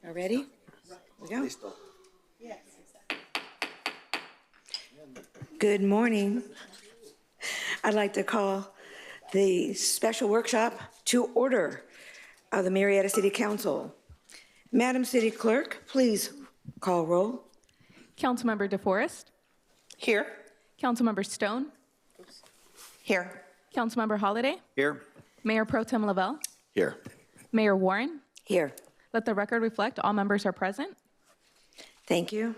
All ready? Here we go. Good morning. I'd like to call the special workshop to order of the Murrieta City Council. Madam City Clerk, please call roll. Councilmember DeForest. Here. Councilmember Stone. Here. Councilmember Holliday. Here. Mayor Pro Tem Lavelle. Here. Mayor Warren. Here. Let the record reflect all members are present. Thank you.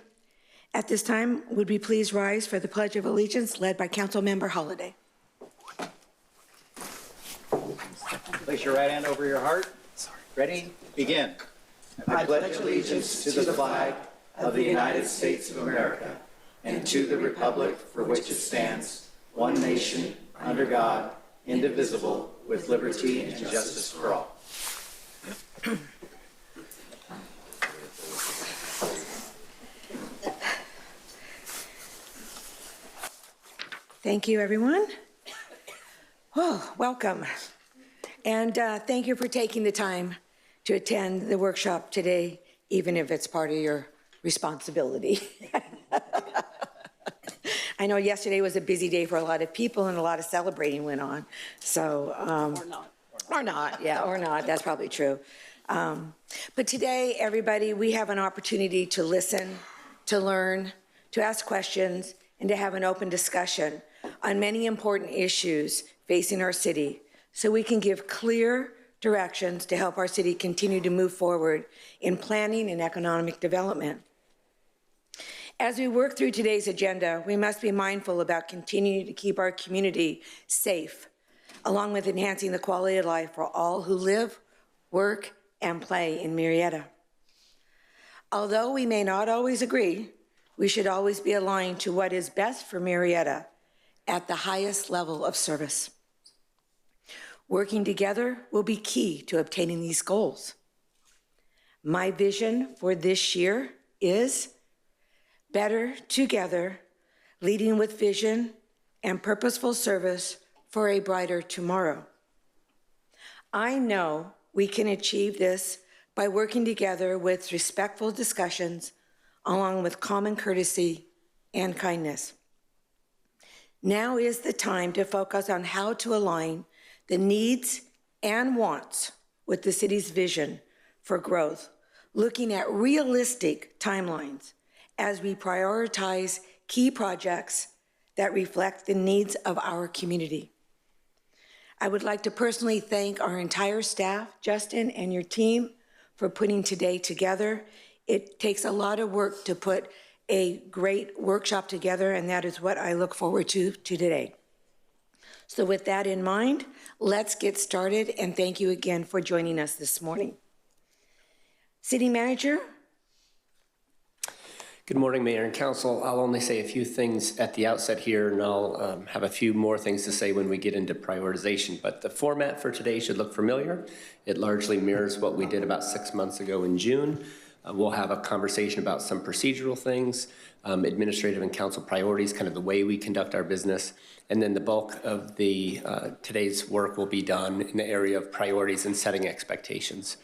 At this time, would we please rise for the Pledge of Allegiance led by Councilmember Holliday. Place your right hand over your heart. Ready? Begin. I pledge allegiance to the flag of the United States of America and to the republic for which it stands, one nation, under God, indivisible, with liberty and justice for all. Thank you, everyone. Oh, welcome. And thank you for taking the time to attend the workshop today, even if it's part of your responsibility. I know yesterday was a busy day for a lot of people and a lot of celebrating went on. So, or not, yeah, or not, that's probably true. But today, everybody, we have an opportunity to listen, to learn, to ask questions, and to have an open discussion on many important issues facing our city so we can give clear directions to help our city continue to move forward in planning and economic development. As we work through today's agenda, we must be mindful about continuing to keep our community safe, along with enhancing the quality of life for all who live, work, and play in Murrieta. Although we may not always agree, we should always be aligned to what is best for Murrieta at the highest level of service. Working together will be key to obtaining these goals. My vision for this year is better together, leading with vision and purposeful service for a brighter tomorrow. I know we can achieve this by working together with respectful discussions along with common courtesy and kindness. Now is the time to focus on how to align the needs and wants with the city's vision for growth, looking at realistic timelines as we prioritize key projects that reflect the needs of our community. I would like to personally thank our entire staff, Justin and your team, for putting today together. It takes a lot of work to put a great workshop together, and that is what I look forward to today. So with that in mind, let's get started, and thank you again for joining us this morning. City Manager. Good morning, Mayor and Council. I'll only say a few things at the outset here, and I'll have a few more things to say when we get into prioritization. But the format for today should look familiar. It largely mirrors what we did about 6 months ago in June. We'll have a conversation about some procedural things, administrative and council priorities, kind of the way we conduct our business, and then the bulk of the today's work will be done in the area of priorities and setting expectations.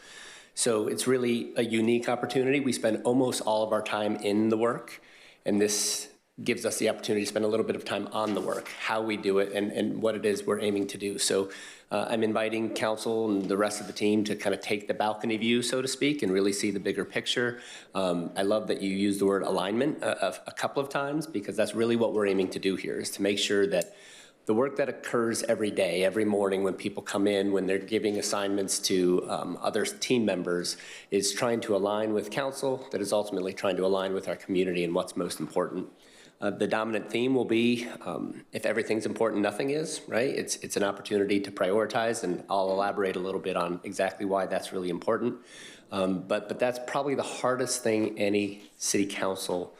So it's really a unique opportunity. We spend almost all of our time in the work, and this gives us the opportunity to spend a little bit of time on the work, how we do it, and what it is we're aiming to do. So I'm inviting council and the rest of the team to kind of take the balcony view, so to speak, and really see the bigger picture. I love that you use the word alignment a couple of times, because that's really what we're aiming to do here, is to make sure that the work that occurs every day, every morning when people come in, when they're giving assignments to other team members, is trying to align with council, that is ultimately trying to align with our community and what's most important. The dominant theme will be, if everything's important, nothing is, right? It's an opportunity to prioritize, and I'll elaborate a little bit on exactly why that's really important. But that's probably the hardest thing any city council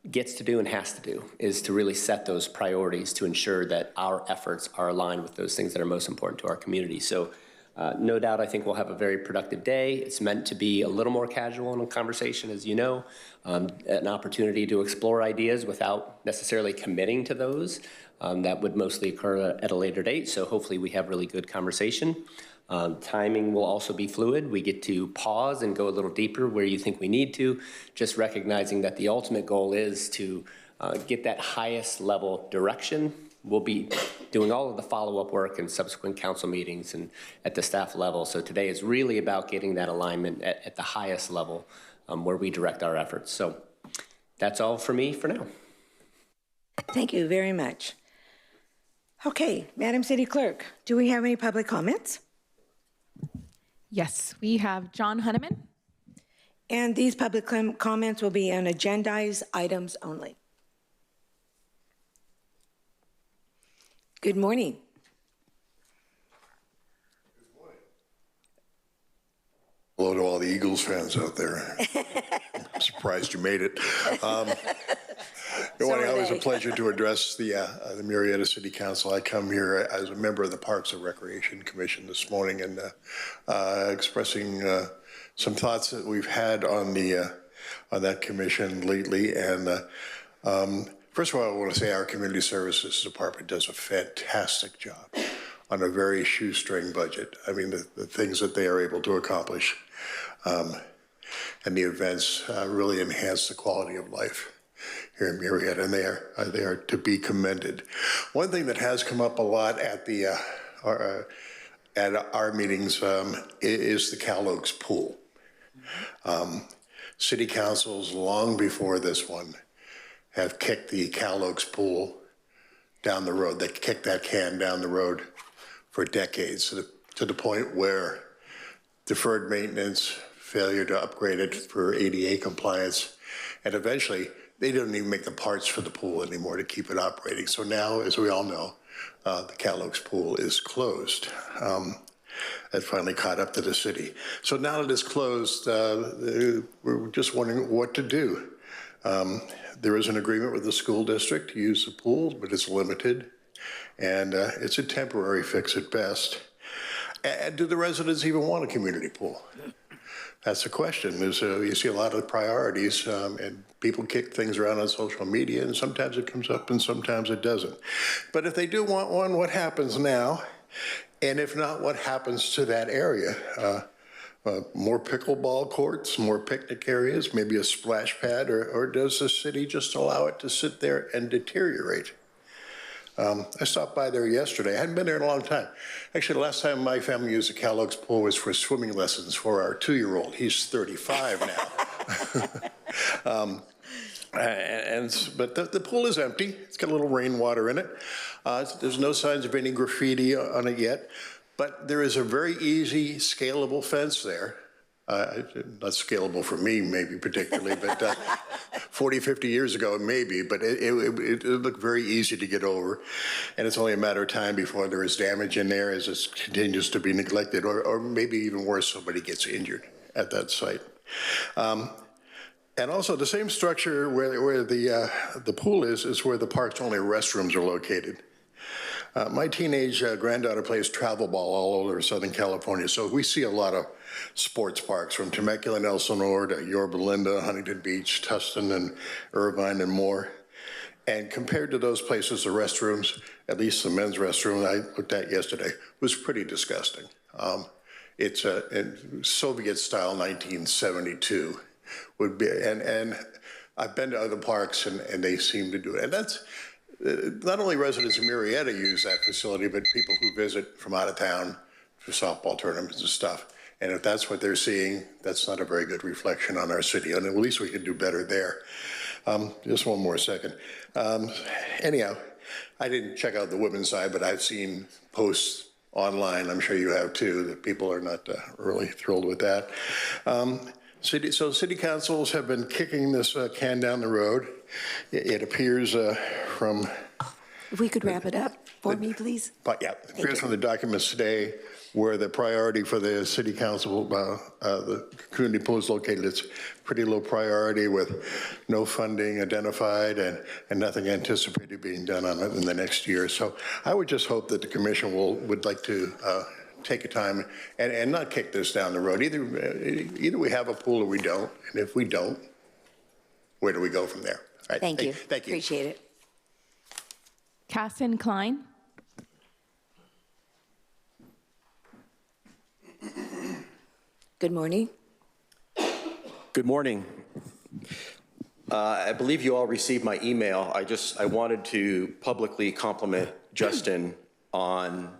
gets to do and has to do, is to really set those priorities to ensure that our efforts are aligned with those things that are most important to our community. So no doubt, I think we'll have a very productive day. It's meant to be a little more casual in a conversation, as you know, an opportunity to explore ideas without necessarily committing to those. That would mostly occur at a later date, so hopefully we have really good conversation. Timing will also be fluid. We get to pause and go a little deeper where you think we need to, just recognizing that the ultimate goal is to get that highest level direction. We'll be doing all of the follow-up work in subsequent council meetings and at the staff level. So today is really about getting that alignment at the highest level where we direct our efforts. So that's all for me for now. Thank you very much. Okay, Madam City Clerk, do we have any public comments? Yes, we have John Hunneman. And these public comments will be on agendized items only. Good morning. Hello to all the Eagles fans out there. I'm surprised you made it. Good morning. Always a pleasure to address the Murrieta City Council. I come here as a member of the Parks and Recreation Commission this morning and expressing some thoughts that we've had on that commission lately. And first of all, I want to say our Community Services Department does a fantastic job on a very shoestring budget. I mean, the things that they are able to accomplish and the events really enhance the quality of life here in Murrieta, and they are to be commended. One thing that has come up a lot at our meetings is the Cal Oaks pool. City councils long before this one have kicked the Cal Oaks pool down the road. They kicked that can down the road for decades to the point where deferred maintenance, failure to upgrade it for ADA compliance, and eventually they don't even make the parts for the pool anymore to keep it operating. So now, as we all know, the Cal Oaks pool is closed. That finally caught up to the city. So now that it's closed, we're just wondering what to do. There is an agreement with the school district to use the pool, but it's limited, and it's a temporary fix at best. And do the residents even want a community pool? That's the question. You see a lot of priorities, and people kick things around on social media, and sometimes it comes up and sometimes it doesn't. But if they do want one, what happens now? And if not, what happens to that area? More pickleball courts, more picnic areas, maybe a splash pad, or does the city just allow it to sit there and deteriorate? I stopped by there yesterday. I hadn't been there in a long time. Actually, the last time my family used the Cal Oaks pool was for swimming lessons for our 2-year-old. He's 35 now. But the pool is empty. It's got a little rainwater in it. There's no signs of any graffiti on it yet. But there is a very easy, scalable fence there. Not scalable for me, maybe particularly, but 40, 50 years ago, maybe, but it looked very easy to get over. And it's only a matter of time before there is damage in there as it continues to be neglected, or maybe even worse, somebody gets injured at that site. And also the same structure where the pool is where the park's only restrooms are located. My teenage granddaughter plays travel ball all over Southern California, so we see a lot of sports parks from Temecula and Elsinore to Yorba Linda, Huntington Beach, Tustin and Irvine and more. And compared to those places, the restrooms, at least the men's restroom I looked at yesterday, was pretty disgusting. It's a Soviet style 1972 would be, and I've been to other parks and they seem to do it. And that's, not only residents of Murrieta use that facility, but people who visit from out of town for softball tournaments and stuff. And if that's what they're seeing, that's not a very good reflection on our city. And at least we can do better there. Just one more second. Anyhow, I didn't check out the women's side, but I've seen posts online, I'm sure you have too, that people are not really thrilled with that. City councils have been kicking this can down the road. It appears from... If we could wrap it up for me, please. But yeah, it appears from the documents today where the priority for the city council, the community pool is located. It's pretty low priority with no funding identified and nothing anticipated being done on it in the next year. So I would just hope that the commission would like to take a time and not kick this down the road. Either we have a pool or we don't. And if we don't, where do we go from there? All right, Thank you. Thank you. Appreciate it. Casson Klein. Good morning. Good morning. I believe you all received my email. I wanted to publicly compliment Justin on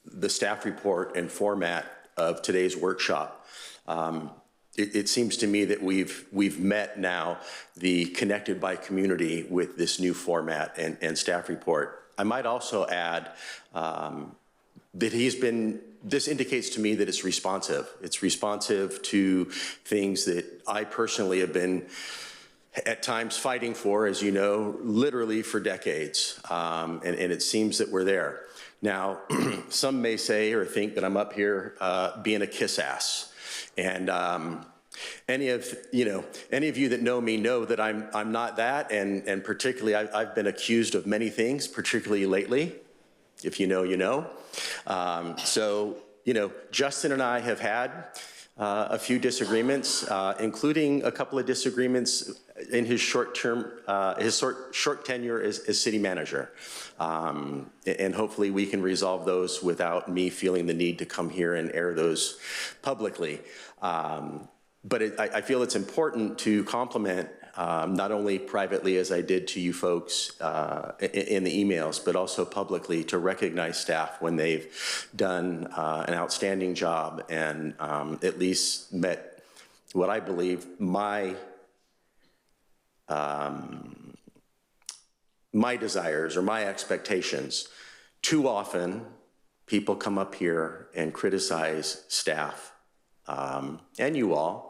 the staff report and format of today's workshop. It seems to me that we've met now the Connected by Community with this new format and staff report. I might also add that this indicates to me that it's responsive. It's responsive to things that I personally have been at times fighting for, as you know, literally for decades. And it seems that we're there. Now, some may say or think that I'm up here being a kiss ass. And any of you that know me know that I'm not that. And particularly, I've been accused of many things, particularly lately. If you know, you know. So, Justin and I have had a few disagreements, including a couple of disagreements in his short tenure as city manager. And hopefully we can resolve those without me feeling the need to come here and air those publicly. But I feel it's important to compliment not only privately as I did to you folks in the emails, but also publicly to recognize staff when they've done an outstanding job and at least met what I believe my desires or my expectations. Too often, people come up here and criticize staff and you all.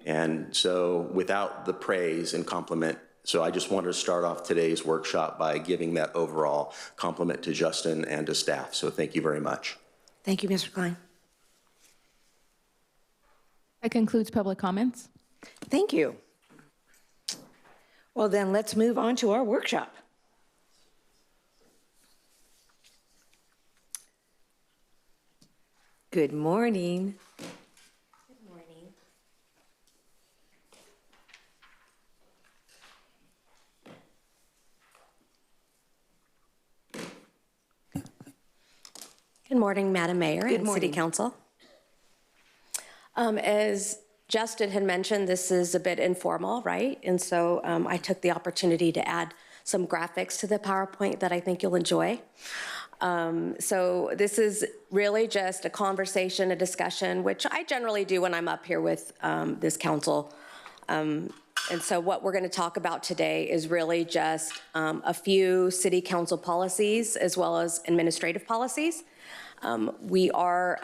And so without the praise and compliment, so I just wanted to start off today's workshop by giving that overall compliment to Justin and to staff. So thank you very much. Thank you, Mr. Klein. That concludes public comments. Thank you. Well, then let's move on to our workshop. Good morning. Good morning, Madam Mayor and morning. City Council. As Justin had mentioned, this is a bit informal, right? And so I took the opportunity to add some graphics to the PowerPoint that I think you'll enjoy. So this is really just a conversation, a discussion, which I generally do when I'm up here with this council. And so what we're going to talk about today is really just a few city council policies as well as administrative policies. We are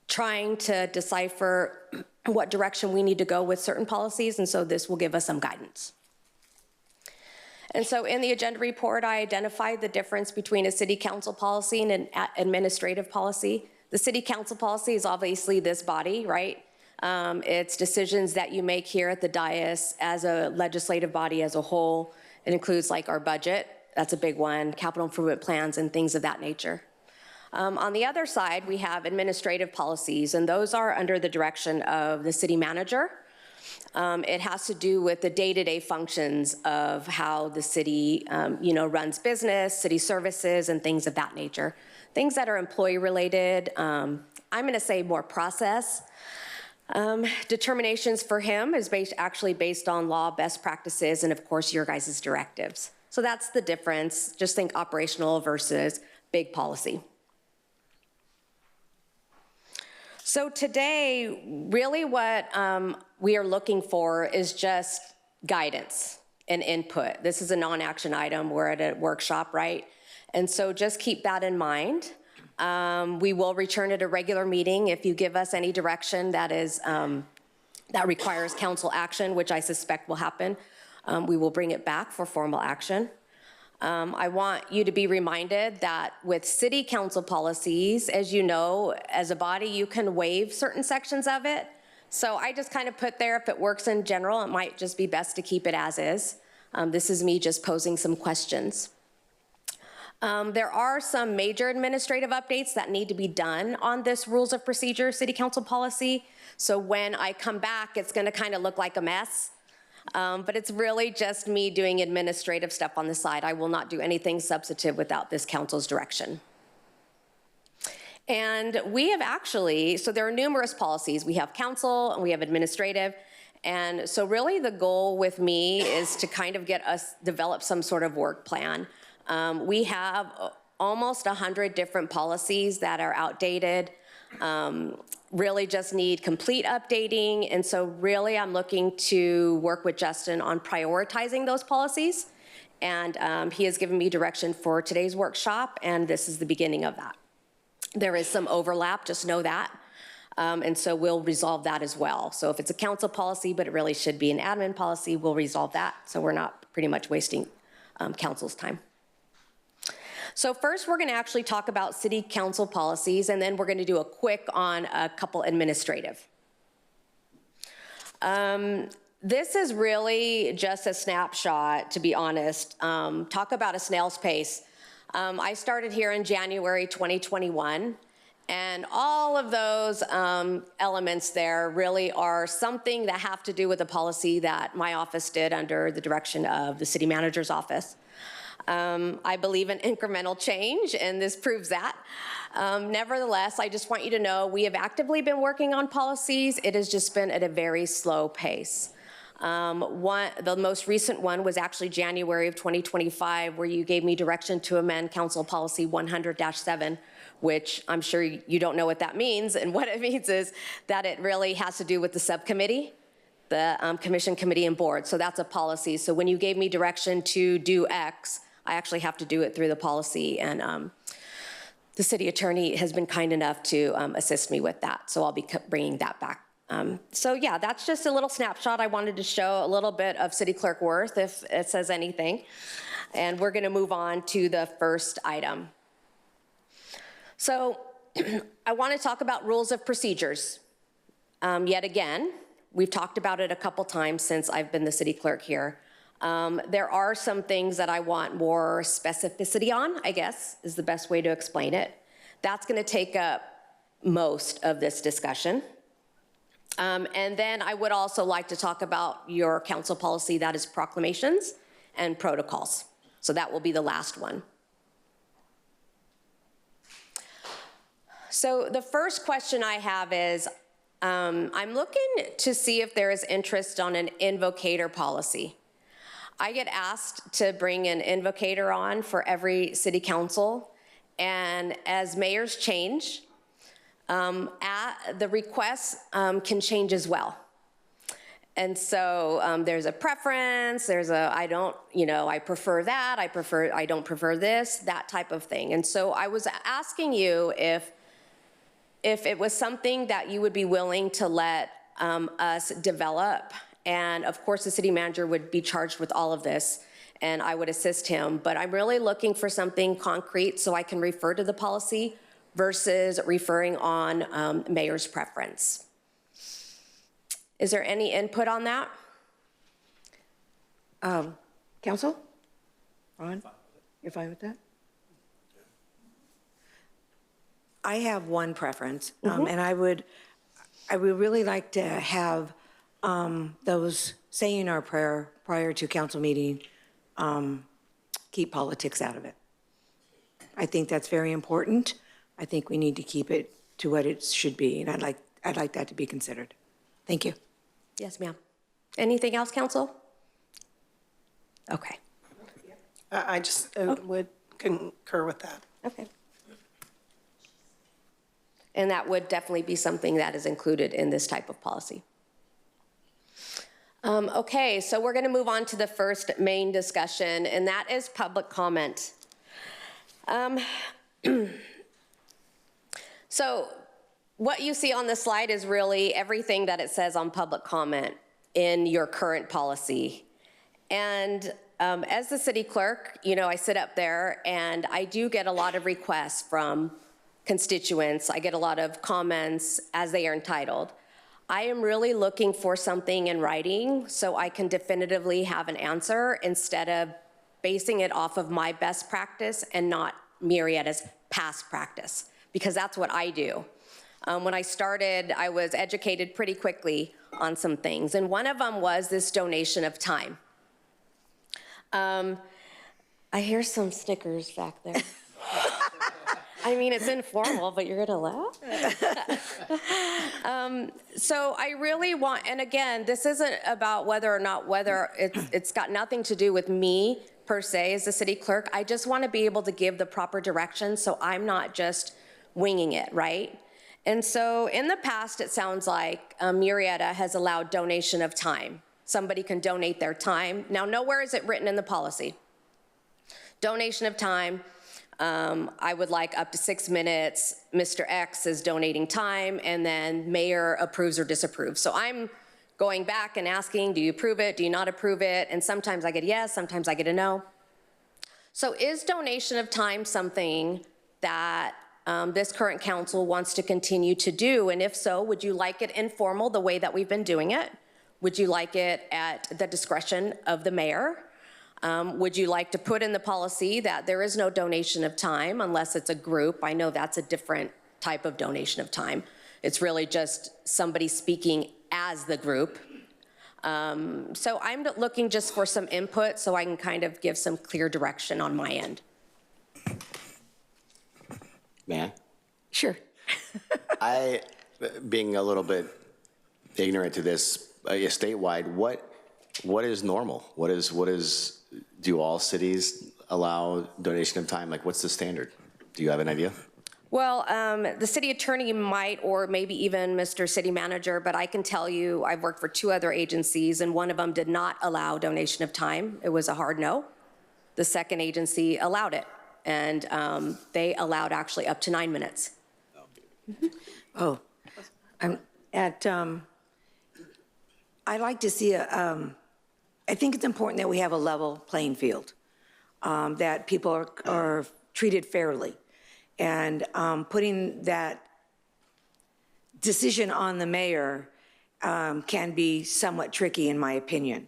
trying to decipher what direction we need to go with certain policies, and so this will give us some guidance. And so in the agenda report, I identified the difference between a city council policy and an administrative policy. The city council policy is obviously this body, right? It's decisions that you make here at the dais as a legislative body as a whole. It includes like our budget, that's a big one, capital improvement plans and things of that nature. On the other side, we have administrative policies, and those are under the direction of the city manager. It has to do with the day-to-day functions of how the city, runs business, city services, and things of that nature. Things that are employee-related. I'm going to say more process. Determinations for him is actually based on law, best practices, and of course your guys' directives. So that's the difference. Just think operational versus big policy. So today, really what we are looking for is just guidance and input. This is a non-action item. We're at a workshop, right? And so just keep that in mind. We will return at a regular meeting if you give us any direction that is that requires council action, which I suspect will happen. We will bring it back for formal action. I want you to be reminded that with city council policies, as you know, as a body, you can waive certain sections of it. So I just kind of put there, if it works in general, it might just be best to keep it as is. This is me just posing some questions. There are some major administrative updates that need to be done on this rules of procedure city council policy. So when I come back, it's going to kind of look like a mess. But it's really just me doing administrative stuff on the side. I will not do anything substantive without this council's direction. And we have actually, so there are numerous policies. We have council and we have administrative. And so really the goal with me is to kind of get us develop some sort of work plan. We have almost 100 different policies that are outdated, really just need complete updating. And so really I'm looking to work with Justin on prioritizing those policies. And he has given me direction for today's workshop, and this is the beginning of that. There is some overlap, just know that. And so we'll resolve that as well. So if it's a council policy, but it really should be an admin policy, we'll resolve that. So we're not pretty much wasting council's time. So first, we're going to actually talk about city council policies, and then we're going to do a quick on a couple administrative. This is really just a snapshot, to be honest. Talk about a snail's pace. I started here in January 2021, and all of those elements there really are something that have to do with the policy that my office did under the direction of the city manager's office. I believe in incremental change, and this proves that. Nevertheless, I just want you to know we have actively been working on policies. It has just been at a very slow pace. The most recent one was actually January of 2025, where you gave me direction to amend Council Policy 100-7, which I'm sure you don't know what that means. And what it means is that it really has to do with the subcommittee, the commission, committee, and board. So that's a policy. So when you gave me direction to do X, I actually have to do it through the policy. And the city attorney has been kind enough to assist me with that. So I'll be bringing that back. So yeah, that's just a little snapshot. I wanted to show a little bit of City Clerk Worth, if it says anything. And we're gonna move on to the first item. So I wanna talk about rules of procedures. Yet again, we've talked about it a couple times since I've been the city clerk here. There are some things that I want more specificity on, I guess, is the best way to explain it. That's gonna take up most of this discussion. And then I would also like to talk about your council policy, that is proclamations and protocols. So that will be the last one. So the first question I have is, I'm looking to see if there is interest on an invocator policy. I get asked to bring an invocator on for every city council, and as mayors change, the requests can change as well. And so there's a preference, there's a, I don't, I prefer that, I don't prefer this, that type of thing. And so I was asking you if it was something that you would be willing to let us develop. And of course, the city manager would be charged with all of this, and I would assist him. But I'm really looking for something concrete so I can refer to the policy versus referring on mayor's preference. Is there any input on that? Council? Ron, you're fine with that? I have one preference, and I would really like to have those saying our prayer prior to council meeting keep politics out of it. I think that's very important. I think we need to keep it to what it should be, and I'd like that to be considered. Thank you. Yes, ma'am. Anything else, council? Okay. I just would concur with that. Okay. And that would definitely be something that is included in this type of policy. Okay, so we're going to move on to the first main discussion, and that is public comment. So what you see on the slide is really everything that it says on public comment in your current policy. And as the city clerk, I sit up there and I do get a lot of requests from constituents. I get a lot of comments as they are entitled. I am really looking for something in writing so I can definitively have an answer instead of basing it off of my best practice and not Murrieta's past practice, because that's what I do. When I started, I was educated pretty quickly on some things, and one of them was this donation of time. I hear some snickers back there. I mean, it's informal, but you're gonna laugh? So I really want, and again, this isn't about whether it's got nothing to do with me per se as the city clerk. I just want to be able to give the proper direction so I'm not just winging it, right? And so in the past, it sounds like Murrieta has allowed donation of time. Somebody can donate their time. Now, nowhere is it written in the policy. Donation of time, I would like up to 6 minutes. Mr. X is donating time, and then mayor approves or disapproves. So I'm going back and asking, do you approve it? Do you not approve it? And sometimes I get a yes, sometimes I get a no. So is donation of time something that this current council wants to continue to do? And if so, would you like it informal the way that we've been doing it? Would you like it at the discretion of the mayor? Would you like to put in the policy that there is no donation of time unless it's a group? I know that's a different type of donation of time. It's really just somebody speaking as the group. So I'm looking just for some input so I can kind of give some clear direction on my end. Man, Sure. I, being a little bit ignorant to this, statewide, what is normal? What is, do all cities allow donation of time? Like, what's the standard? Do you have an idea? Well, the city attorney might, or maybe even Mr. City Manager, but I can tell you I've worked for 2 other agencies, and one of them did not allow donation of time. It was a hard no. The second agency allowed it, and they allowed actually up to 9 minutes. Oh, I'm at, I like to see I think it's important that we have a level playing field, that people are treated fairly. And putting that decision on the mayor can be somewhat tricky, in my opinion.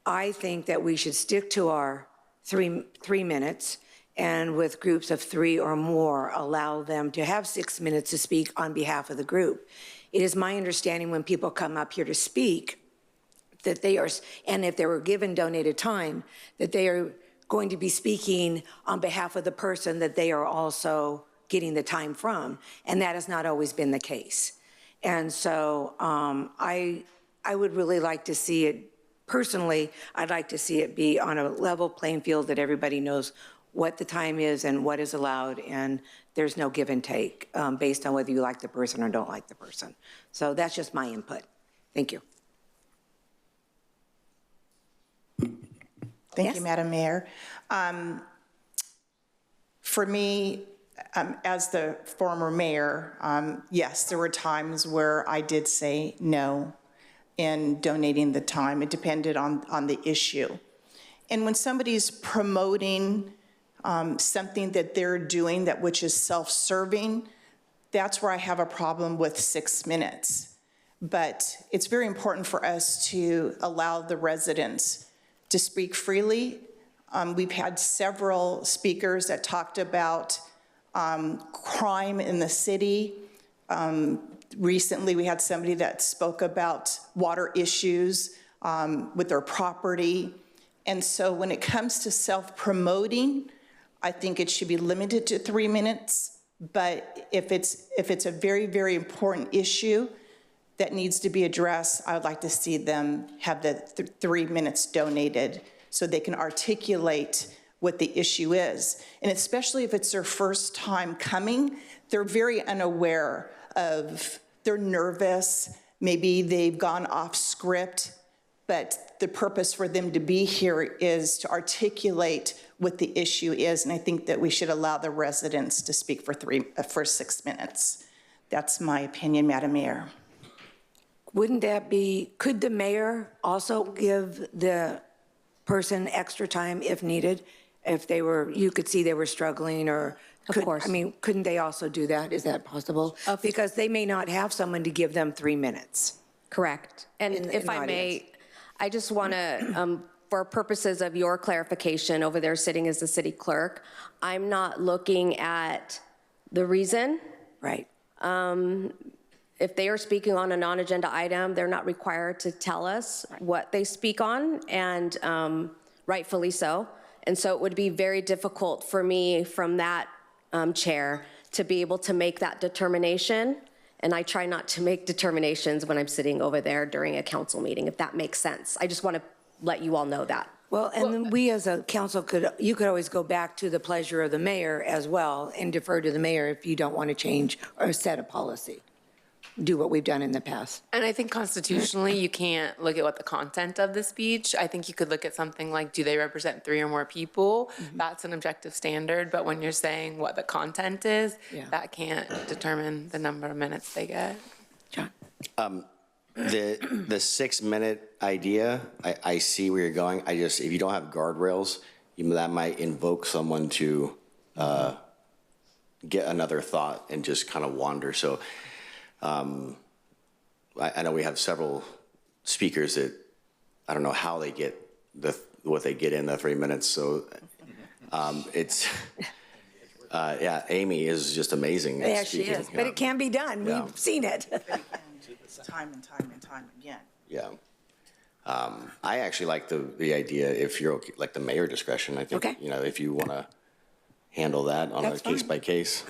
I think that we should stick to our three minutes, and with groups of 3 or more, allow them to have 6 minutes to speak on behalf of the group. It is my understanding when people come up here to speak that they are, and if they were given donated time, that they are going to be speaking on behalf of the person that they are also getting the time from, and that has not always been the case. And so I would really like to see it, personally, I'd like to see it be on a level playing field that everybody knows what the time is and what is allowed, and there's no give and take based on whether you like the person or don't like the person. So that's just my input. Thank you. Thank Yes? you, Madam Mayor. For me, as the former mayor, yes, there were times where I did say no in donating the time. It depended on the issue. And when somebody's promoting something that they're doing that which is self-serving, that's where I have a problem with 6 minutes. But it's very important for us to allow the residents to speak freely. We've had several speakers that talked about crime in the city. Recently, we had somebody that spoke about water issues with their property. And so when it comes to self-promoting, I think it should be limited to 3 minutes. But if it's a very, very important issue that needs to be addressed, I would like to see them have the 3 minutes donated so they can articulate what the issue is. And especially if it's their first time coming, they're very unaware of, they're nervous, maybe they've gone off script, but the purpose for them to be here is to articulate what the issue is. And I think that we should allow the residents to speak for 6 minutes. That's my opinion, Madam Mayor. Wouldn't that be, could the mayor also give the person extra time if needed? If they were, you could see they were struggling or. Of course. I mean, couldn't they also do that? Is that possible? Because they may not have someone to give them 3 minutes. Correct. And In if the I may, audience. I just want to, for purposes of your clarification over there sitting as the city clerk, I'm not looking at the reason. Right. If they are speaking on a non-agenda item, they're not required to tell us what they speak on, and rightfully so. And so it would be very difficult for me from that chair to be able to make that determination. And I try not to make determinations when I'm sitting over there during a council meeting, if that makes sense. I just want to let you all know that. Well, and then we as a council you could always go back to the pleasure of the mayor as well and defer to the mayor if you don't want to change or set a policy. Do what we've done in the past. And I think constitutionally, you can't look at what the content of the speech. I think you could look at something like, do they represent 3 or more people? That's an objective standard. But when you're saying what the content is, that can't determine the number of minutes they get. John? The 6-minute idea, I see where you're going. If you don't have guardrails, that might invoke someone to get another thought and just kind of wander. So I know we have several speakers that I don't know how they get what they get in the 3 minutes. So it's Amy is just amazing. Yeah, she is. But it can be done. Yeah. We've seen it. Time and time and time again. Yeah. I actually like the idea, if you're okay, like the mayor discretion. I think, Okay. If you want to handle that on That's a case fine. by case.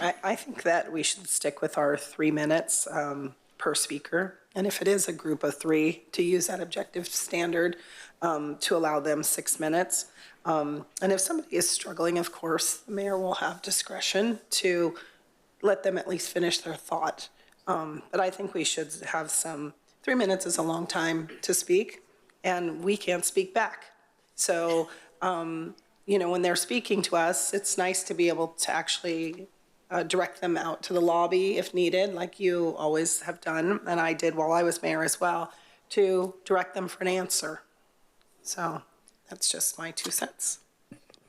I think that we should stick with our 3 minutes per speaker. And if it is a group of 3, to use that objective standard to allow them 6 minutes. And if somebody is struggling, of course, the mayor will have discretion to let them at least finish their thought. But I think we should have 3 minutes is a long time to speak, and we can't speak back. So, when they're speaking to us, it's nice to be able to actually direct them out to the lobby if needed, like you always have done, and I did while I was mayor as well, to direct them for an answer. So that's just my 2 cents.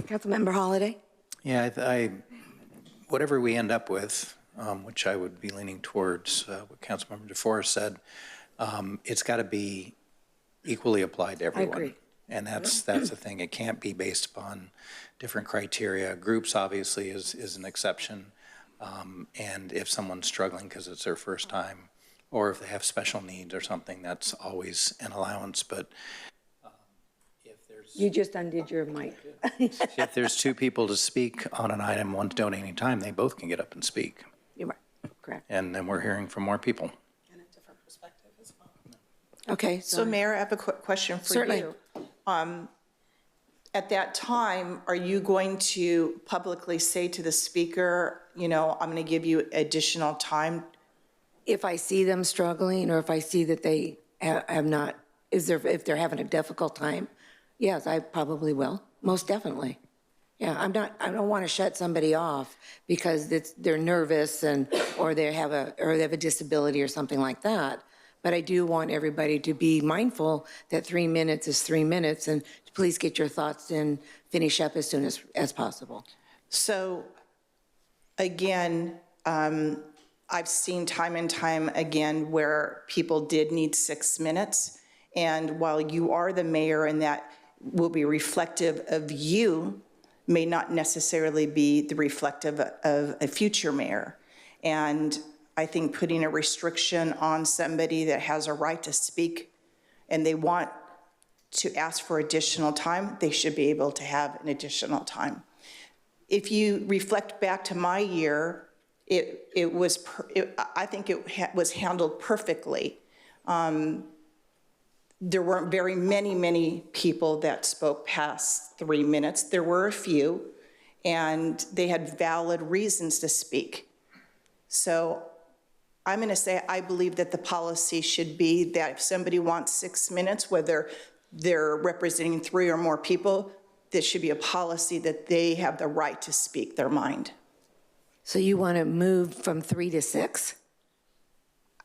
Councilmember Holliday? Yeah, whatever we end up with, which I would be leaning towards what Councilmember DeForest said, it's got to be equally applied to everyone. agree. And that's the thing. It can't be based upon different criteria. Groups obviously is an exception. And if someone's struggling because it's their first time, or if they have special needs or something, that's always an allowance. But if there's You just undid your mic. if there's 2 people to speak on an item, one's donating time, they both can get up and speak. You're right. Correct. And then we're hearing from more people. And a different perspective as well. Okay. So Mayor, I have a quick question for Certainly. you. At that time, are you going to publicly say to the speaker, I'm going to give you additional time? If I see them struggling, or if I see that they have not, if they're having a difficult time, yes, I probably will, most definitely. Yeah, I don't want to shut somebody off because they're nervous or they have a disability or something like that. But I do want everybody to be mindful that 3 minutes is 3 minutes, and please get your thoughts in, finish up as soon as possible. So, again, I've seen time and time again where people did need 6 minutes. And while you are the mayor and that will be reflective of you, may not necessarily be the reflective of a future mayor. And I think putting a restriction on somebody that has a right to speak and they want to ask for additional time, they should be able to have an additional time. If you reflect back to my year, I think it was handled perfectly. There weren't very many people that spoke past 3 minutes. There were a few, and they had valid reasons to speak. So I'm going to say I believe that the policy should be that if somebody wants 6 minutes, whether they're representing 3 or more people, there should be a policy that they have the right to speak their mind. So you want to move from 3 to 6?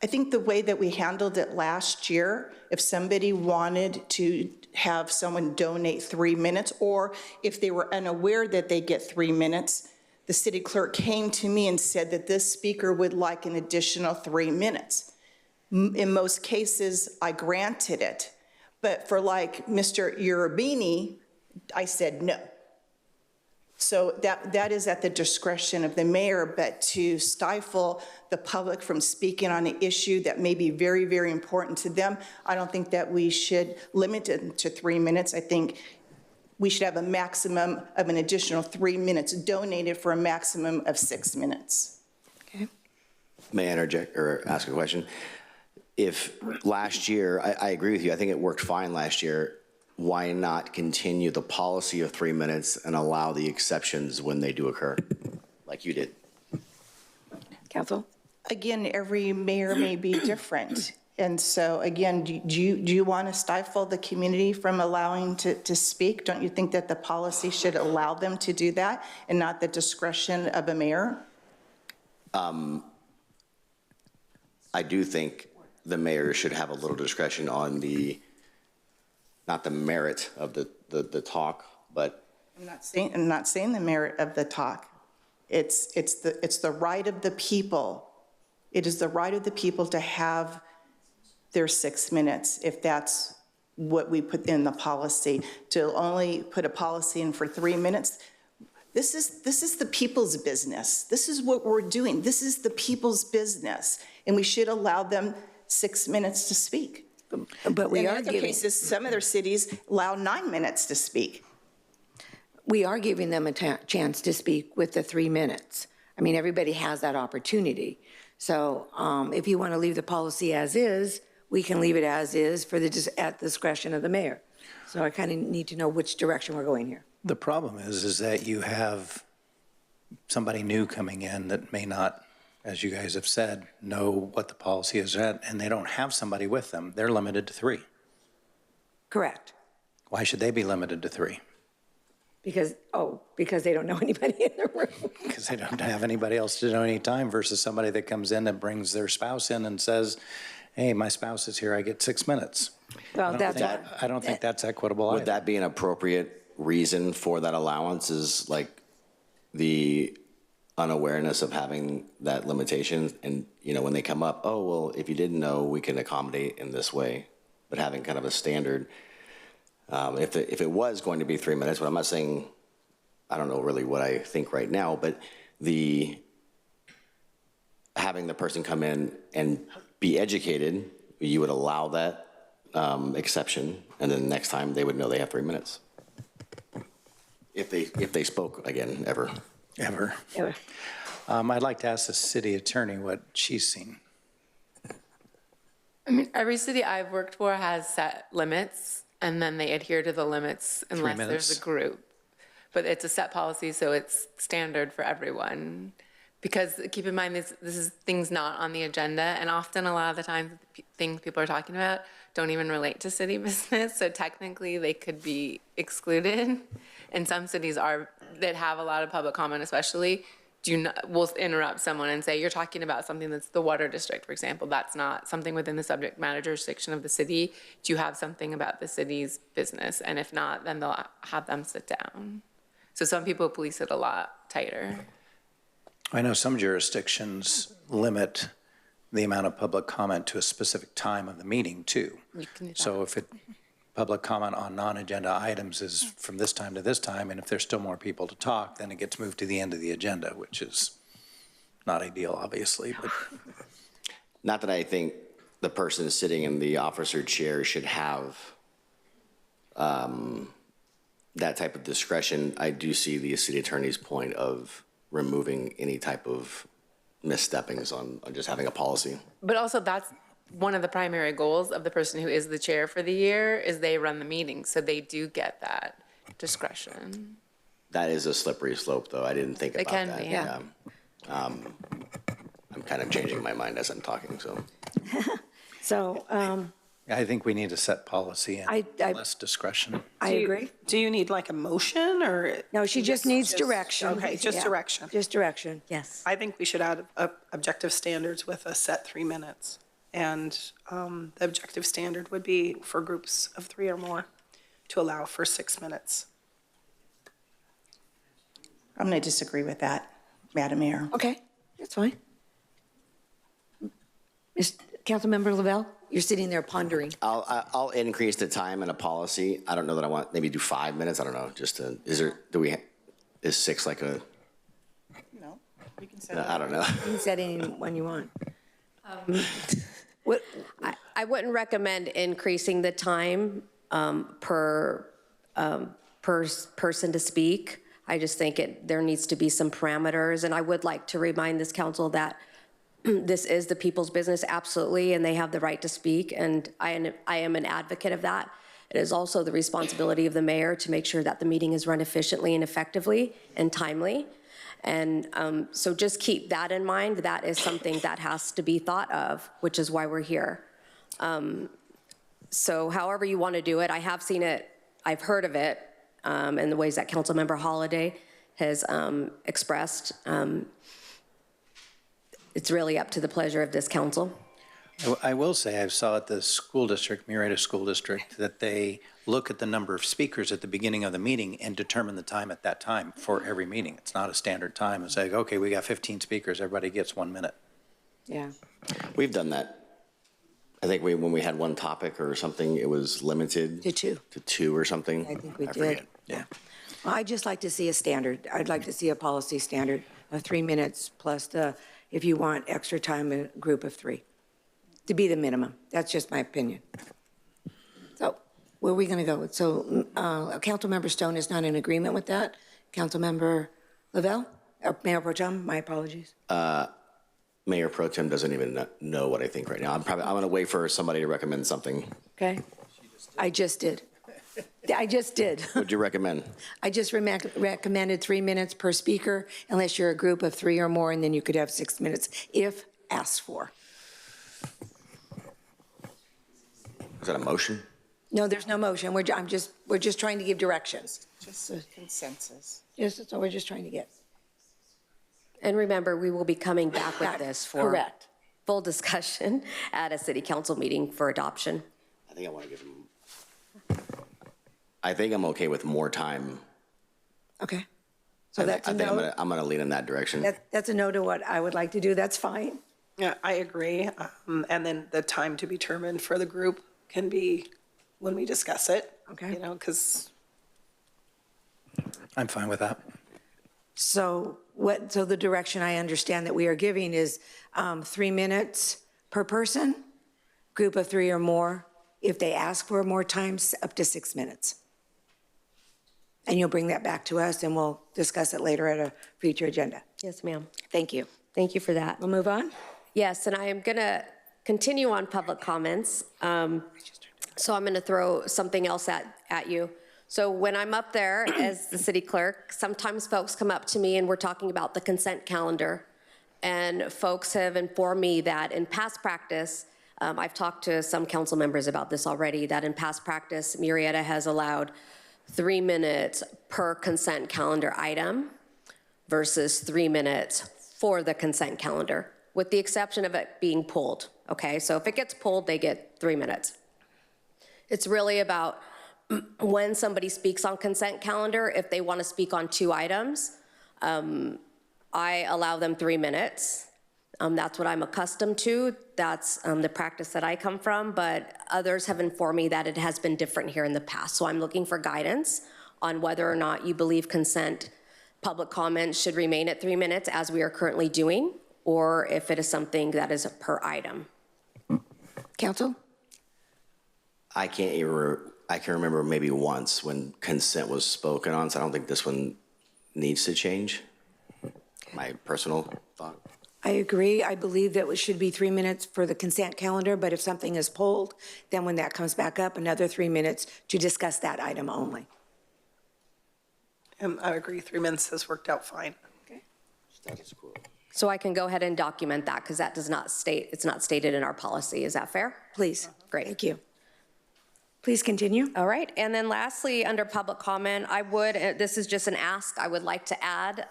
I think the way that we handled it last year, if somebody wanted to have someone donate 3 minutes, or if they were unaware that they get 3 minutes, the city clerk came to me and said that this speaker would like an additional 3 minutes. In most cases, I granted it. But for like Mr. Urabini, I said no. So that is at the discretion of the mayor, but to stifle the public from speaking on an issue that may be very important to them, I don't think that we should limit it to 3 minutes. I think we should have a maximum of an additional 3 minutes donated for a maximum of 6 minutes. Okay. May I interject or ask a question? If last year, I agree with you, I think it worked fine last year, why not continue the policy of 3 minutes and allow the exceptions when they do occur, like you did? Council? Again, every mayor may be different. And so again, do you want to stifle the community from allowing to speak? Don't you think that the policy should allow them to do that and not the discretion of a mayor? I do think the mayor should have a little discretion on not the merit of the talk, but I'm not saying the merit of the talk. It's the right of the people. It is the right of the people to have their 6 minutes, if that's what we put in the policy. To only put a policy in for 3 minutes, this is the people's business. This is what we're doing. This is the people's business, and we should allow them 6 minutes to speak. But we are in other giving, cases, some other cities allow 9 minutes to speak. we are giving them a chance to speak with the 3 minutes. I mean, everybody has that opportunity. So if you want to leave the policy as is, we can leave it as is at the discretion of the mayor. So I kind of need to know which direction we're going here. The problem is that you have somebody new coming in that may not, as you guys have said, know what the policy is at, and they don't have somebody with them. They're limited to 3. Correct. Why should they be limited to 3? Because they don't know anybody in the room. Because they don't have anybody else to donate time versus somebody that comes in and brings their spouse in and says, hey, my spouse is here, I get 6 minutes. Well, I don't think that's equitable would either. that be an appropriate reason for that allowance, is like the unawareness of having that limitation? And, when they come up, oh, well, if you didn't know, we can accommodate in this way, but having kind of a standard. If it was going to be 3 minutes, but I'm not saying, I don't know really what I think right now, but having the person come in and be educated, you would allow that exception, and then next time they would know they have 3 minutes. If they spoke again, ever. Ever. I'd like to ask the city attorney what she's seen. I mean, every city I've worked for has set limits, and then they adhere to the limits unless there's a group. But it's a set policy, so it's standard for everyone. Because keep in mind, this is things not on the agenda, and often a lot of the times things people are talking about don't even relate to city business, so technically they could be excluded. And some cities that have a lot of public comment especially, will interrupt someone and say, you're talking about something that's the water district, for example. That's not something within the subject matter jurisdiction of the city. Do you have something about the city's business? And if not, then they'll have them sit down. So some people police it a lot tighter. I know some jurisdictions limit the amount of public comment to a specific time of the meeting too. You can do that. So if public comment on non-agenda items is from this time to this time, and if there's still more people to talk, then it gets moved to the end of the agenda, which is not ideal, obviously, but. Not that I think the person sitting in the officer chair should have that type of discretion. I do see the city attorney's point of removing any type of missteppings on just having a policy. But also that's one of the primary goals of the person who is the chair for the year is they run the meeting. So they do get that discretion. That is a slippery slope, though. I didn't think about that. It can be, yeah. I'm kind of changing my mind as I'm talking, so. So I think we need to set policy and less discretion. I agree. Do you need like a motion or? No, she just needs direction. Okay, just Yeah, direction. Just direction. Yes. I think we should add objective standards with a set 3 minutes. And the objective standard would be for groups of 3 or more to allow for 6 minutes. I'm going to disagree with that, Madam Mayor. Okay, that's fine. Councilmember Lavelle, you're sitting there pondering. I'll increase the time in a policy. I don't know that I want, maybe do 5 minutes. I don't know, just to, is 6 like a? No, you can say I don't know. You can set anyone you want. I wouldn't recommend increasing the time per person to speak. I just think there needs to be some parameters, and I would like to remind this council that this is the people's business, absolutely, and they have the right to speak, and I am an advocate of that. It is also the responsibility of the mayor to make sure that the meeting is run efficiently and effectively and timely. And so just keep that in mind. That is something that has to be thought of, which is why we're here. So however you want to do it, I have seen it, I've heard of it, in the ways that Councilmember Holliday has expressed. It's really up to the pleasure of this council. I will say I saw at the school district, Murrieta School District, that they look at the number of speakers at the beginning of the meeting and determine the time at that time for every meeting. It's not a standard time. It's like, okay, we got 15 speakers, everybody gets 1 minute. Yeah. We've done that. I think when we had one topic or something, it was limited. To two or something. I think we did. Forget. Yeah. Well, I'd just like to see a standard. I'd like to see a policy standard of 3 minutes plus if you want extra time, a group of 3 to be the minimum. That's just my opinion. So where are we going to go? So Councilmember Stone is not in agreement with that. Councilmember Lavelle, Mayor Pro Tem, my apologies. Mayor Pro Tem doesn't even know what I think right now. I'm going to wait for somebody to recommend something. Okay. I just did. I just did. What'd you recommend? I just recommended 3 minutes per speaker, unless you're a group of 3 or more, and then you could have 6 minutes if asked for. Is that a motion? No, there's no motion. We're just trying to give directions. Just a consensus. Yes, that's all we're just trying to get. And remember, we will be coming back with this for Correct. full discussion at a city council meeting for adoption. I think I want to give them. I think I'm okay with more time. Okay. So that's a no. I'm going to lean in that direction. That's a no to what I would like to do. That's fine. Yeah, I agree. And then the time to be determined for the group can be when we discuss it. Okay. You know, because. I'm fine with that. So the direction I understand that we are giving is 3 minutes per person, group of 3 or more. If they ask for more time, up to 6 minutes. And you'll bring that back to us and we'll discuss it later at a future agenda. Yes, ma'am. Thank you. Thank you for that. We'll move on. Yes, and I am going to continue on public comments. So I'm going to throw something else at you. So when I'm up there as the city clerk, sometimes folks come up to me and we're talking about the consent calendar. And folks have informed me that in past practice, I've talked to some council members about this already, that in past practice, Murrieta has allowed 3 minutes per consent calendar item versus 3 minutes for the consent calendar, with the exception of it being pulled, okay? So if it gets pulled, they get 3 minutes. It's really about when somebody speaks on consent calendar, if they want to speak on 2 items, I allow them 3 minutes. That's what I'm accustomed to. That's the practice that I come from, but others have informed me that it has been different here in the past. So I'm looking for guidance on whether or not you believe consent public comment should remain at 3 minutes as we are currently doing, or if it is something that is per item. Council? I can remember maybe once when consent was spoken on, so I don't think this one needs to change. My personal thought. I agree. I believe that it should be 3 minutes for the consent calendar, but if something is pulled, then when that comes back up, another 3 minutes to discuss that item only. I agree, 3 minutes has worked out fine. Okay. Status quo. So I can go ahead and document that because that does not state, it's not stated in our policy. Is that fair? Please. Great. Thank you. Please continue. All right, and then lastly, under public comment, I would, this is just an ask, I would like to add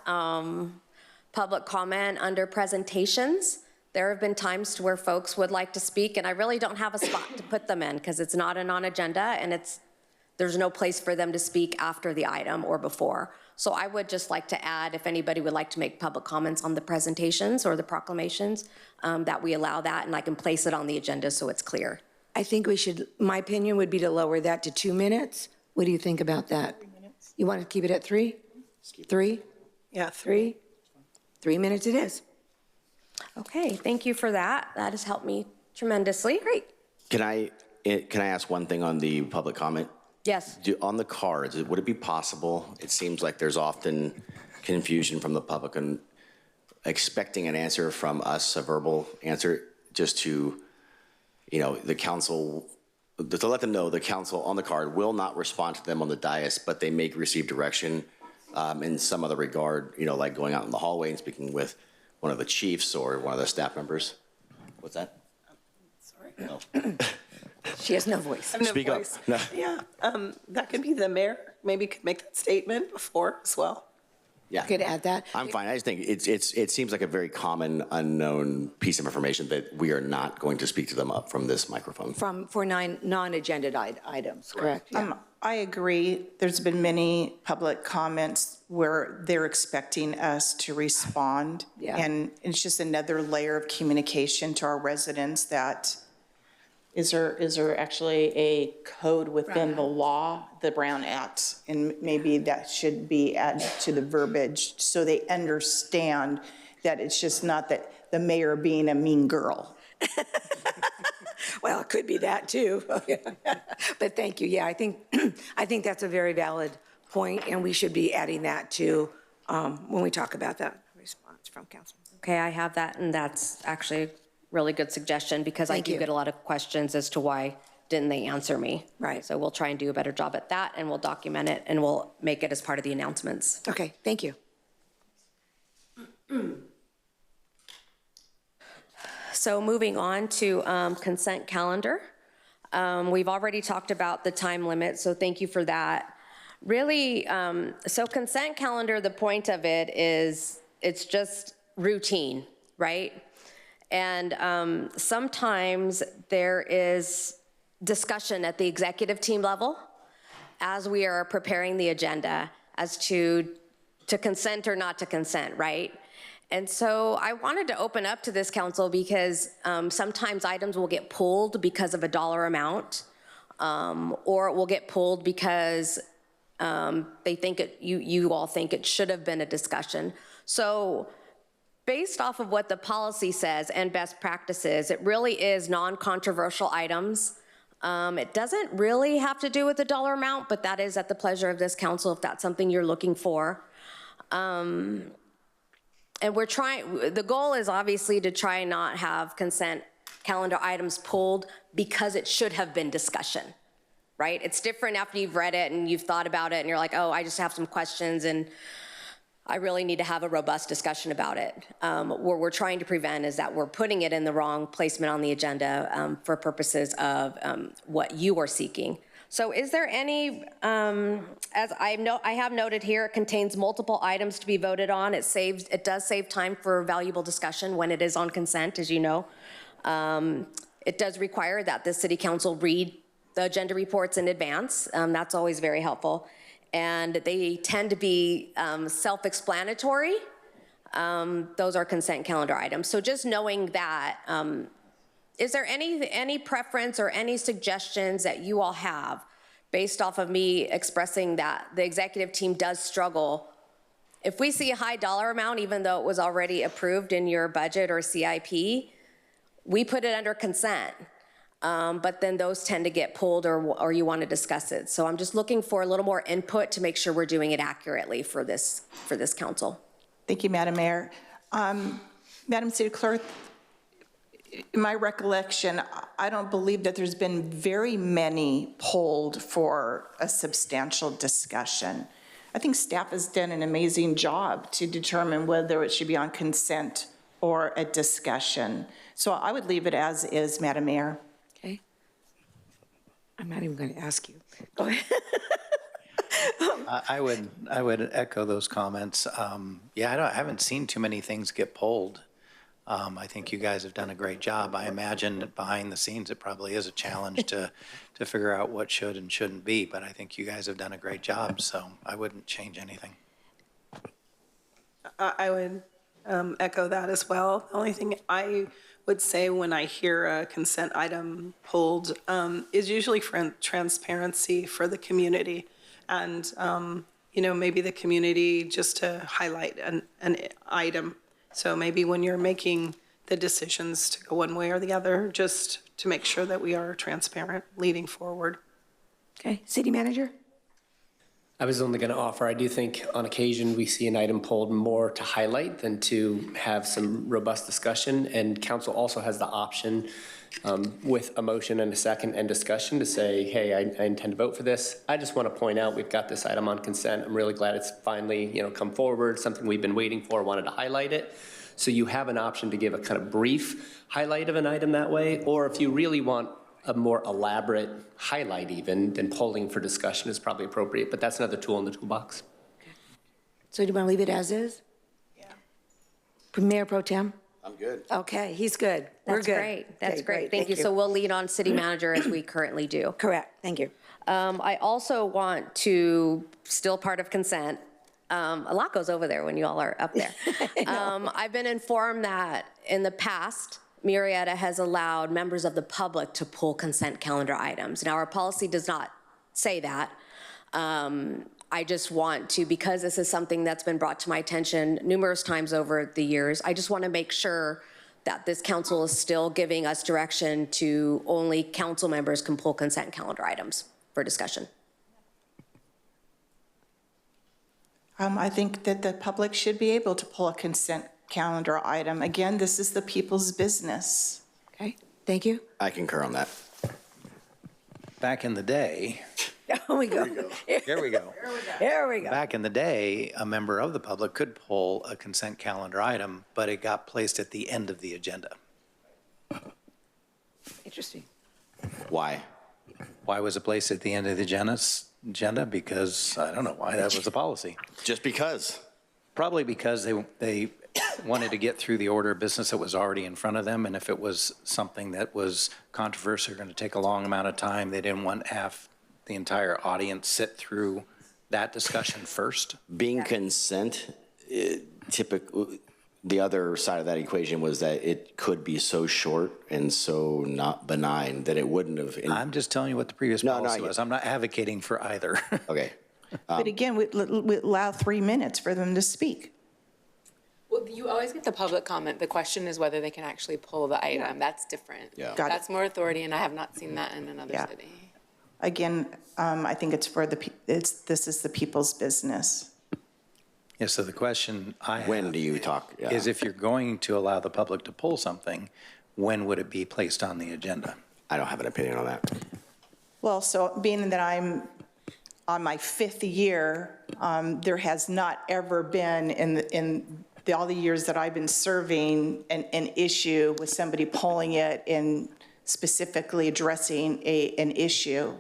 public comment under presentations. There have been times to where folks would like to speak, and I really don't have a spot to put them in because it's not a non-agenda, and there's no place for them to speak after the item or before. So I would just like to add, if anybody would like to make public comments on the presentations or the proclamations, that we allow that, and I can place it on the agenda so it's clear. I think we should, my opinion would be to lower that to 2 minutes. What do you think about that? 3 minutes. You want to keep it at 3? 3? Yeah, 3? 3 minutes it is. Okay, thank you for that. That has helped me tremendously. Great. Can I ask one thing on the public comment? Yes. On the cards, would it be possible, it seems like there's often confusion from the public and expecting an answer from us, a verbal answer, just to, the council, to let them know the council on the card will not respond to them on the dais, but they may receive direction in some other regard, like going out in the hallway and speaking with one of the chiefs or one of the staff members. What's that? Sorry. No. She has no voice. I have no Speak up. voice. No. Yeah, that could be the mayor. Maybe could make that statement before as well. Yeah. Could add that. I'm fine. I just think it seems like a very common unknown piece of information that we are not going to speak to them up from this microphone. For non-agenda items, correct? Yeah. I agree. There's been many public comments where they're expecting us to respond. Yeah. And it's just another layer of communication to our residents that, is there actually a code within the law, the Brown Act? And maybe that should be added to the verbiage so they understand that it's just not that the mayor being a mean girl. Well, it could be that too. But thank you. Yeah, I think that's a very valid point, and we should be adding that to when we talk about that response from council. Okay, I have that, and that's actually a really good suggestion because I do get a lot of questions as to why didn't they answer me. Right. So we'll try and do a better job at that, and we'll document it, and we'll make it as part of the announcements. Okay, thank you. So moving on to consent calendar. We've already talked about the time limit, so thank you for that. Really, so consent calendar, the point of it is it's just routine, right? And sometimes there is discussion at the executive team level as we are preparing the agenda as to consent or not to consent, right? And so I wanted to open up to this council because sometimes items will get pulled because of a dollar amount, or it will get pulled because they think you all think it should have been a discussion. So based off of what the policy says and best practices, it really is non-controversial items. It doesn't really have to do with the dollar amount, but that is at the pleasure of this council if that's something you're looking for. And we're trying, the goal is obviously to try and not have consent calendar items pulled because it should have been discussion, right? It's different after you've read it and you've thought about it and you're like, oh, I just have some questions and I really need to have a robust discussion about it. What we're trying to prevent is that we're putting it in the wrong placement on the agenda for purposes of what you are seeking. So is there any, as I have noted here, it contains multiple items to be voted on. It does save time for valuable discussion when it is on consent, as you know. It does require that the city council read the agenda reports in advance. That's always very helpful. And they tend to be self-explanatory. Those are consent calendar items. So just knowing that, is there any preference or any suggestions that you all have based off of me expressing that the executive team does struggle? If we see a high dollar amount, even though it was already approved in your budget or CIP, we put it under consent. But then those tend to get pulled or you want to discuss it. So I'm just looking for a little more input to make sure we're doing it accurately for this council. Thank you, Madam Mayor. Madam City Clerk, in my recollection, I don't believe that there's been very many pulled for a substantial discussion. I think staff has done an amazing job to determine whether it should be on consent or a discussion. So I would leave it as is, Madam Mayor. Okay. I'm not even going to ask you. Go ahead. I would echo those comments. Yeah, I haven't seen too many things get pulled. I think you guys have done a great job. I imagine that behind the scenes it probably is a challenge to figure out what should and shouldn't be, but I think you guys have done a great job, so I wouldn't change anything. I would echo that as well. The only thing I would say when I hear a consent item pulled is usually for transparency for the community. And, maybe the community just to highlight an item. So maybe when you're making the decisions to go one way or the other, just to make sure that we are transparent leading forward. Okay, city manager? I was only going to offer, I do think on occasion we see an item pulled more to highlight than to have some robust discussion. And council also has the option with a motion and a second and discussion to say, hey, I intend to vote for this. I just want to point out we've got this item on consent. I'm really glad it's finally come forward, something we've been waiting for, wanted to highlight it. So you have an option to give a kind of brief highlight of an item that way, or if you really want a more elaborate highlight even, then polling for discussion is probably appropriate, but that's another tool in the toolbox. So do you want to leave it as is? Yeah. Mayor Pro Tem? I'm good. Okay, he's good. We're That's good. great. That's Okay, great. Thank you. So we'll lead on city manager as we currently do. Correct, thank you. I also want to, still part of consent, a lot goes over there when you all are up there. I've been informed that in the past, Murrieta has allowed members of the public to pull consent calendar items. Now, our policy does not say that. I just want to, because this is something that's been brought to my attention numerous times over the years, I just want to make sure that this council is still giving us direction to only council members can pull consent calendar items for discussion. I think that the public should be able to pull a consent calendar item. Again, this is the people's business. Okay, thank you. I concur on that. Back in the day, Here we go. here we go. Here we go. Back in the day, a member of the public could pull a consent calendar item, but it got placed at the end of the agenda. Interesting. Why? Why was it placed at the end of the agenda? Because I don't know why, that was the policy. Just because. Probably because they wanted to get through the order of business that was already in front of them, and if it was something that was controversial, going to take a long amount of time, they didn't want to have the entire audience sit through that discussion first. Being consent, typically, the other side of that equation was that it could be so short and so not benign that it wouldn't have. I'm just telling you what the previous policy was. I'm not advocating for either. Okay. But again, we allow 3 minutes for them to speak. Well, you always get the public comment. The question is whether they can actually pull the item. That's different. Yeah. Got it. That's more authority, and I have not seen that in another Yeah. city. Again, I think it's for this is the people's business. Yeah, so the question I have. When do you talk? Yeah. Is if you're going to allow the public to pull something, when would it be placed on the agenda? I don't have an opinion on that. Well, so being that I'm on my 5th year, there has not ever been in all the years that I've been serving an issue with somebody pulling it and specifically addressing an issue.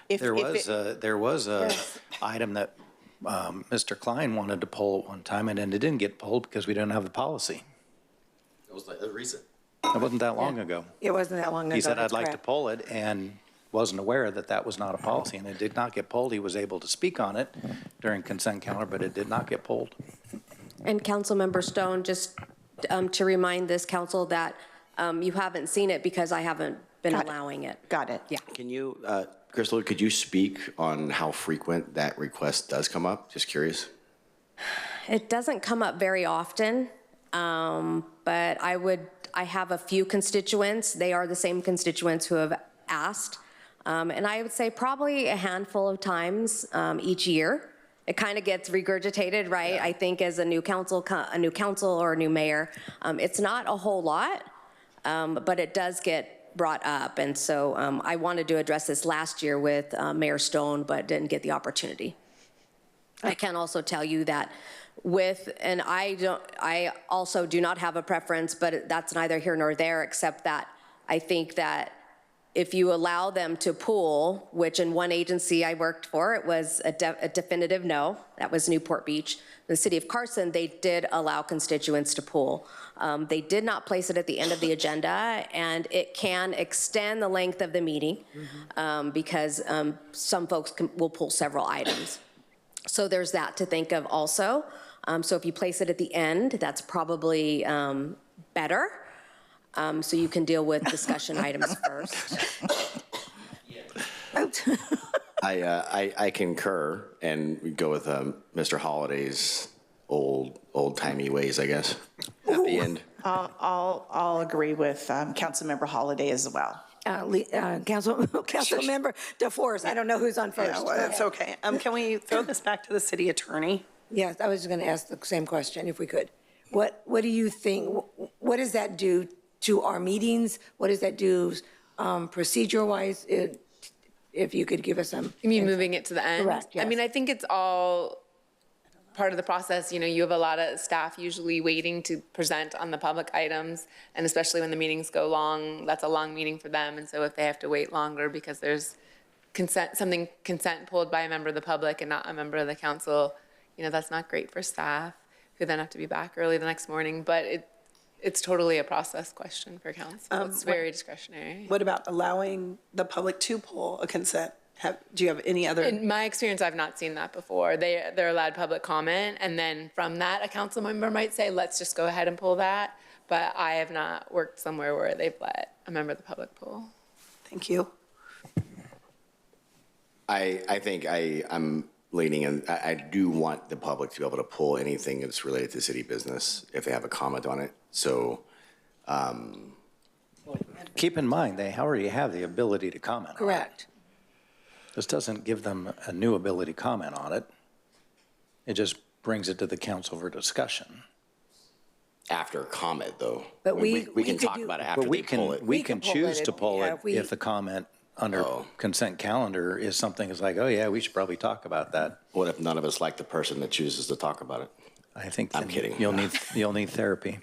There was a item that Mr. Klein wanted to pull at one time, and then it didn't get pulled because we didn't have the policy. It was like recent. It wasn't that long ago. It wasn't that long ago. He said, that's I'd like to correct. pull it, and wasn't aware that that was not a policy, and it did not get pulled. He was able to speak on it during consent calendar, but it did not get pulled. And Councilmember Stone, just to remind this council that you haven't seen it because I haven't been allowing it. Got it. Yeah. Can you, Crystal, could you speak on how frequent that request does come up? Just curious. It doesn't come up very often, but I have a few constituents. They are the same constituents who have asked. And I would say probably a handful of times each year. It kind of gets regurgitated, right? Yeah. I think as a new council or a new mayor, it's not a whole lot, but it does get brought up. And so I wanted to address this last year with Mayor Stone, but didn't get the opportunity. I can also tell you that I also do not have a preference, but that's neither here nor there, except that I think that if you allow them to pool, which in one agency I worked for, it was a definitive no. That was Newport Beach. The city of Carson, they did allow constituents to pool. They did not place it at the end of the agenda, and it can extend the length of the meeting because some folks will pull several items. So there's that to think of also. So if you place it at the end, that's probably better. So you can deal with discussion items first. I concur, and we go with Mr. Holliday's old-timey ways, I guess, at the end. I'll agree with Councilmember Holliday as well. Councilmember DeForest, I don't know who's on first. Yeah, well, it's okay. Can we throw this back to the city attorney? Yes, I was just going to ask the same question if we could. What do you think, what does that do to our meetings? What does that do procedure-wise? If you could give us some. You mean moving it to the end? Correct, yes. I mean, I think it's all part of the process. You know, you have a lot of staff usually waiting to present on the public items, and especially when the meetings go long, that's a long meeting for them. And so if they have to wait longer because there's consent pulled by a member of the public and not a member of the council, you know, that's not great for staff who then have to be back early the next morning. But it's totally a process question for council. It's very discretionary. What about allowing the public to pull a consent? Do you have any other? In my experience, I've not seen that before. They're allowed public comment, and then from that, a council member might say, let's just go ahead and pull that. But I have not worked somewhere where they've let a member of the public pull. Thank you. I think I'm leaning in, I do want the public to be able to pull anything that's related to city business if they have a comment on it. So, Keep in mind, they already have the ability to comment on it. Correct. This doesn't give them a new ability to comment on it. It just brings it to the council for discussion. after comment, though. But we we can could talk do- about it after But they pull it. we can pull choose it to if- pull yeah, it if we- if the comment under Oh. consent calendar is something that's like, oh yeah, we should probably talk about that. What if none of us like the person that chooses to talk about it? I think I'm then kidding. You'll need therapy.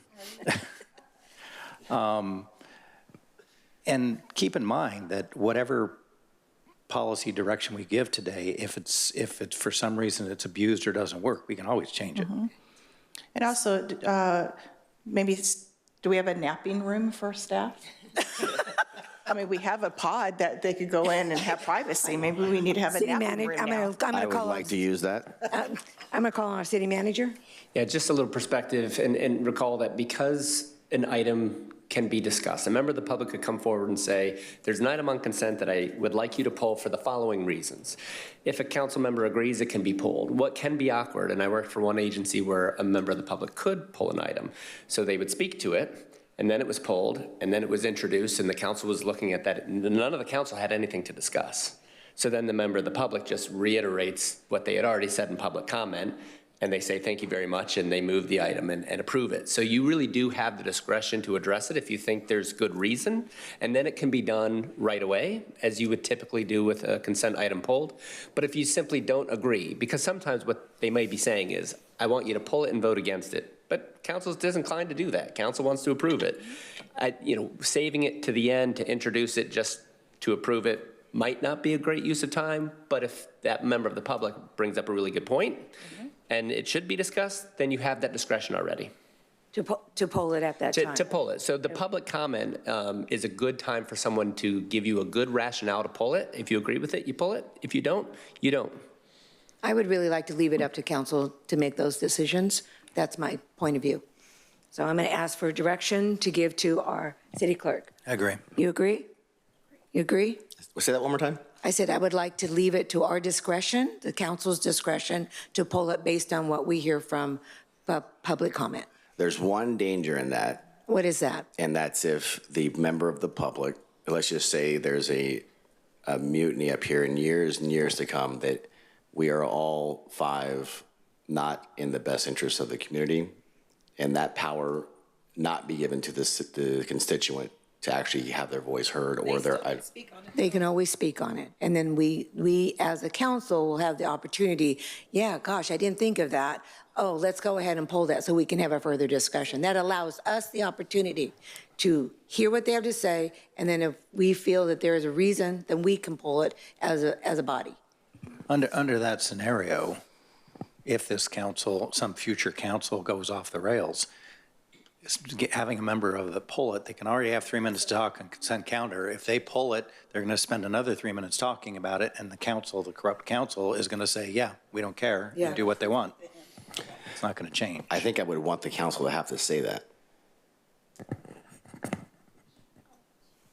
And keep in mind that whatever policy direction we give today, if it's for some reason it's abused or doesn't work, we can always change it. And also, maybe, do we have a napping room for staff? I mean, we have a pod that they could go in and have privacy. Maybe we need to have a City napping manager, room I'm now. gonna I would call like to use that. I'm gonna call on our city manager. Yeah, just a little perspective, and recall that because an item can be discussed, a member of the public could come forward and say, there's an item on consent that I would like you to pull for the following reasons. If a council member agrees, it can be pulled. What can be awkward, and I worked for one agency where a member of the public could pull an item, so they would speak to it, and then it was pulled, and then it was introduced, and the council was looking at that. None of the council had anything to discuss. So then the member of the public just reiterates what they had already said in public comment, and they say, thank you very much, and they move the item and approve it. So you really do have the discretion to address it if you think there's good reason, and then it can be done right away, as you would typically do with a consent item pulled. But if you simply don't agree, because sometimes what they may be saying is, I want you to pull it and vote against it. But council's disinclined to do that. Council wants to approve it. Saving it to the end to introduce it just to approve it might not be a great use of time, but if that member of the public brings up a really good point, and it should be discussed, then you have that discretion already. To pull it at that time. To pull it. So the public comment is a good time for someone to give you a good rationale to pull it. If you agree with it, you pull it. If you don't, you don't. I would really like to leave it up to council to make those decisions. That's my point of view. So I'm going to ask for direction to give to our city clerk. I agree. You agree? You agree? Say that one more time. I said I would like to leave it to our discretion, the council's discretion, to pull it based on what we hear from public comment. There's one danger in that, What is that? and that's if the member of the public, let's just say there's a mutiny up here in years and years to come, that we are all five not in the best interest of the community, and that power not be given to the constituent to actually have their voice heard or their. They can always speak on it. And then we as a council will have the opportunity, yeah, gosh, I didn't think of that. Oh, let's go ahead and pull that so we can have a further discussion. That allows us the opportunity to hear what they have to say, and then if we feel that there is a reason, then we can pull it as a body. Under that scenario, if this council, some future council goes off the rails, having a member of the pull it, they can already have 3 minutes to talk on consent calendar. If they pull it, they're going to spend another 3 minutes talking about it, and the council, the corrupt council, is going to say, yeah, we don't care, Yeah. and do what they want. It's not going to change. I think I would want the council to have to say that.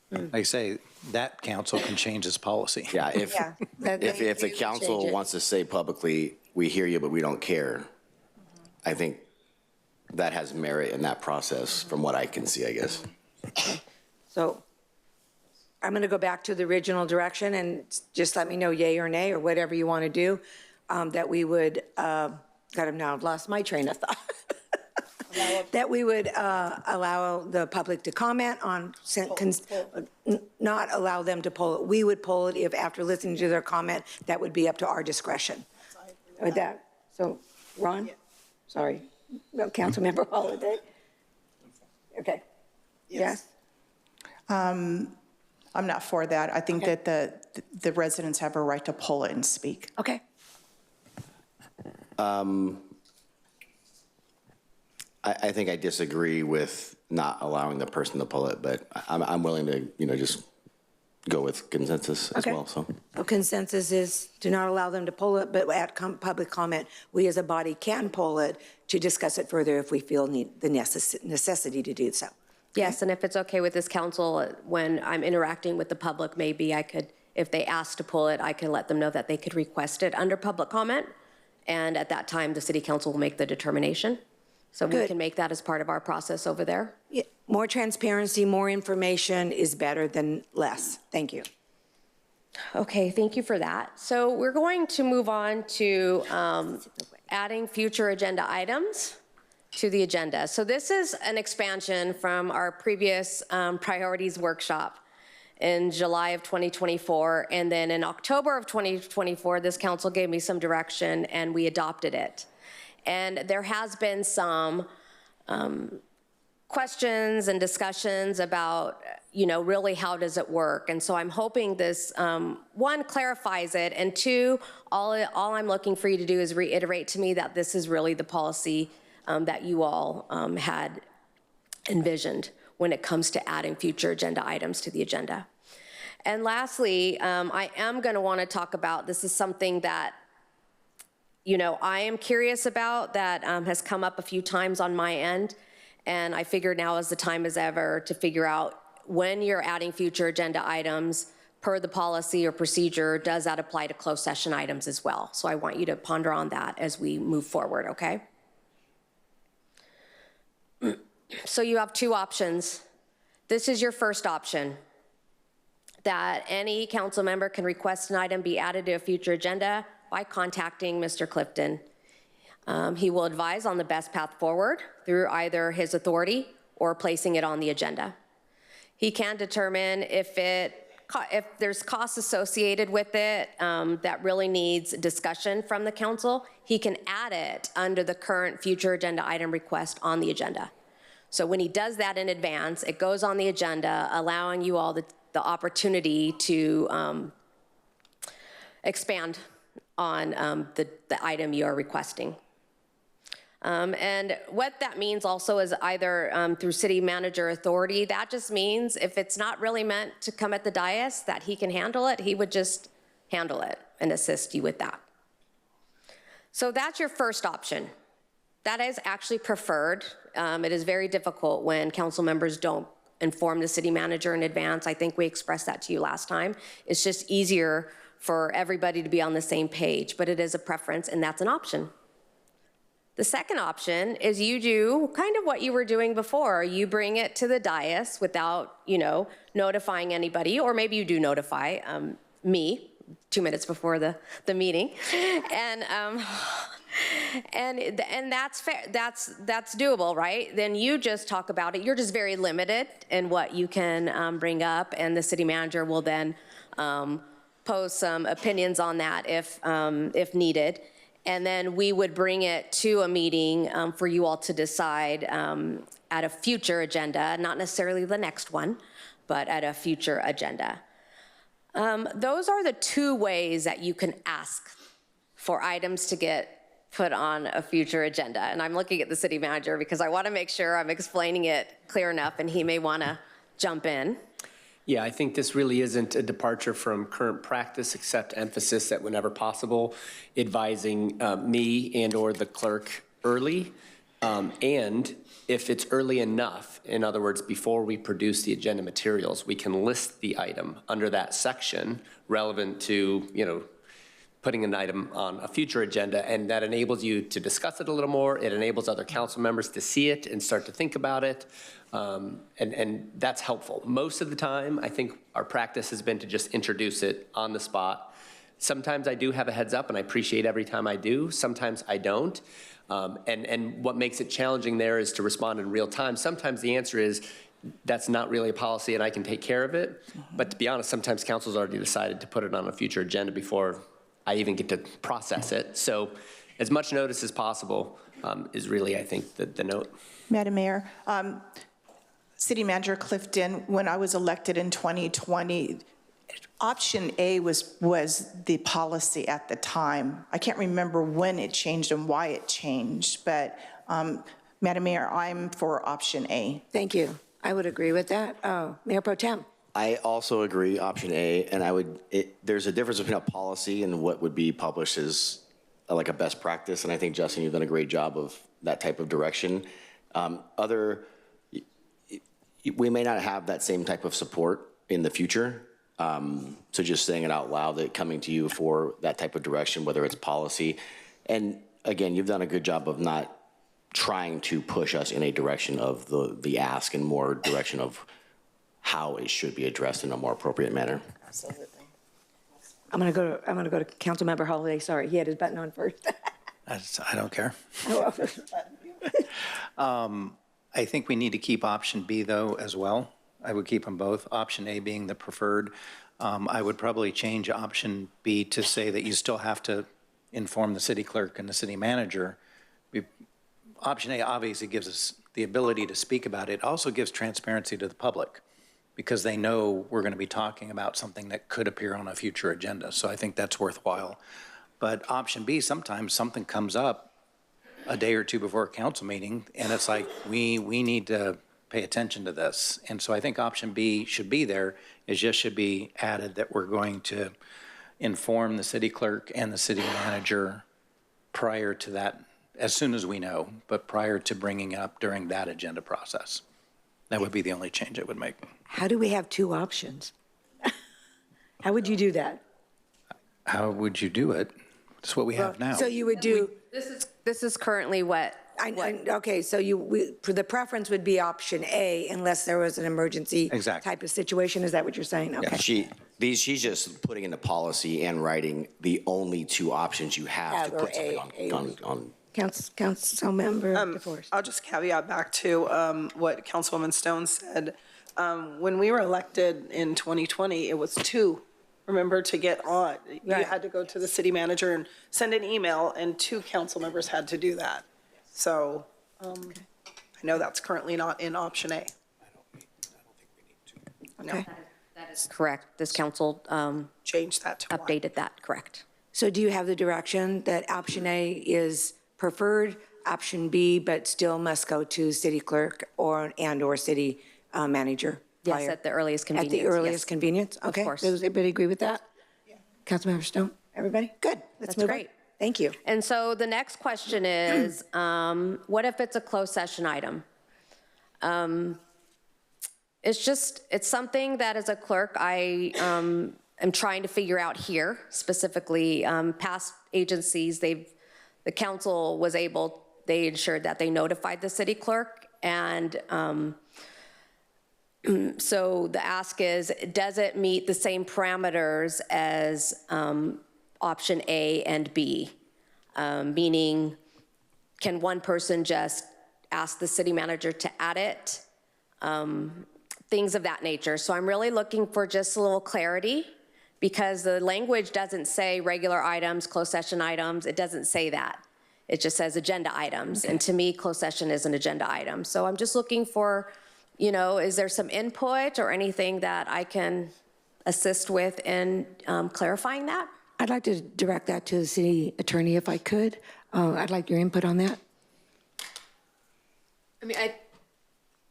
Like I say, that council can change its policy. Yeah, if If the council wants to say publicly, we hear you, but we don't care, I think that has merit in that process, from what I can see, I guess. So I'm going to go back to the original direction and just let me know yay or nay or whatever you want to do, that we would, God, I've now lost my train of thought. That we would allow the public to comment on, not allow them to pull it. We would pull it if after listening to their comment, that would be up to our discretion. With that, so Ron? Sorry, no, Councilmember Holiday? Okay. Yes? I'm not for that. I think that the residents have a right to pull it and speak. Okay. I think I disagree with not allowing the person to pull it, but I'm willing to, just go with consensus as Okay. well, so. Well, consensus is do not allow them to pull it, but at public comment, we as a body can pull it to discuss it further if we feel the necessity to do so. Yes, and if it's okay with this council, when I'm interacting with the public, maybe I could, if they ask to pull it, I can let them know that they could request it under public comment. And at that time, the city council will make the determination. So we Good. can make that as part of our process over there. Yeah, more transparency, more information is better than less. Thank you. Okay, thank you for that. So we're going to move on to adding future agenda items to the agenda. So this is an expansion from our previous priorities workshop in July of 2024. And then in October of 2024, this council gave me some direction and we adopted it. And there has been some questions and discussions about, really how does it work? And so I'm hoping this, one, clarifies it, and two, all I'm looking for you to do is reiterate to me that this is really the policy that you all had envisioned when it comes to adding future agenda items to the agenda. And lastly, I am going to want to talk about, this is something that I am curious about, that has come up a few times on my end, and I figure now is the time as ever to figure out when you're adding future agenda items per the policy or procedure, does that apply to closed session items as well? So I want you to ponder on that as we move forward, okay? So you have two options. This is your first option, that any council member can request an item be added to a future agenda by contacting Mr. Clifton. He will advise on the best path forward through either his authority or placing it on the agenda. He can determine if there's costs associated with it that really needs discussion from the council, he can add it under the current future agenda item request on the agenda. So when he does that in advance, it goes on the agenda, allowing you all the opportunity to expand on the item you are requesting. And what that means also is either through city manager authority. That just means if it's not really meant to come at the dais that he can handle it, he would just handle it and assist you with that. So that's your first option. That is actually preferred. It is very difficult when council members don't inform the city manager in advance. I think we expressed that to you last time. It's just easier for everybody to be on the same page, but it is a preference, and that's an option. The second option is you do kind of what you were doing before. You bring it to the dais without, notifying anybody, or maybe you do notify me 2 minutes before the meeting, and that's fair. That's doable, right? Then you just talk about it. You're just very limited in what you can bring up, and the city manager will then pose some opinions on that if needed. And then we would bring it to a meeting for you all to decide at a future agenda, not necessarily the next one, but at a future agenda. Those are the two ways that you can ask for items to get put on a future agenda. And I'm looking at the city manager because I want to make sure I'm explaining it clear enough, and he may want to jump in. Yeah, I think this really isn't a departure from current practice, except emphasis that whenever possible, advising me and or the clerk early. And if it's early enough, in other words, before we produce the agenda materials, we can list the item under that section relevant to, putting an item on a future agenda, and that enables you to discuss it a little more. It enables other council members to see it and start to think about it, and that's helpful. Most of the time, I think our practice has been to just introduce it on the spot. Sometimes I do have a heads up, and I appreciate every time I do. Sometimes I don't. And what makes it challenging there is to respond in real time. Sometimes the answer is, that's not really a policy and I can take care of it. But to be honest, sometimes council's already decided to put it on a future agenda before I even get to process it. So as much notice as possible is really, I think, the note. Madam Mayor, City Manager Clifton, when I was elected in 2020, option A was the policy at the time. I can't remember when it changed and why it changed, but Madam Mayor, I'm for option A. Thank you. I would agree with that. Mayor Pro Tem. I also agree, option A, and there's a difference between a policy and what would be published as like a best practice, and I think, Justin, you've done a great job of that type of direction. We may not have that same type of support in the future, so just saying it out loud, that coming to you for that type of direction, whether it's policy, and again, you've done a good job of not trying to push us in a direction of the ask and more direction of how it should be addressed in a more appropriate manner. Absolutely. I'm gonna go to Councilmember Holliday. Sorry, he had his button on first. I don't care. I think we need to keep option B, though, as well. I would keep them both, option A being the preferred. I would probably change option B to say that you still have to inform the city clerk and the city manager. Option A obviously gives us the ability to speak about it. It also gives transparency to the public because they know we're going to be talking about something that could appear on a future agenda. So I think that's worthwhile. But option B, sometimes something comes up a day or two before a council meeting, and it's like, we need to pay attention to this. And so I think option B should be there. It just should be added that we're going to inform the city clerk and the city manager prior to that, as soon as we know, but prior to bringing it up during that agenda process. That would be the only change it would make. How do we have two options? How would you do that? How would you do it? That's what we have now. So you would do. This is currently what. Okay, so the preference would be option A unless there was an emergency type of situation. Is that what you're saying? Okay. Yeah, she's just putting in the policy and writing the only two options you have to put something on. Councilmember DeForest. I'll just caveat back to what Councilwoman Stone said. When we were elected in 2020, it was two. Remember, to get on, you had to go to the city manager and send an email, and two council members had to do that. So I know that's currently not in option A. Okay. No, that is correct. This council changed that to updated that, correct. So do you have the direction that option A is preferred, option B, but still must go to city clerk or city manager? Yes, at the earliest convenience. At the earliest convenience? Okay. Of course. Does everybody agree with that? Yeah. Councilmember Stone? Everybody? Good. Let's move on. Thank you. And so the next question is, what if it's a closed session item? It's something that as a clerk, I am trying to figure out here, specifically past agencies, the council was able, they ensured that they notified the city clerk, and so the ask is, does it meet the same parameters as option A and B? Meaning, can one person just ask the city manager to add it? Things of that nature. So I'm really looking for just a little clarity because the language doesn't say regular items, closed session items. It doesn't say that. It just says agenda items. And to me, closed session is an agenda item. So I'm just looking for, is there some input or anything that I can assist with in clarifying that? I'd like to direct that to the city attorney if I could. I'd like your input on that. I mean,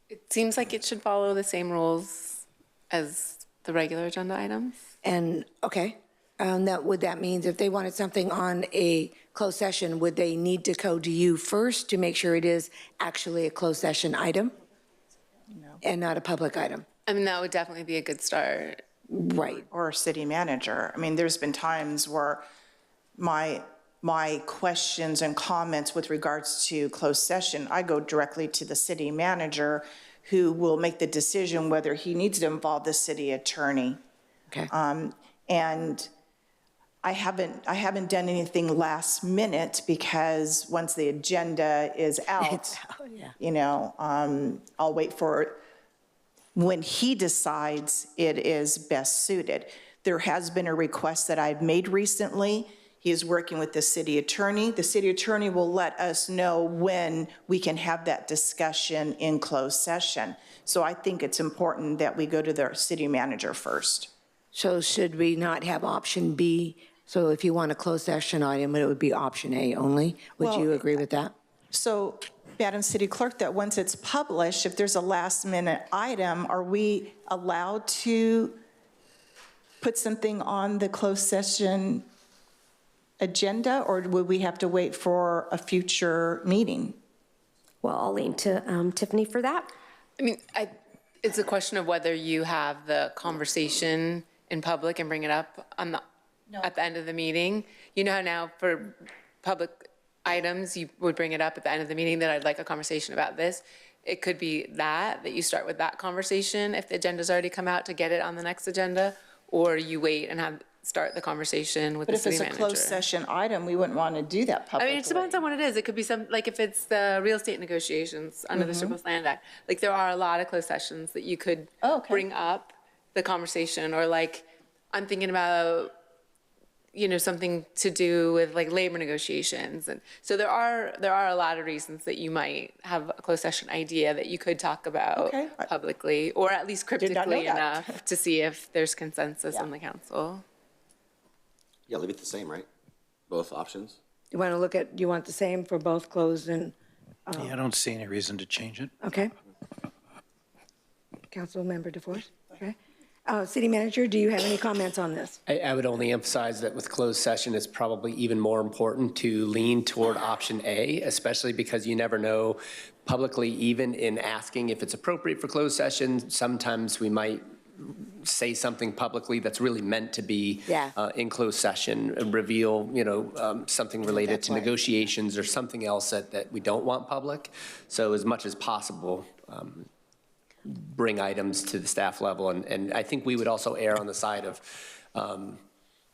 it seems like it should follow the same rules as the regular agenda items. And, okay, would that mean if they wanted something on a closed session, would they need to go to you first to make sure it is actually a closed session item? No. And not a public item? I mean, that would definitely be a good start. Right. Or city manager. I mean, there's been times where my questions and comments with regards to closed session, I go directly to the city manager, who will make the decision whether he needs to involve the city attorney. Okay. And I haven't done anything last minute, because once the agenda is out, you know, I'll wait for when he decides it is best suited. There has been a request that I've made recently. He is working with the city attorney. The city attorney will let us know when we can have that discussion in closed session. So I think it's important that we go to the city manager first. So should we not have option B? So if you want a closed session item, it would be option A only. Would you agree with that? So, Madam City Clerk, that once it's published, if there's a last minute item, are we allowed to put something on the closed session agenda, or would we have to wait for a future meeting? Well, I'll lean to Tiffany for that. I mean, it's a question of whether you have the conversation in public and bring it up on the, at the end of the meeting. You know how now for public items, you would bring it up at the end of the meeting that I'd like a conversation about this. It could be that you start with that conversation if the agenda's already come out to get it on the next agenda, or you wait and start the conversation with the city manager. But if it's a closed session item, we wouldn't want to do that publicly. I mean, it depends on what it is. It could be some, like if it's the real estate negotiations under the Surplus Land Act, like there are a lot of closed sessions that you could bring up the conversation, or like, I'm thinking about, you know, something to do with like labor negotiations. And so there are a lot of reasons that you might have a closed session idea that you could talk about publicly, or at least cryptically enough to see if there's consensus on the council. Yeah, leave it the same, right? Both options? You want to look at, you want the same for both closed and? Yeah, I don't see any reason to change it. Okay. Councilmember DeForest, okay. City Manager, do you have any comments on this? I would only emphasize that with closed session, it's probably even more important to lean toward option A, especially because you never know publicly, even in asking if it's appropriate for closed session, sometimes we might say something publicly that's really meant to be in closed session, reveal, you know, something related to negotiations or something else that we don't want public. So as much as possible, bring items to the staff level. And I think we would also err on the side of,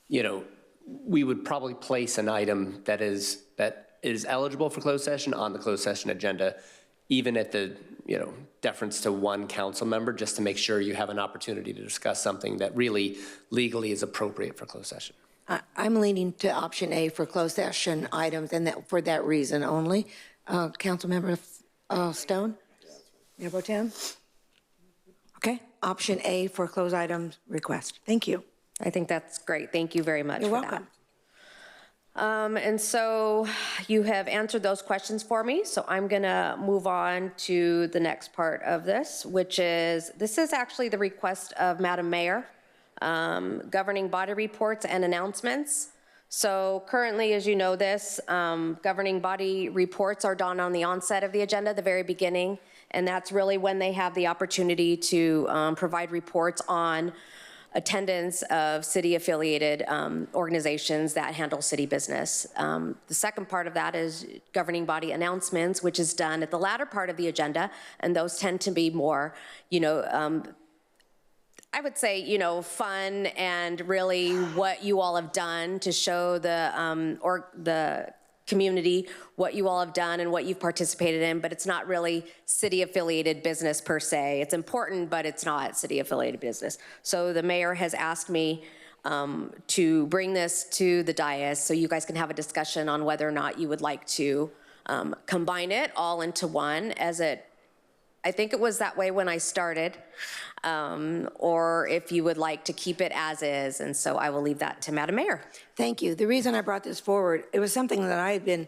you know, we would probably place an item that is eligible for closed session on the closed session agenda, even at the, you know, deference to one council member, just to make sure you have an opportunity to discuss something that really legally is appropriate for closed session. I'm leaning to option A for closed session items, and that for that reason only. Councilmember Stone? Mayor Pro Tem? Okay, option A for closed items request. Thank you. I think that's great. Thank you very much You're for welcome. that. And so you have answered those questions for me. So I'm going to move on to the next part of this, which is, this is actually the request of Madam Mayor, governing body reports and announcements. So currently, as you know this, governing body reports are done on the onset of the agenda, the very beginning. And that's really when they have the opportunity to provide reports on attendance of city-affiliated organizations that handle city business. The second part of that is governing body announcements, which is done at the latter part of the agenda, and those tend to be more, you know, I would say, you know, fun and really what you all have done to show the community what you all have done and what you've participated in, but it's not really city-affiliated business per se. It's important, but it's not city-affiliated business. So the mayor has asked me to bring this to the dais so you guys can have a discussion on whether or not you would like to combine it all into one, as I think it was that way when I started, or if you would like to keep it as is. And so I will leave that to Madam Mayor. Thank you. The reason I brought this forward, it was something that I had been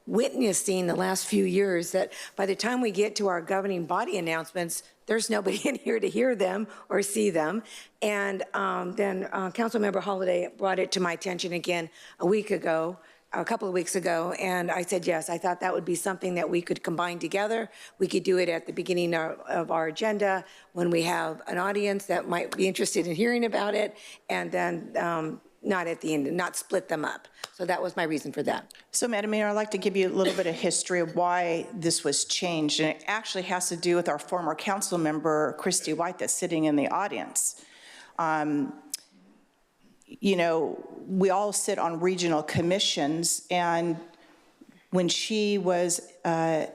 witnessing the last few years, that by the time we get to our governing body announcements, there's nobody in here to hear them or see them. And then Councilmember Holliday brought it to my attention again a couple of weeks ago, and I said, yes, I thought that would be something that we could combine together. We could do it at the beginning of our agenda when we have an audience that might be interested in hearing about it, and then not at the end, not split them up. So that was my reason for that. So, Madam Mayor, I'd like to give you a little bit of history of why this was changed, and it actually has to do with our former council member, Christy White, that's sitting in the audience. You know, we all sit on regional commissions, and when she was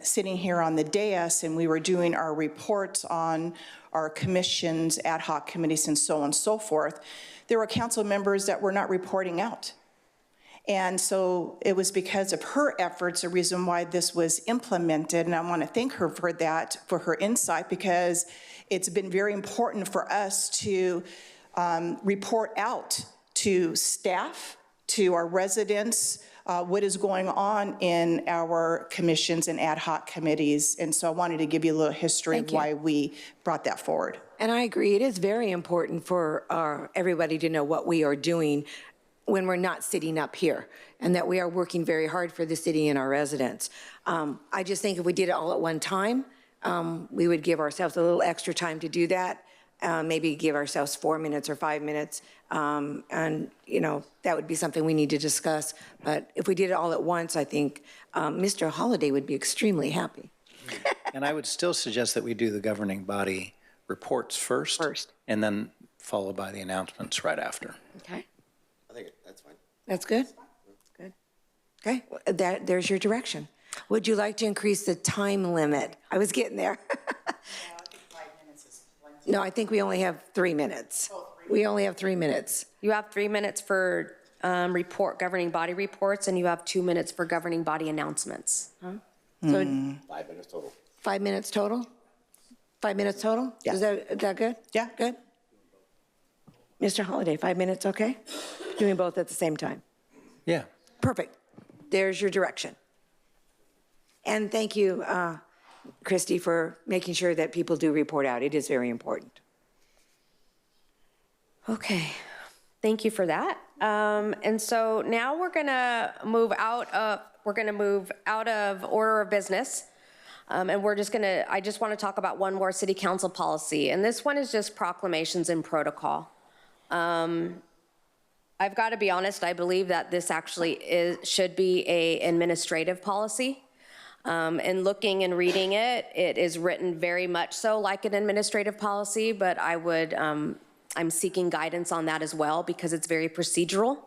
sitting here on the dais and we were doing our reports on our commissions, ad hoc committees, and so on and so forth, there were council members that were not reporting out. And so it was because of her efforts, a reason why this was implemented, and I want to thank her for that, for her insight, because it's been very important for us to report out to staff, to our residents, what is going on in our commissions and ad hoc committees. And so I wanted to give you a little history of why we brought that forward. And I agree, it is very important for everybody to know what we are doing when we're not sitting up here, and that we are working very hard for the city and our residents. I just think if we did it all at one time, we would give ourselves a little extra time to do that. Maybe give ourselves 4 minutes or 5 minutes. And, you know, that would be something we need to discuss. But if we did it all at once, I think Mr. Holliday would be extremely happy. And I would still suggest that we do the governing body reports first. And then followed by the announcements right after. Okay. I think that's fine. That's good? Good. Okay, there's your direction. Would you like to increase the time limit? I was getting there. No, I think we only have 3 minutes. We only have 3 minutes. You have 3 minutes for governing body reports, and you have 2 minutes for governing body announcements. So 5 minutes total. 5 minutes total? 5 minutes total? Yeah. Is that good? Yeah. Good? Mr. Holliday, 5 minutes, okay? Doing both at the same time. Yeah. Perfect. There's your direction. And thank you, Christy, for making sure that people do report out. It is very important. Okay, thank you for that. And so now we're gonna move out of order of business. And I just want to talk about one more city council policy. And this one is just proclamations and protocol. I've got to be honest, I believe that this actually should be an administrative policy. And looking and reading it, it is written very much so like an administrative policy, but I'm seeking guidance on that as well because it's very procedural.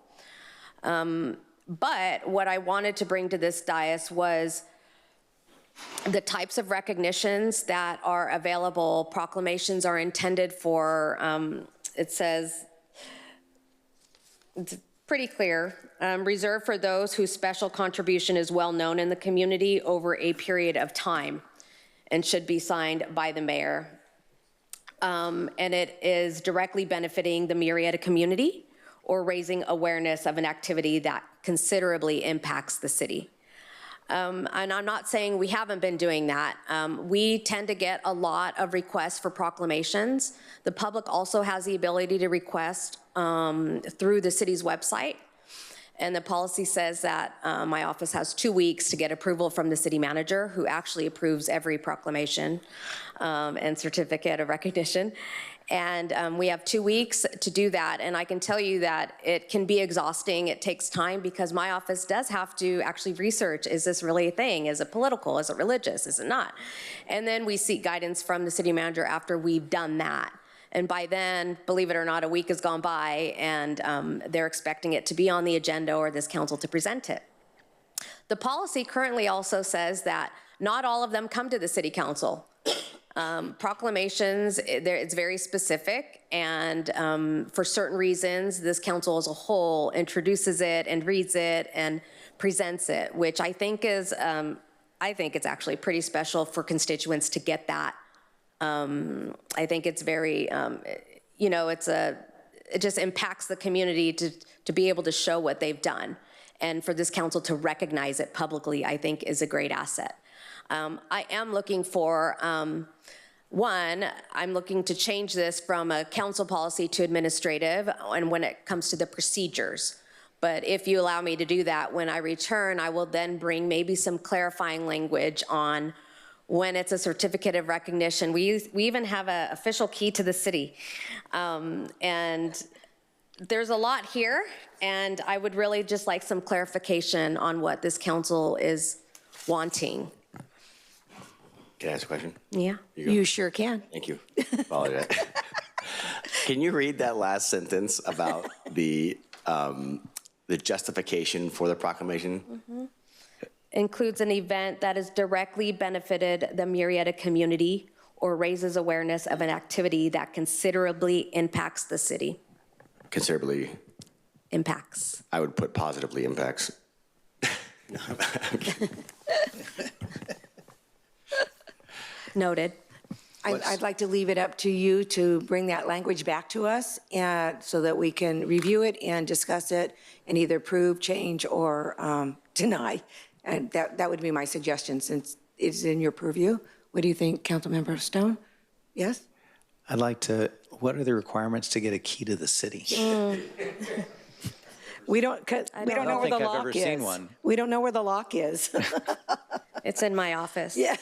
But what I wanted to bring to this dais was the types of recognitions that are available. Proclamations are intended for, it says, it's pretty clear, reserved for those whose special contribution is well known in the community over a period of time and should be signed by the mayor. And it is directly benefiting the Murrieta community or raising awareness of an activity that considerably impacts the city. And I'm not saying we haven't been doing that. We tend to get a lot of requests for proclamations. The public also has the ability to request through the city's website. And the policy says that my office has 2 weeks to get approval from the city manager, who actually approves every proclamation and certificate of recognition. And we have 2 weeks to do that. And I can tell you that it can be exhausting. It takes time because my office does have to actually research, is this really a thing? Is it political? Is it religious? Is it not? And then we seek guidance from the city manager after we've done that. And by then, believe it or not, a week has gone by and they're expecting it to be on the agenda or this council to present it. The policy currently also says that not all of them come to the city council. Proclamations, it's very specific, and for certain reasons, this council as a whole introduces it and reads it and presents it, which I think is, I think it's actually pretty special for constituents to get that. I think it's very, you know, it just impacts the community to be able to show what they've done. And for this council to recognize it publicly, I think is a great asset. I am looking for, I'm looking to change this from a council policy to administrative, and when it comes to the procedures. But if you allow me to do that, when I return, I will then bring maybe some clarifying language on when it's a certificate of recognition. We even have an official key to the city. And there's a lot here, and I would really just like some clarification on what this council is wanting. Can I ask a question? Yeah. You sure can. Thank you. Apologize. Can you read that last sentence about the justification for the proclamation? Mm-hmm. Includes an event that has directly benefited the Murrieta community or raises awareness of an activity that considerably impacts the city. Considerably. Impacts. I would put positively impacts. No, Noted. I'd like to leave it up to you to bring that language back to us and so that we can review it and discuss it and either approve, change, or deny. And that would be my suggestion since it's in your purview. What do you think, Councilmember Stone? Yes? I'd like to, what are the requirements to get a key to the city? We don't know where the I've lock ever is. seen one. We don't know where the lock is. It's in my office. Yeah,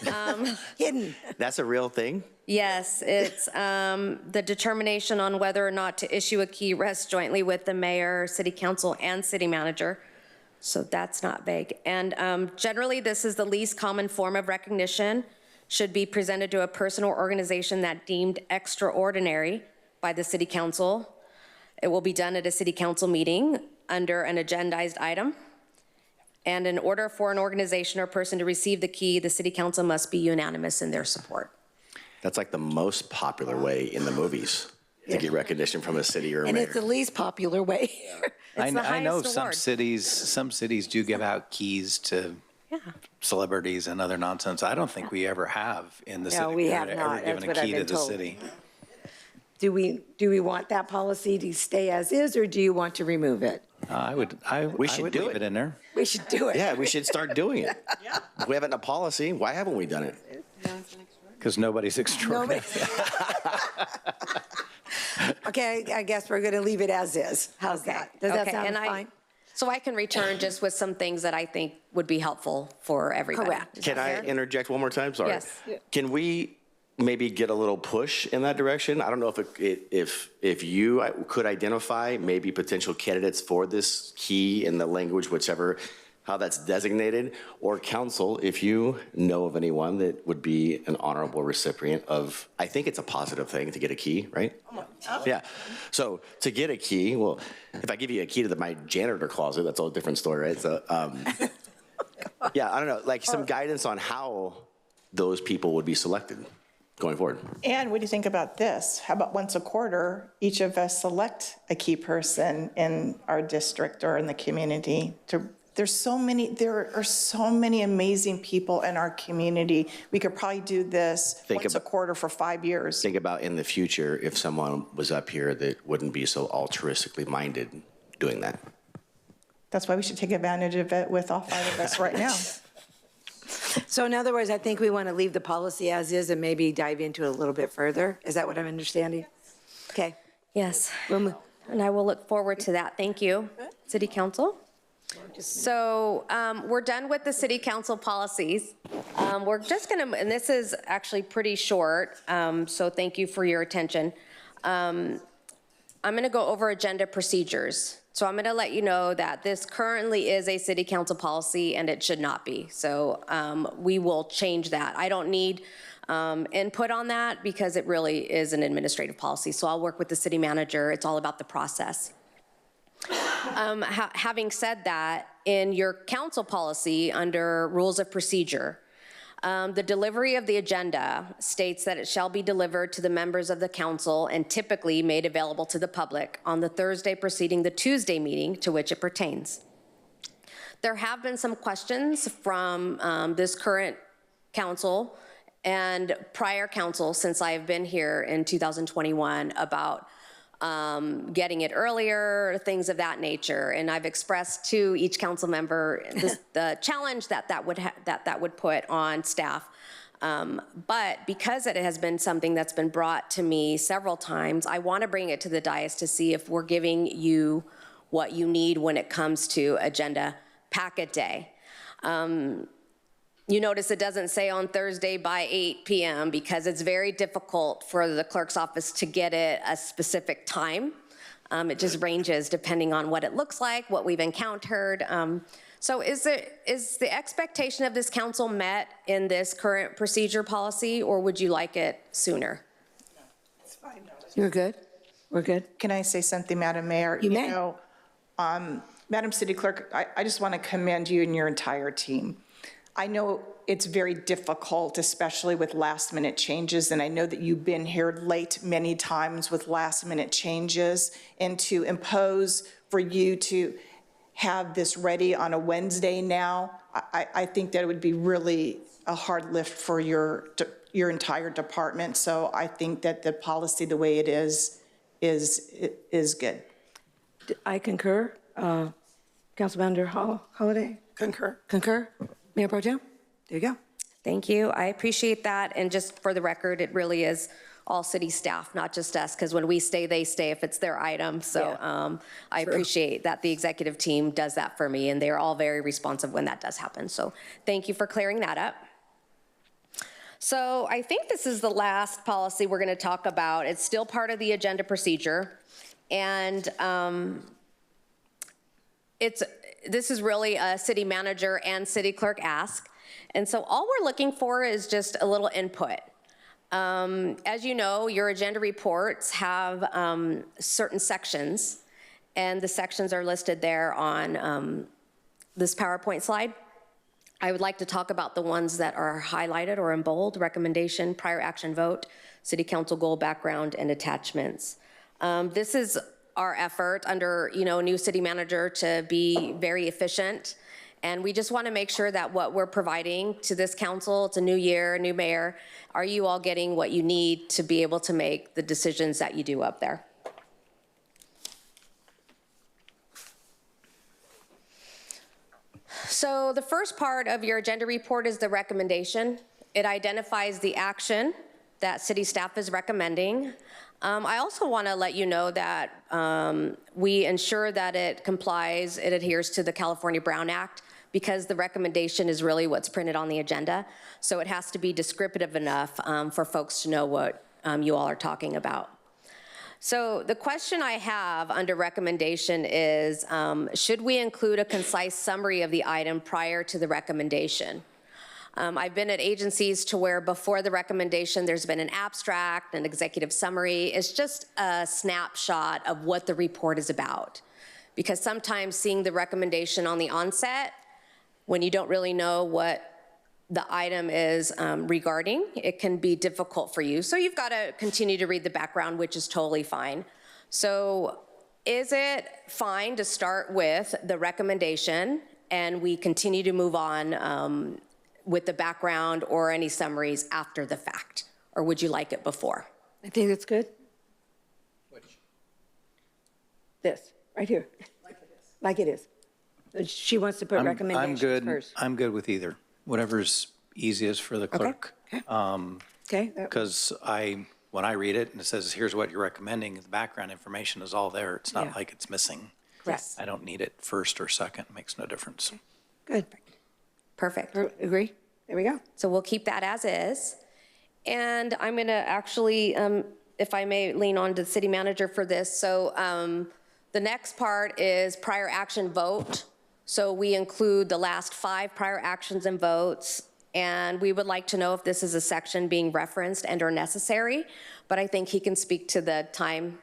hidden. That's a real thing? Yes, it's the determination on whether or not to issue a key rests jointly with the mayor, city council, and city manager. So that's not vague. And generally, this is the least common form of recognition, should be presented to a person or organization that deemed extraordinary by the city council. It will be done at a city council meeting under an agendized item. And in order for an organization or person to receive the key, the city council must be unanimous in their support. That's like the most popular way in the movies to get recognition from a city or a And mayor. it's the least popular way. I know highest some award. cities do give out keys to celebrities and other nonsense. I don't think we ever have in the city. No, we have ever not. given That's a what I've key to been the told. city. Do we want that policy to stay as is, or do you want to remove it? We should would do leave it. it in there. We should do it. Yeah, we should start doing it. If we have it in a policy, why haven't we done it? Because nobody's extraordinary. Okay, I guess we're going to leave it as is. How's that? Does that Okay, sound and fine? So I can return just with some things that I think would be helpful for everybody. Correct. Is Can that I fair? interject one more time? Sorry. Yes. Can we maybe get a little push in that direction? I don't know if you could identify maybe potential candidates for this key in the language, whichever, how that's designated, or council, if you know of anyone that would be an honorable recipient of, I think it's a positive thing to get a key, right? Yeah. So to get a key, well, if I give you a key to my janitor closet, that's a different story, right? So, yeah, I don't know, like some guidance on how those people would be selected going forward. And what do you think about this? How about once a quarter, each of us select a key person in our district or in the community to. There are so many amazing people in our community. We could probably do this once a quarter for 5 years. Think about in the future if someone was up here that wouldn't be so altruistically minded doing that. That's why we should take advantage of it with all 5 of us right now. So in other words, I think we want to leave the policy as is and maybe dive into it a little bit further. Is that what I'm understanding? Okay. Yes, and I will look forward to that. Thank you, City Council. So we're done with the City Council policies. We're just gonna, and this is actually pretty short, so thank you for your attention. I'm gonna go over agenda procedures. So I'm gonna let you know that this currently is a City Council policy and it should not be. So we will change that. I don't need input on that because it really is an administrative policy. So I'll work with the city manager. It's all about the process. Having said that, in your council policy under rules of procedure, the delivery of the agenda states that it shall be delivered to the members of the council and typically made available to the public on the Thursday preceding the Tuesday meeting to which it pertains. There have been some questions from this current council and prior council since I have been here in 2021 about getting it earlier, things of that nature. And I've expressed to each council member the challenge that would put on staff. But because it has been something that's been brought to me several times, I want to bring it to the dais to see if we're giving you what you need when it comes to agenda packet day. You notice it doesn't say on Thursday by 8 p.m. because it's very difficult for the clerk's office to get it a specific time. It just ranges depending on what it looks like, what we've encountered. So is the expectation of this council met in this current procedure policy, or would you like it sooner? It's fine. You're good? We're good? Can I say something, Madam Mayor? You may. know, Madam City Clerk, I just want to commend you and your entire team. I know it's very difficult, especially with last-minute changes, and I know that you've been here late many times with last-minute changes, and to impose for you to have this ready on a Wednesday now, I think that it would be really a hard lift for your entire department. So I think that the policy, the way it is good. I concur. Councilmember Holliday? Concur. Concur? Mayor Pro Tem? There you go. Thank you. I appreciate that. And just for the record, it really is all city staff, not just us, because when we stay, they stay if it's their item. So I appreciate that the executive team does that for me, and they're all very responsive when that does happen. So thank you for clearing that up. So I think this is the last policy we're going to talk about. It's still part of the agenda procedure. And this is really a city manager and city clerk ask. And so all we're looking for is just a little input. As you know, your agenda reports have certain sections, and the sections are listed there on this PowerPoint slide. I would like to talk about the ones that are highlighted or in bold: recommendation, prior action vote, city council goal background, and attachments. This is our effort under, new city manager to be very efficient. And we just want to make sure that what we're providing to this council, it's a new year, a new mayor, are you all getting what you need to be able to make the decisions that you do up there? So the first part of your agenda report is the recommendation. It identifies the action that city staff is recommending. I also want to let you know that we ensure that it complies, it adheres to the California Brown Act, because the recommendation is really what's printed on the agenda. So it has to be descriptive enough for folks to know what you all are talking about. So the question I have under recommendation is, should we include a concise summary of the item prior to the recommendation? I've been at agencies to where before the recommendation there's been an abstract, an executive summary. It's just a snapshot of what the report is about. Because sometimes seeing the recommendation on the onset, when you don't really know what the item is regarding, it can be difficult for you. So you've got to continue to read the background, which is totally fine. So is it fine to start with the recommendation and we continue to move on with the background or any summaries after the fact? Or would you like it before? I think that's good. Which? This, right here. Like it is. She wants to put recommendations first. I'm good with either. Whatever's easiest for the clerk. Okay. Because when I read it and it says, here's what you're recommending, the background information is all there. It's not like it's missing. Yes. I don't need it first or second. It makes no difference. Good. Perfect. Agree? There we go. So we'll keep that as is. And I'm going to actually, if I may lean on to the city manager for this. So the next part is prior action vote. So we include the last 5 prior actions and votes. And we would like to know if this is a section being referenced and or necessary. But I think he can speak to the time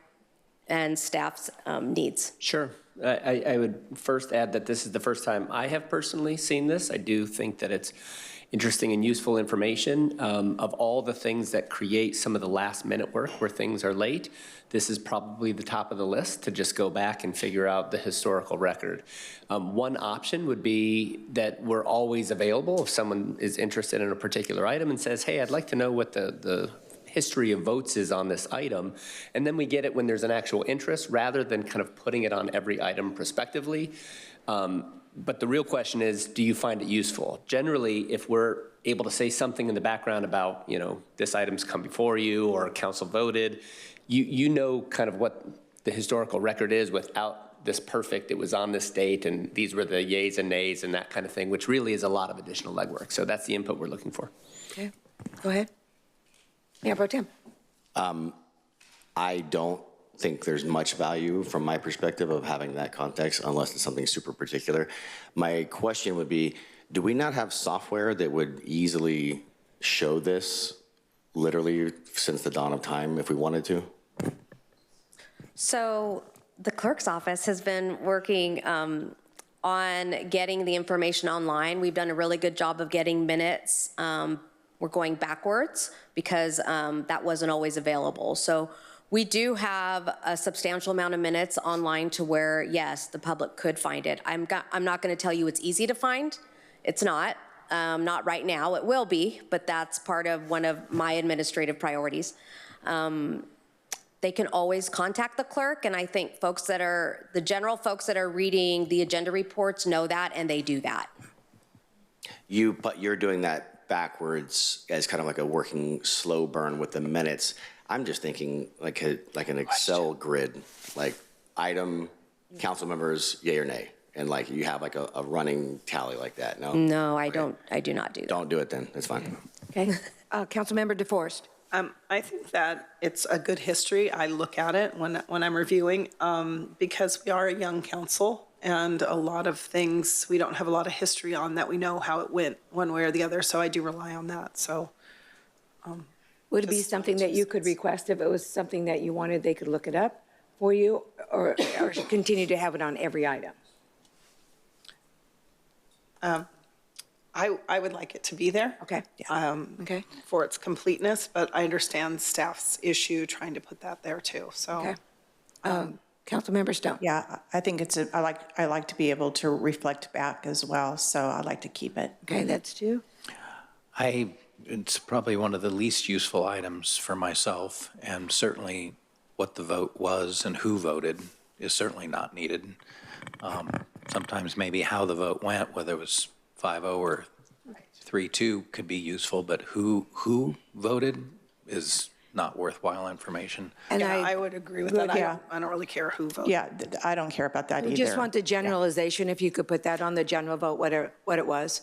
and staff's needs. Sure. I would first add that this is the first time I have personally seen this. I do think that it's interesting and useful information. Of all the things that create some of the last minute work where things are late, this is probably the top of the list to just go back and figure out the historical record. One option would be that we're always available if someone is interested in a particular item and says, hey, I'd like to know what the history of votes is on this item, and then we get it when there's an actual interest rather than kind of putting it on every item prospectively. But the real question is, do you find it useful? Generally, if we're able to say something in the background about, this item's come before you or council voted, you know kind of what the historical record is without this perfect, it was on this date and these were the yays and nays and that kind of thing, which really is a lot of additional legwork. So that's the input we're looking for. Okay, go ahead. Mayor Pro Tem. I don't think there's much value from my perspective of having that context unless it's something super particular. My question would be, do we not have software that would easily show this literally since the dawn of time if we wanted to? So the clerk's office has been working on getting the information online. We've done a really good job of getting minutes. We're going backwards because that wasn't always available. So we do have a substantial amount of minutes online to where, yes, the public could find it. I'm not going to tell you it's easy to find. It's not right now. It will be, but that's part of one of my administrative priorities. They can always contact the clerk, and I think the general folks that are reading the agenda reports know that, and they do that. But you're doing that backwards as kind of like a working slow burn with the minutes. I'm just thinking like an Excel grid, like item, council members, yay or nay, and like you have like a running tally like that. No. No, I don't. I do not do that. Don't do it then. It's fine. Okay. Councilmember DeForest. I think that it's a good history. I look at it when I'm reviewing because we are a young council and a lot of things we don't have a lot of history on that we know how it went one way or the other. So I do rely on that. So Would it be something that you could request if it was something that you wanted, they could look it up for you or continue to have it on every item? I would like it to be there. Okay. Okay. For its completeness, but I understand staff's issue trying to put that there too. So. Okay. Councilmember Stone. Yeah, I think I like to be able to reflect back as well, so I'd like to keep it. Okay, that's two. It's probably one of the least useful items for myself, and certainly what the vote was and who voted is certainly not needed. Sometimes maybe how the vote went, whether it was 5-0 or 3-2 could be useful, but who voted is not worthwhile information. And I would agree with that. Yeah. I don't really care who voted. Yeah, I don't care about that either. We just want the generalization, if you could put that on the general vote, what it was.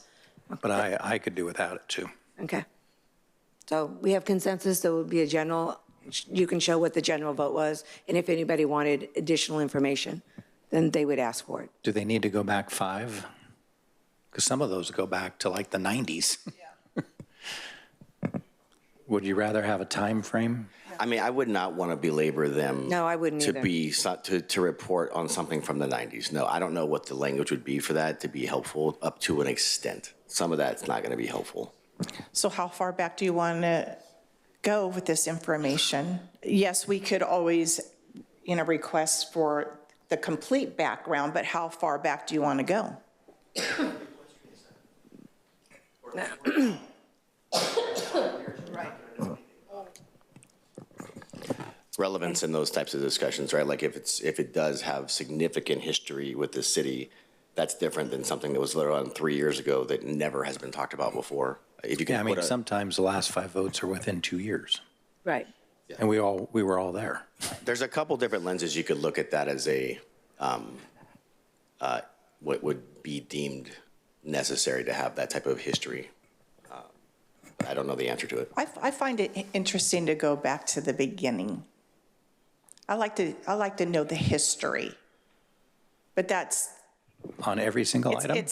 But I could do without it too. Okay. So we have consensus, there would be a general, you can show what the general vote was, and if anybody wanted additional information, then they would ask for it. Do they need to go back 5? Because some of those go back to like the 90s. Yeah. Would you rather have a time frame? I mean, I would not want to belabor them. No, I wouldn't either. To report on something from the 90s. No, I don't know what the language would be for that to be helpful up to an extent. Some of that's not going to be helpful. So how far back do you want to go with this information? Yes, we could always, request for the complete background, but how far back do you want to go? Relevance in those types of discussions, right? Like if it does have significant history with the city, that's different than something that was literally on 3 years ago that never has been talked about before. If you can Yeah, I mean, sometimes the last 5 votes are within 2 years. Right. Yeah. And we were all there. There's a couple different lenses you could look at that as what would be deemed necessary to have that type of history. I don't know the answer to it. I find it interesting to go back to the beginning. I like to know the history, but that's On every single item?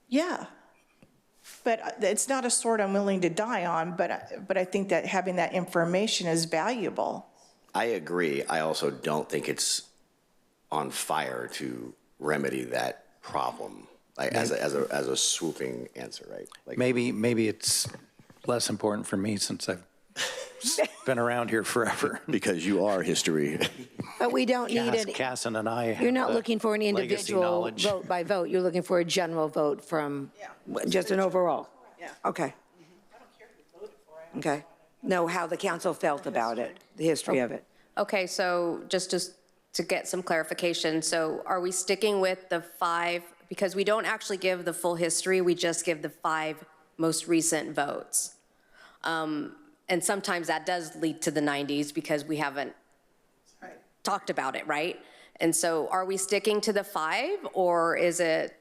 Yeah. But it's not a sword I'm willing to die on, but I think that having that information is valuable. I agree. I also don't think it's on fire to remedy that problem, like as a swooping answer, right? Like Maybe it's less important for me since I've been around here forever. because you are history. But we don't need it. Casson and I. You're not have looking for an legacy individual knowledge. vote by vote. You're looking for a general vote from just an overall. Yeah. Okay. Okay. Know how the council felt about it, the history of it. Okay, so just to get some clarification, so are we sticking with the 5, because we don't actually give the full history, we just give the 5 most recent votes. And sometimes that does lead to the 90s because we haven't talked about it, right? And so are we sticking to the 5 or is it?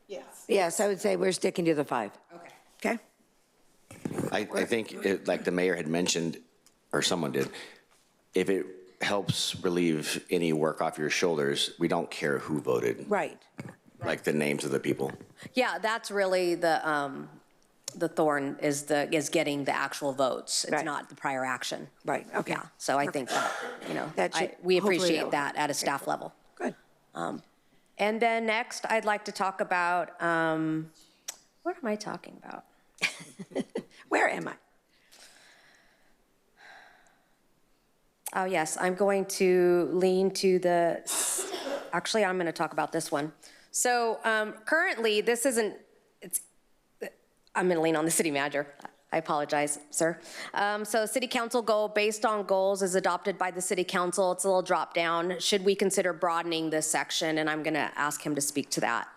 Yes. Yes, I would say we're sticking to the 5. Okay. Okay? I think, like the mayor had mentioned, or someone did, if it helps relieve any work off your shoulders, we don't care who voted, Right. like the names of the people. Yeah, that's really the thorn is getting the actual votes. It's Right. not the prior action. Right, okay. Yeah, so I think that, That should- we hopefully appreciate that'll- that at a staff level. Good. And then next, I'd like to talk about, what am I talking about? Where am I? Oh, yes, I'm going to lean to actually, I'm going to talk about this one. So currently, this isn't, I'm going to lean on the city manager. I apologize, sir. So city council goal based on goals is adopted by the city council. It's a little drop down. Should we consider broadening this section? And I'm going to ask him to speak to that.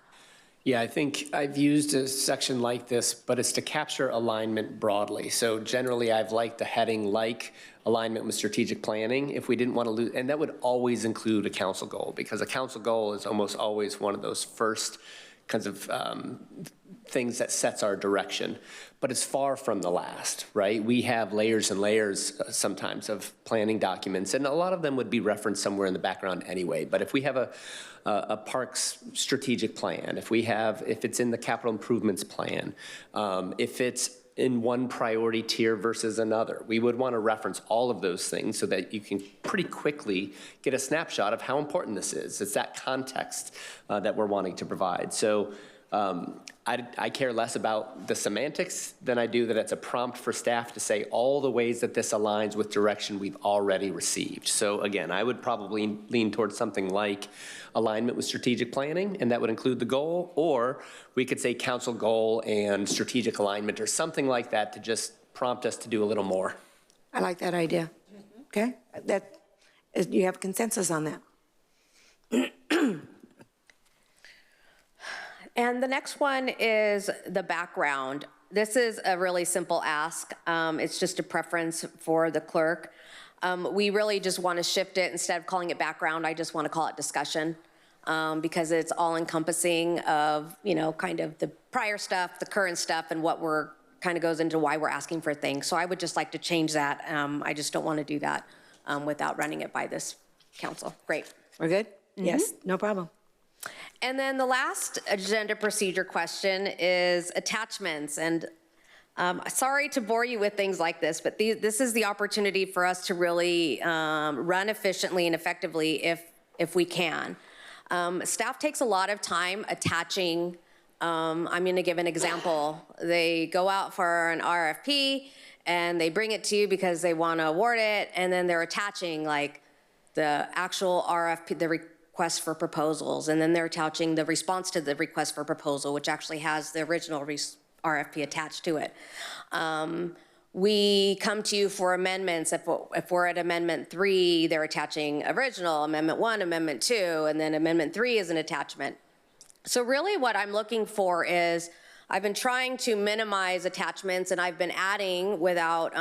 Yeah, I think I've used a section like this, but it's to capture alignment broadly. So generally, I've liked the heading like alignment with strategic planning. If we didn't want to lose, and that would always include a council goal, because a council goal is almost always one of those first kinds of things that sets our direction, but it's far from the last, right? We have layers and layers sometimes of planning documents, and a lot of them would be referenced somewhere in the background anyway. But if we have a parks strategic plan, if it's in the capital improvements plan, if it's in one priority tier versus another, we would want to reference all of those things so that you can pretty quickly get a snapshot of how important this is. It's that context that we're wanting to provide. So I care less about the semantics than I do that it's a prompt for staff to say all the ways that this aligns with direction we've already received. So again, I would probably lean towards something like alignment with strategic planning, and that would include the goal, or we could say council goal and strategic alignment or something like that to just prompt us to do a little more. I like that idea. Okay? You have consensus on that? And the next one is the background. This is a really simple ask. It's just a preference for the clerk. We really just want to shift it. Instead of calling it background, I just want to call it discussion, because it's all encompassing of, kind of the prior stuff, the current stuff, and what kind of goes into why we're asking for things. So I would just like to change that. I just don't want to do that without running it by this council. Great. We're good? Yes, no problem. And then the last agenda procedure question is attachments. And sorry to bore you with things like this, but this is the opportunity for us to really run efficiently and effectively if we can. Staff takes a lot of time attaching. I'm going to give an example. They go out for an RFP and they bring it to you because they want to award it, and then they're attaching like the actual RFP, the request for proposals, and then they're attaching the response to the request for proposal, which actually has the original RFP attached to it. We come to you for amendments. If we're at Amendment 3, they're attaching original, Amendment 1, Amendment 2, and then Amendment 3 is an attachment. So really what I'm looking for is, I've been trying to minimize attachments, and I've been adding without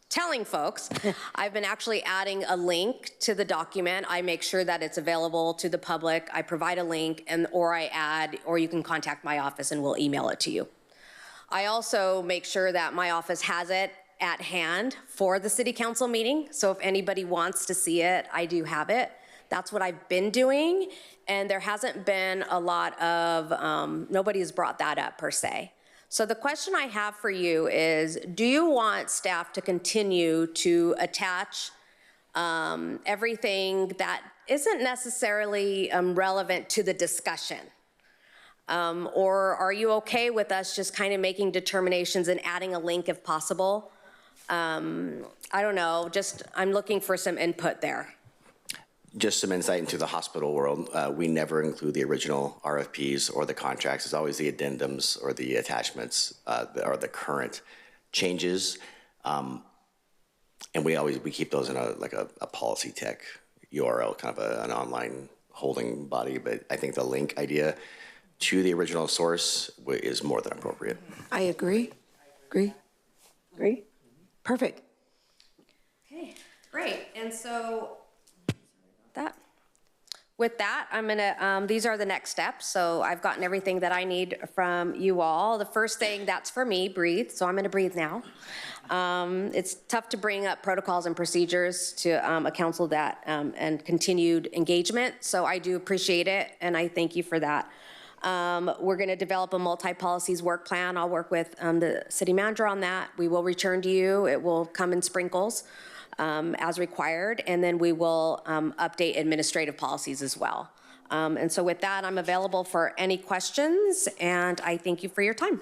telling folks, I've been actually adding a link to the document. I make sure that it's available to the public. I provide a link, or I add, or you can contact my office and we'll email it to you. I also make sure that my office has it at hand for the city council meeting. So if anybody wants to see it, I do have it. That's what I've been doing. And there hasn't been a lot of, nobody has brought that up per se. So the question I have for you is, do you want staff to continue to attach everything that isn't necessarily relevant to the discussion? Or are you okay with us just kind of making determinations and adding a link if possible? I don't know, I'm looking for some input there. Just some insight into the hospital world. We never include the original RFPs or the contracts. It's always the addendums or the attachments that are the current changes. And we keep those in a policy tech URL, kind of an online holding body. But I think the link idea to the original source is more than appropriate. I agree. Perfect. Okay, great. And so With that, I'm gonna, these are the next steps. So I've gotten everything that I need from you all. The first thing, that's for me, breathe. So I'm gonna breathe now. It's tough to bring up protocols and procedures to a council that, and continued engagement. So I do appreciate it, and I thank you for that. We're gonna develop a multi-policies work plan. I'll work with the city manager on that. We will return to you. It will come in sprinkles. As required, and then we will update administrative policies as well. And so with that, I'm available for any questions, and I thank you for your time.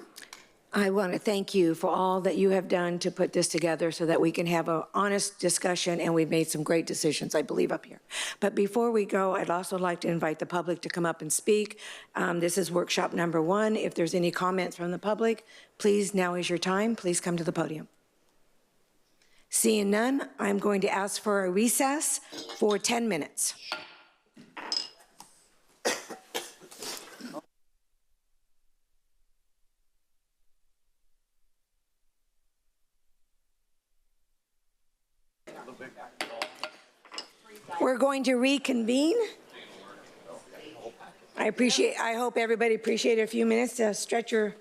I want to thank you for all that you have done to put this together so that we can have an honest discussion, and we've made some great decisions, I believe, up here. But before we go, I'd also like to invite the public to come up and speak. This is workshop number 1. If there's any comments from the public, please, now is your time. Please come to the podium. Seeing none, I'm going to ask for a recess for 10 minutes. We're going to reconvene. I hope everybody appreciated a few minutes to stretch your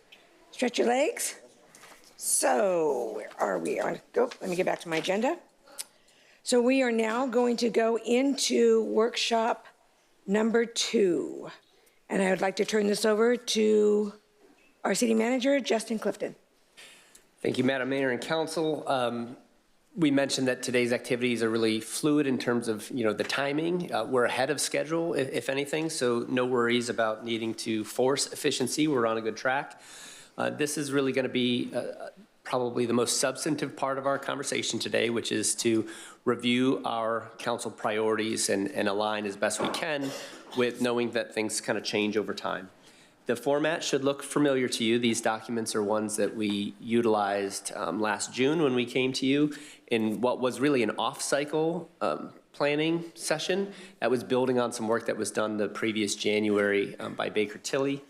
legs. So where are we? Let me get back to my agenda. So we are now going to go into workshop number 2. And I would like to turn this over to our city manager, Justin Clifton. Thank you, Madam Mayor and Council. We mentioned that today's activities are really fluid in terms of, the timing. We're ahead of schedule, if anything, so no worries about needing to force efficiency. We're on a good track. This is really going to be probably the most substantive part of our conversation today, which is to review our council priorities and align as best we can with knowing that things kind of change over time. The format should look familiar to you. These documents are ones that we utilized last June when we came to you in what was really an off-cycle planning session that was building on some work that was done the previous January by Baker Tilly.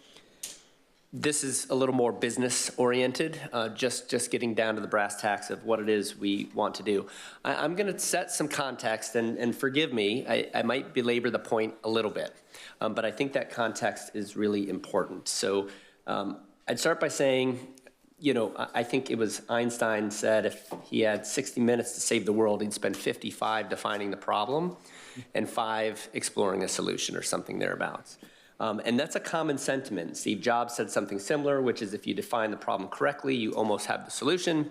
This is a little more business oriented, just getting down to the brass tacks of what it is we want to do. I'm going to set some context, and forgive me, I might belabor the point a little bit, but I think that context is really important. So I'd start by saying, I think it was Einstein said if he had 60 minutes to save the world, he'd spend 55 defining the problem and 5 exploring a solution or something thereabouts. And that's a common sentiment. Steve Jobs said something similar, which is if you define the problem correctly, you almost have the solution.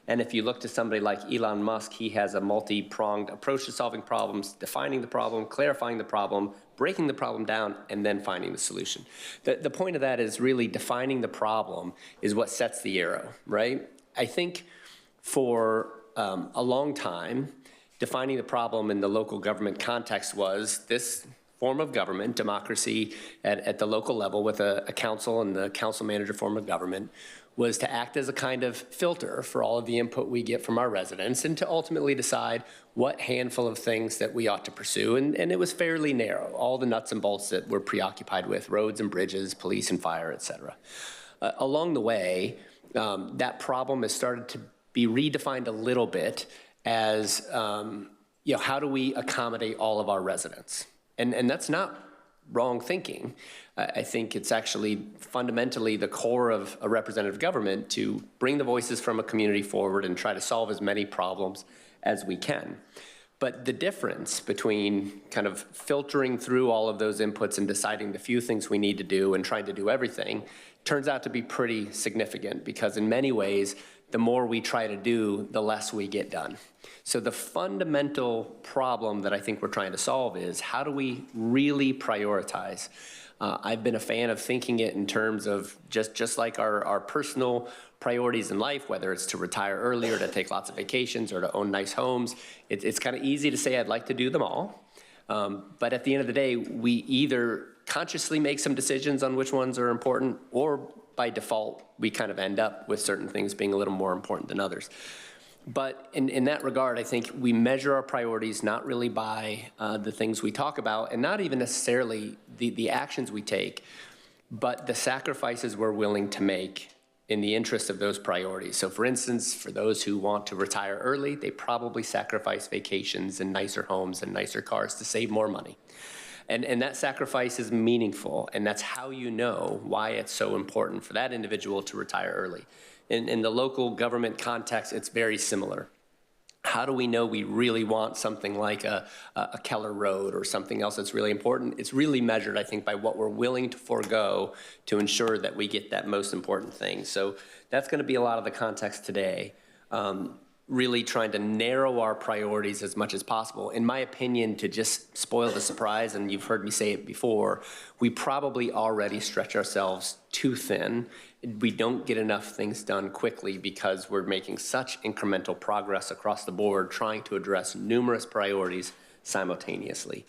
And if you look to somebody like Elon Musk, he has a multi-pronged approach to solving problems, defining the problem, clarifying the problem, breaking the problem down, and then finding the solution. The point of that is really defining the problem is what sets the arrow, right? I think for a long time, defining the problem in the local government context was this form of government, democracy at the local level with a council and the council manager form of government, was to act as a kind of filter for all of the input we get from our residents and to ultimately decide what handful of things that we ought to pursue. And it was fairly narrow, all the nuts and bolts that we're preoccupied with, roads and bridges, police and fire, et cetera. Along the way, that problem has started to be redefined a little bit as, how do we accommodate all of our residents? And that's not wrong thinking. I think it's actually fundamentally the core of a representative government to bring the voices from a community forward and try to solve as many problems as we can. But the difference between kind of filtering through all of those inputs and deciding the few things we need to do and trying to do everything turns out to be pretty significant, because in many ways, the more we try to do, the less we get done. So the fundamental problem that I think we're trying to solve is how do we really prioritize? I've been a fan of thinking it in terms of just like our personal priorities in life, whether it's to retire earlier, to take lots of vacations, or to own nice homes. It's kind of easy to say I'd like to do them all. But at the end of the day, we either consciously make some decisions on which ones are important, or by default, we kind of end up with certain things being a little more important than others. But in that regard, I think we measure our priorities not really by the things we talk about, and not even necessarily the actions we take, but the sacrifices we're willing to make in the interest of those priorities. So for instance, for those who want to retire early, they probably sacrifice vacations and nicer homes and nicer cars to save more money. And that sacrifice is meaningful, and that's how you know why it's so important for that individual to retire early. In the local government context, it's very similar. How do we know we really want something like a Keller Road or something else that's really important? It's really measured, I think, by what we're willing to forego to ensure that we get that most important thing. So that's going to be a lot of the context today. Really trying to narrow our priorities as much as possible. In my opinion, to just spoil the surprise, and you've heard me say it before, we probably already stretch ourselves too thin. We don't get enough things done quickly because we're making such incremental progress across the board, trying to address numerous priorities simultaneously.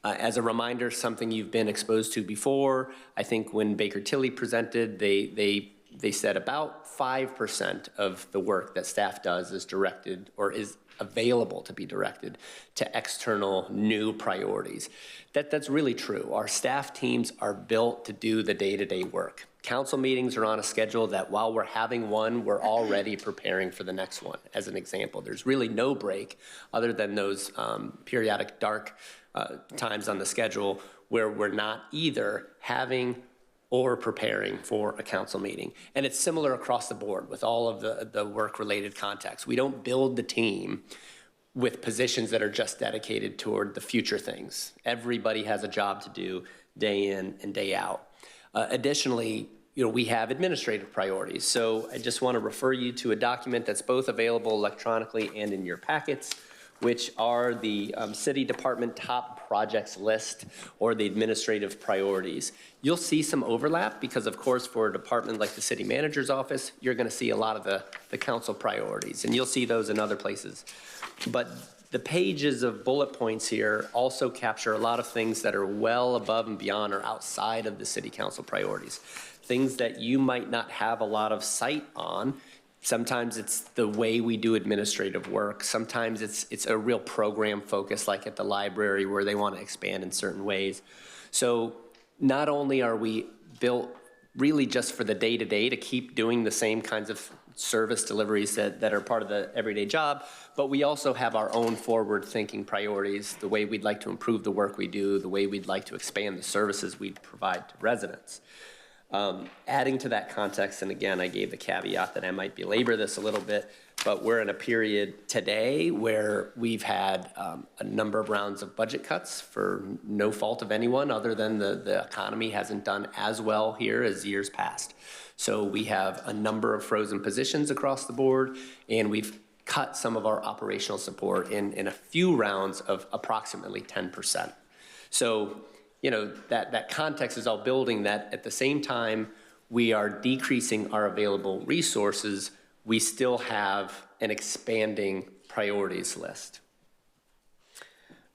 As a reminder, something you've been exposed to before, I think when Baker Tilly presented, they said about 5% of the work that staff does is directed or is available to be directed to external new priorities. That's really true. Our staff teams are built to do the day-to-day work. Council meetings are on a schedule that while we're having one, we're already preparing for the next one, as an example. There's really no break other than those periodic dark times on the schedule where we're not either having or preparing for a council meeting. And it's similar across the board with all of the work-related contexts. We don't build the team with positions that are just dedicated toward the future things. Everybody has a job to do day in and day out. Additionally, we have administrative priorities. So I just want to refer you to a document that's both available electronically and in your packets, which are the city department top projects list or the administrative priorities. You'll see some overlap because, of course, for a department like the city manager's office, you're going to see a lot of the council priorities, and you'll see those in other places. But the pages of bullet points here also capture a lot of things that are well above and beyond or outside of the city council priorities. Things that you might not have a lot of sight on. Sometimes it's the way we do administrative work. Sometimes it's a real program focus, like at the library where they want to expand in certain ways. So not only are we built really just for the day-to-day to keep doing the same kinds of service deliveries that are part of the everyday job, but we also have our own forward-thinking priorities, the way we'd like to improve the work we do, the way we'd like to expand the services we provide to residents. Adding to that context, and again, I gave the caveat that I might belabor this a little bit, but we're in a period today where we've had a number of rounds of budget cuts for no fault of anyone other than the economy hasn't done as well here as years past. So we have a number of frozen positions across the board, and we've cut some of our operational support in a few rounds of approximately 10%. So that context is all building that at the same time we are decreasing our available resources, we still have an expanding priorities list.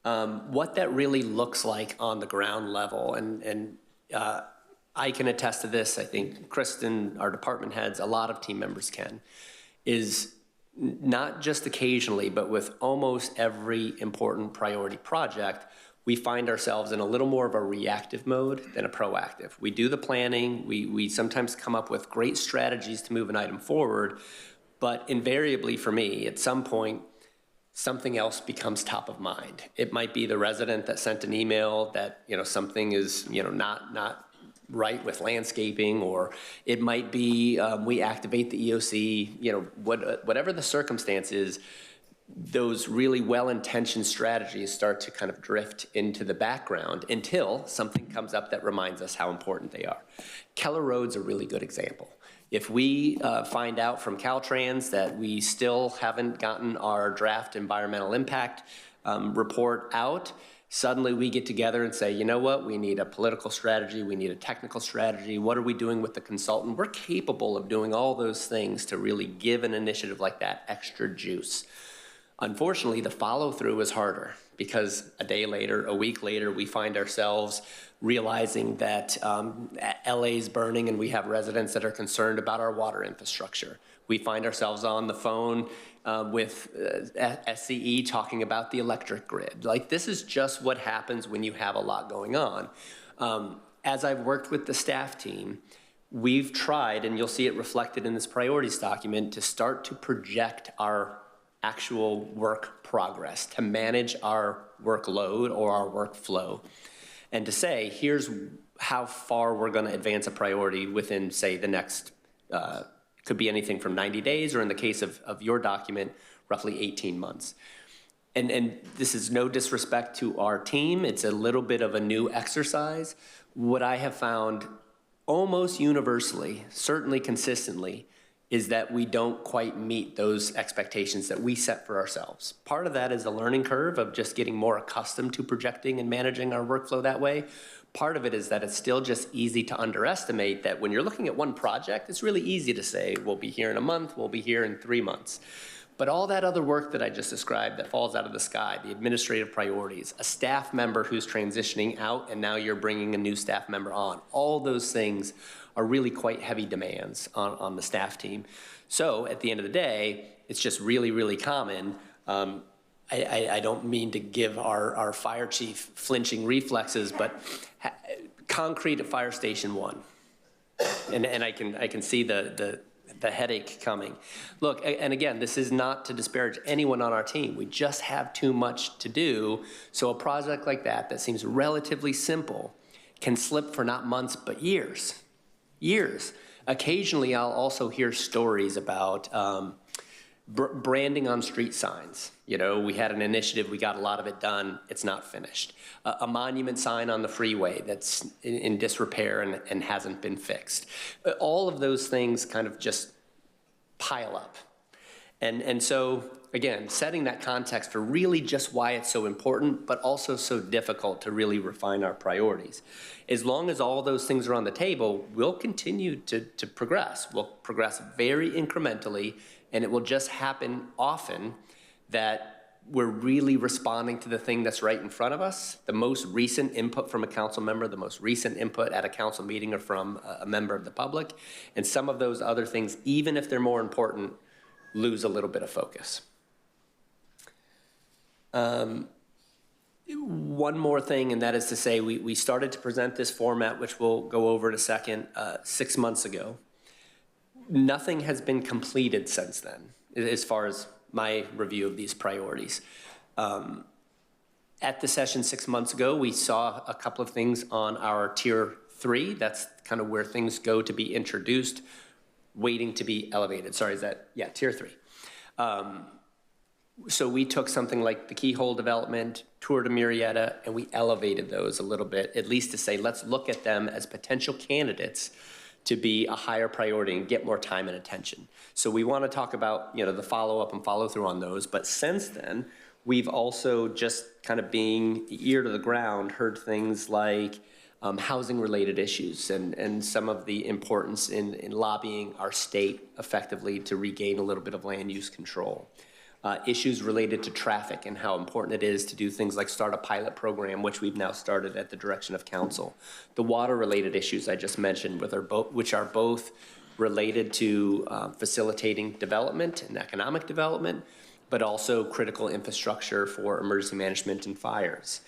What that really looks like on the ground level, and I can attest to this, I think Kristen, our department heads, a lot of team members can, is not just occasionally, but with almost every important priority project, we find ourselves in a little more of a reactive mode than a proactive. We do the planning, we sometimes come up with great strategies to move an item forward, but invariably for me, at some point, something else becomes top of mind. It might be the resident that sent an email that something is not right with landscaping, or it might be we activate the EOC, whatever the circumstance is. Those really well-intentioned strategies start to kind of drift into the background until something comes up that reminds us how important they are. Keller Road's a really good example. If we find out from Caltrans that we still haven't gotten our draft environmental impact report out, suddenly we get together and say, you know what, we need a political strategy, we need a technical strategy, what are we doing with the consultant? We're capable of doing all those things to really give an initiative like that extra juice. Unfortunately, the follow-through is harder because a day later, a week later, we find ourselves realizing that LA's burning and we have residents that are concerned about our water infrastructure. We find ourselves on the phone with SCE talking about the electric grid. Like, this is just what happens when you have a lot going on. As I've worked with the staff team, we've tried, and you'll see it reflected in this priorities document, to start to project our actual work progress, to manage our workload or our workflow. and to say, here's how far we're going to advance a priority within, say, the next, could be anything from 90 days, or in the case of your document, roughly 18 months. And this is no disrespect to our team. It's a little bit of a new exercise. What I have found almost universally, certainly consistently, is that we don't quite meet those expectations that we set for ourselves. Part of that is a learning curve of just getting more accustomed to projecting and managing our workflow that way. Part of it is that it's still just easy to underestimate that when you're looking at one project, it's really easy to say, we'll be here in a month, we'll be here in 3 months. But all that other work that I just described that falls out of the sky, the administrative priorities, a staff member who's transitioning out and now you're bringing a new staff member on, all those things are really quite heavy demands on the staff team. So at the end of the day, it's just really, really common. I don't mean to give our fire chief flinching reflexes, but concrete at Fire Station 1. And I can see the headache coming. Look, and again, this is not to disparage anyone on our team. We just have too much to do. So a project like that seems relatively simple can slip for not months, but years. Occasionally, I'll also hear stories about branding on street signs. You know, we had an initiative, we got a lot of it done, it's not finished. A monument sign on the freeway that's in disrepair and hasn't been fixed. All of those things kind of just pile up. And so, again, setting that context for really just why it's so important, but also so difficult to really refine our priorities. As long as all those things are on the table, we'll continue to progress. We'll progress very incrementally, and it will just happen often that we're really responding to the thing that's right in front of us. The most recent input from a council member, the most recent input at a council meeting or from a member of the public, and some of those other things, even if they're more important, lose a little bit of focus. One more thing, and that is to say we started to present this format, which we'll go over in a second, 6 months ago. Nothing has been completed since then, as far as my review of these priorities. At the session 6 months ago, we saw a couple of things on our tier 3. That's kind of where things go to be introduced, waiting to be elevated. Sorry, is that, yeah, tier 3. So we took something like the keyhole development, tour to Murrieta, and we elevated those a little bit, at least to say, let's look at them as potential candidates to be a higher priority and get more time and attention. So we want to talk about, you know, the follow-up and follow-through on those. But since then, we've also just kind of being ear to the ground, heard things like housing-related issues and some of the importance in lobbying our state effectively to regain a little bit of land use control. Issues related to traffic and how important it is to do things like start a pilot program, which we've now started at the direction of council. The water-related issues I just mentioned, which are both related to facilitating development and economic development, but also critical infrastructure for emergency management and fires.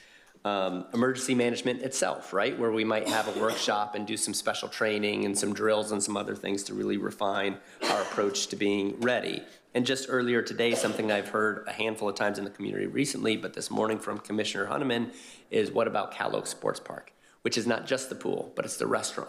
Emergency management itself, right, where we might have a workshop and do some special training and some drills and some other things to really refine our approach to being ready. And just earlier today, something I've heard a handful of times in the community recently, but this morning from Commissioner Hunneman, is what about Cal Oaks Sports Park? Which is not just the pool, but it's the restrooms.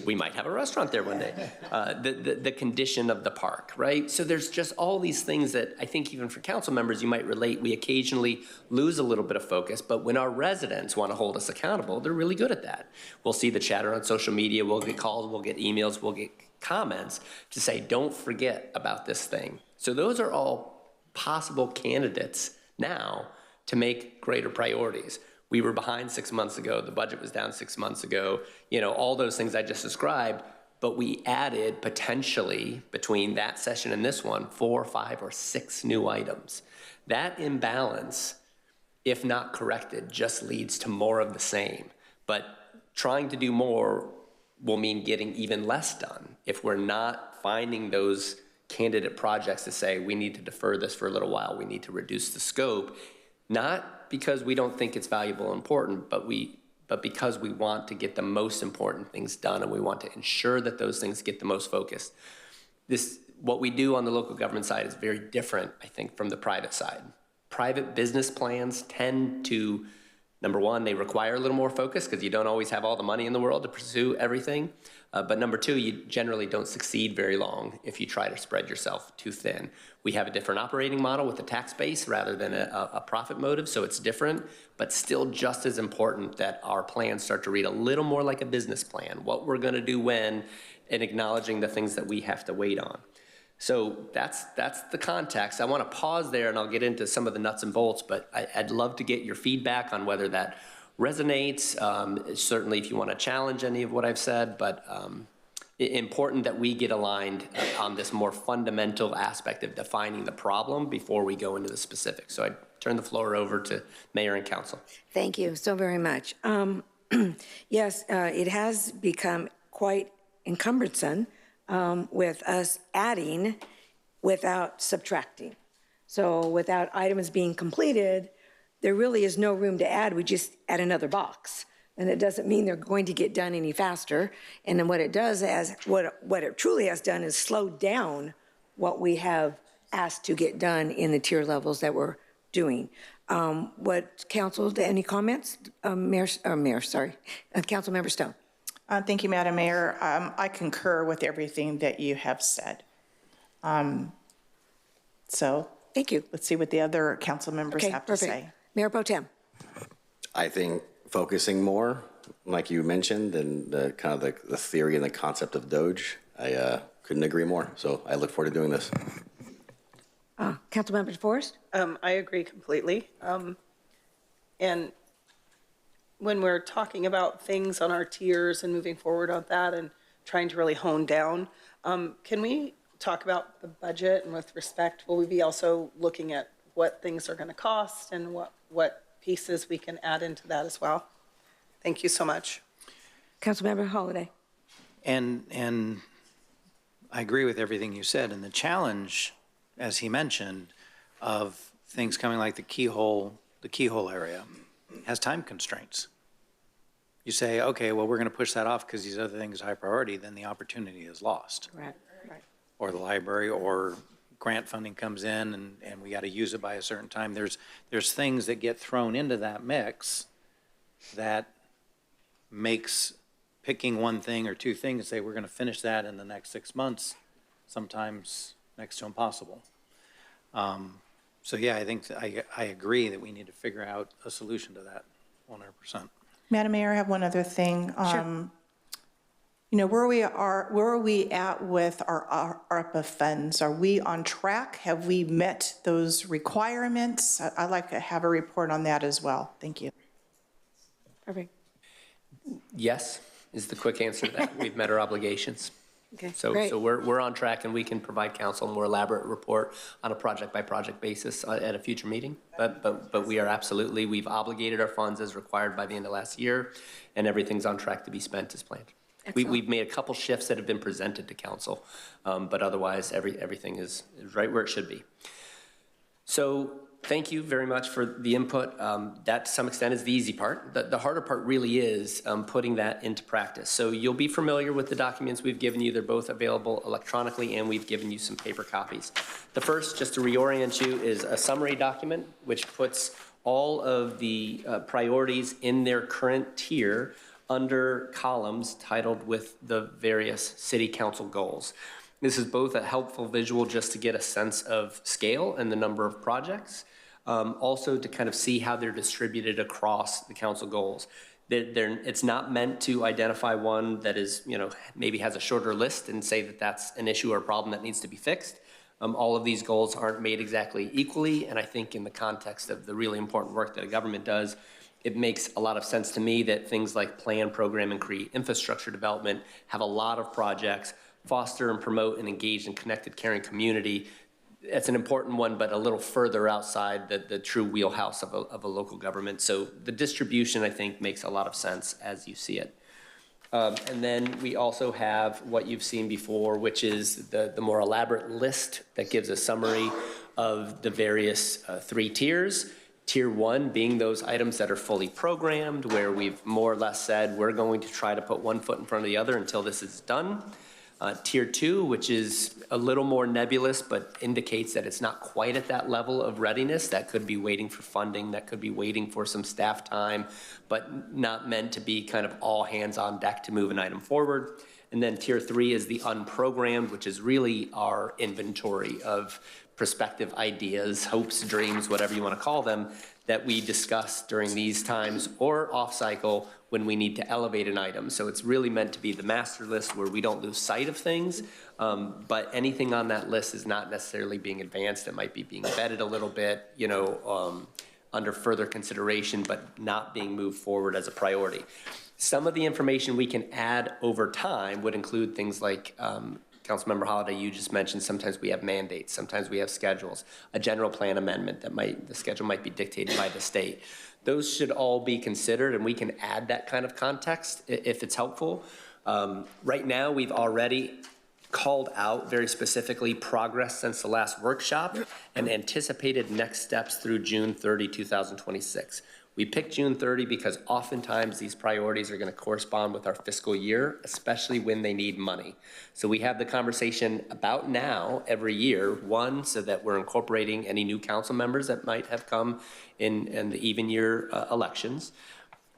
We might have a restaurant there one day. The condition of the park, right? So there's just all these things that I think even for council members you might relate. We occasionally lose a little bit of focus, but when our residents want to hold us accountable, they're really good at that. We'll see the chatter on social media, we'll get calls, we'll get emails, we'll get comments to say, don't forget about this thing. So those are all possible candidates now to make greater priorities. We were behind 6 months ago. The budget was down 6 months ago. You know, all those things I just described, but we added potentially between that session and this one, 4, 5, or 6 new items. That imbalance, if not corrected, just leads to more of the same. But trying to do more will mean getting even less done if we're not finding those candidate projects to say, we need to defer this for a little while, we need to reduce the scope, not because we don't think it's valuable and important, but because we want to get the most important things done and we want to ensure that those things get the most focus. What we do on the local government side is very different, I think, from the private side. Private business plans tend to Number one, they require a little more focus because you don't always have all the money in the world to pursue everything. But number two, you generally don't succeed very long if you try to spread yourself too thin. We have a different operating model with a tax base rather than a profit motive, so it's different, but still just as important that our plans start to read a little more like a business plan, what we're gonna do when, and acknowledging the things that we have to wait on. So that's the context. I wanna pause there and I'll get into some of the nuts and bolts, but I'd love to get your feedback on whether that resonates. Certainly if you want to challenge any of what I've said, but important that we get aligned on this more fundamental aspect of defining the problem before we go into the specifics. So I turn the floor over to Mayor and Council. Thank you so very much. Yes, it has become quite encumbersome with us adding without subtracting. So without items being completed, there really is no room to add. We just add another box. And it doesn't mean they're going to get done any faster. And then what it does is, what it truly has done is slowed down what we have asked to get done in the tier levels that we're doing. What council, any comments? Councilmember Stone. Thank you, Madam Mayor. I concur with everything that you have said. So thank you. Let's see what the other council members have to say. Mayor Pro Tem. I think focusing more, like you mentioned, and the kind of the theory and the concept of Doge, I couldn't agree more. So I look forward to doing this. Councilmember Forrest? I agree completely. And when we're talking about things on our tiers and moving forward on that and trying to really hone down, can we talk about the budget, and with respect, will we be also looking at what things are going to cost and what pieces we can add into that as well? Thank you so much. Councilmember Holliday. And I agree with everything you said. And the challenge, as he mentioned, of things coming like the keyhole area has time constraints. You say, okay, well, we're going to push that off because these other things are high priority, then the opportunity is lost. Right. Or the library, or grant funding comes in and we got to use it by a certain time. There's things that get thrown into that mix that makes picking one thing or two things and say we're going to finish that in the next 6 months sometimes next to impossible. So yeah, I think I agree that we need to figure out a solution to that 100%. Madam Mayor, I have one other thing. Sure. You know, where are we at with our ARPA funds? Are we on track? Have we met those requirements? I'd like to have a report on that as well. Thank you. Perfect. Yes, is the quick answer to that. We've met our obligations. Okay, So great. we're on track, and we can provide council a more elaborate report on a project-by-project basis at a future meeting. But we are absolutely, we've obligated our funds as required by the end of last year, and everything's on track to be spent as planned. We've made a couple shifts that have been presented to council, but otherwise everything is right where it should be. So thank you very much for the input. That to some extent is the easy part. The harder part really is putting that into practice. So you'll be familiar with the documents we've given you. They're both available electronically, and we've given you some paper copies. The first, just to reorient you, is a summary document which puts all of the priorities in their current tier under columns titled with the various city council goals. This is both a helpful visual just to get a sense of scale and the number of projects, also to kind of see how they're distributed across the council goals. It's not meant to identify one that is, maybe has a shorter list and say that that's an issue or a problem that needs to be fixed. All of these goals aren't made exactly equally, and I think in the context of the really important work that a government does, it makes a lot of sense to me that things like plan, program, and create infrastructure development have a lot of projects, foster and promote an engaged and connected, caring community. That's an important one, but a little further outside the true wheelhouse of a local government. So the distribution, I think, makes a lot of sense as you see it. And then we also have what you've seen before, which is the more elaborate list that gives a summary of the various 3 tiers. Tier 1 being those items that are fully programmed, where we've more or less said we're going to try to put one foot in front of the other until this is done. Tier 2, which is a little more nebulous, but indicates that it's not quite at that level of readiness. That could be waiting for funding, that could be waiting for some staff time, but not meant to be kind of all hands on deck to move an item forward. And then Tier 3 is the unprogrammed, which is really our inventory of prospective ideas, hopes, dreams, whatever you want to call them, that we discuss during these times or off cycle when we need to elevate an item. So it's really meant to be the master list where we don't lose sight of things, but anything on that list is not necessarily being advanced. It might be being vetted a little bit, under further consideration, but not being moved forward as a priority. Some of the information we can add over time would include things like, Councilmember Holliday, you just mentioned sometimes we have mandates, sometimes we have schedules, a general plan amendment the schedule might be dictated by the state. Those should all be considered, and we can add that kind of context if it's helpful. Right now, we've already called out very specifically progress since the last workshop and anticipated next steps through June 30, 2026. We picked June 30 because oftentimes these priorities are going to correspond with our fiscal year, especially when they need money. So we have the conversation about now every year, one, so that we're incorporating any new council members that might have come in the even year elections.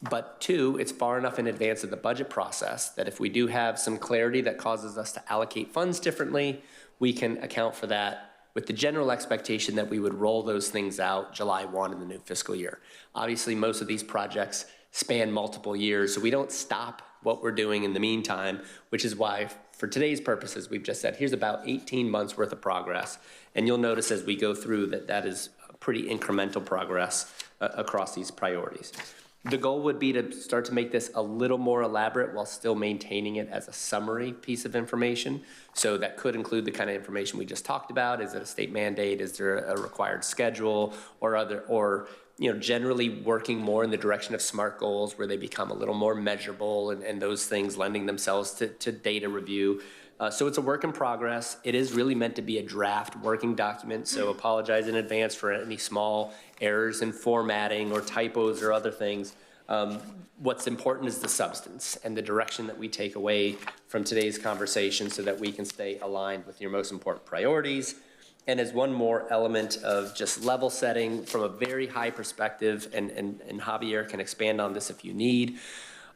But two, it's far enough in advance of the budget process that if we do have some clarity that causes us to allocate funds differently, we can account for that with the general expectation that we would roll those things out July 1 in the new fiscal year. Obviously, most of these projects span multiple years, so we don't stop what we're doing in the meantime, which is why, for today's purposes, we've just said, here's about 18 months worth of progress. And you'll notice as we go through that is pretty incremental progress across these priorities. The goal would be to start to make this a little more elaborate while still maintaining it as a summary piece of information. So that could include the kind of information we just talked about. Is it a state mandate? Is there a required schedule or generally working more in the direction of SMART goals where they become a little more measurable and those things lending themselves to data review. So it's a work in progress. It is really meant to be a draft working document, so apologize in advance for any small errors in formatting or typos or other things. What's important is the substance and the direction that we take away from today's conversation so that we can stay aligned with your most important priorities. And as one more element of just level setting from a very high perspective, and Javier can expand on this if you need,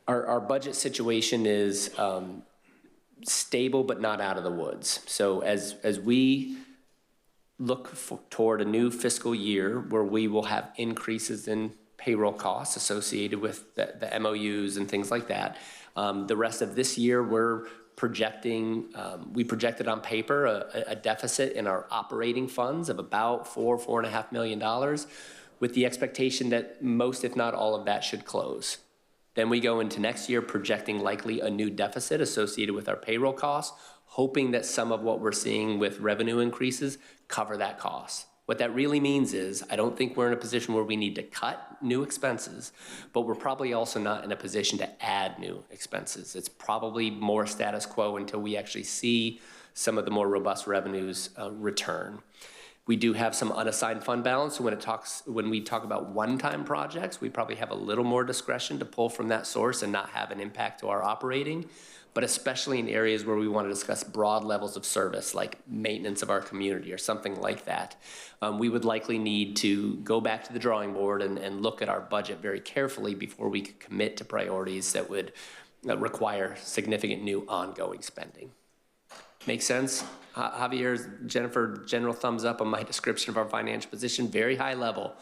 our budget situation is stable but not out of the woods. So as we look toward a new fiscal year where we will have increases in payroll costs associated with the MOUs and things like that, the rest of this year we're projecting, we projected on paper a deficit in our operating funds of about $4.5 million with the expectation that most, if not all of that, should close. Then we go into next year projecting likely a new deficit associated with our payroll costs, hoping that some of what we're seeing with revenue increases cover that cost. What that really means is I don't think we're in a position where we need to cut new expenses, but we're probably also not in a position to add new expenses. It's probably more status quo until we actually see some of the more robust revenues return. We do have some unassigned fund balance, so when we talk about one-time projects, we probably have a little more discretion to pull from that source and not have an impact to our operating, but especially in areas where we want to discuss broad levels of service, like maintenance of our community or something like that. We would likely need to go back to the drawing board and look at our budget very carefully before we could commit to priorities that would require significant new ongoing spending. Make sense? Javier, Jennifer, general thumbs up on my description of our financial position, very high level.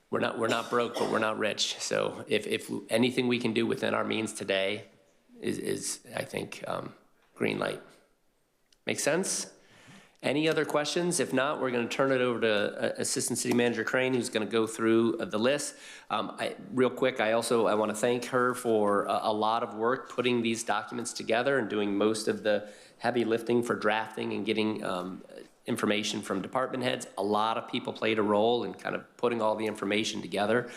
We're not broke, but we're not rich. So if anything we can do within our means today is I think, green light. Make sense? Any other questions? If not, we're going to turn it over to Assistant City Manager Crane, who's going to go through the list. Real quick, I want to thank her for a lot of work putting these documents together and doing most of the heavy lifting for drafting and getting information from department heads. A lot of people played a role in kind of putting all the information together.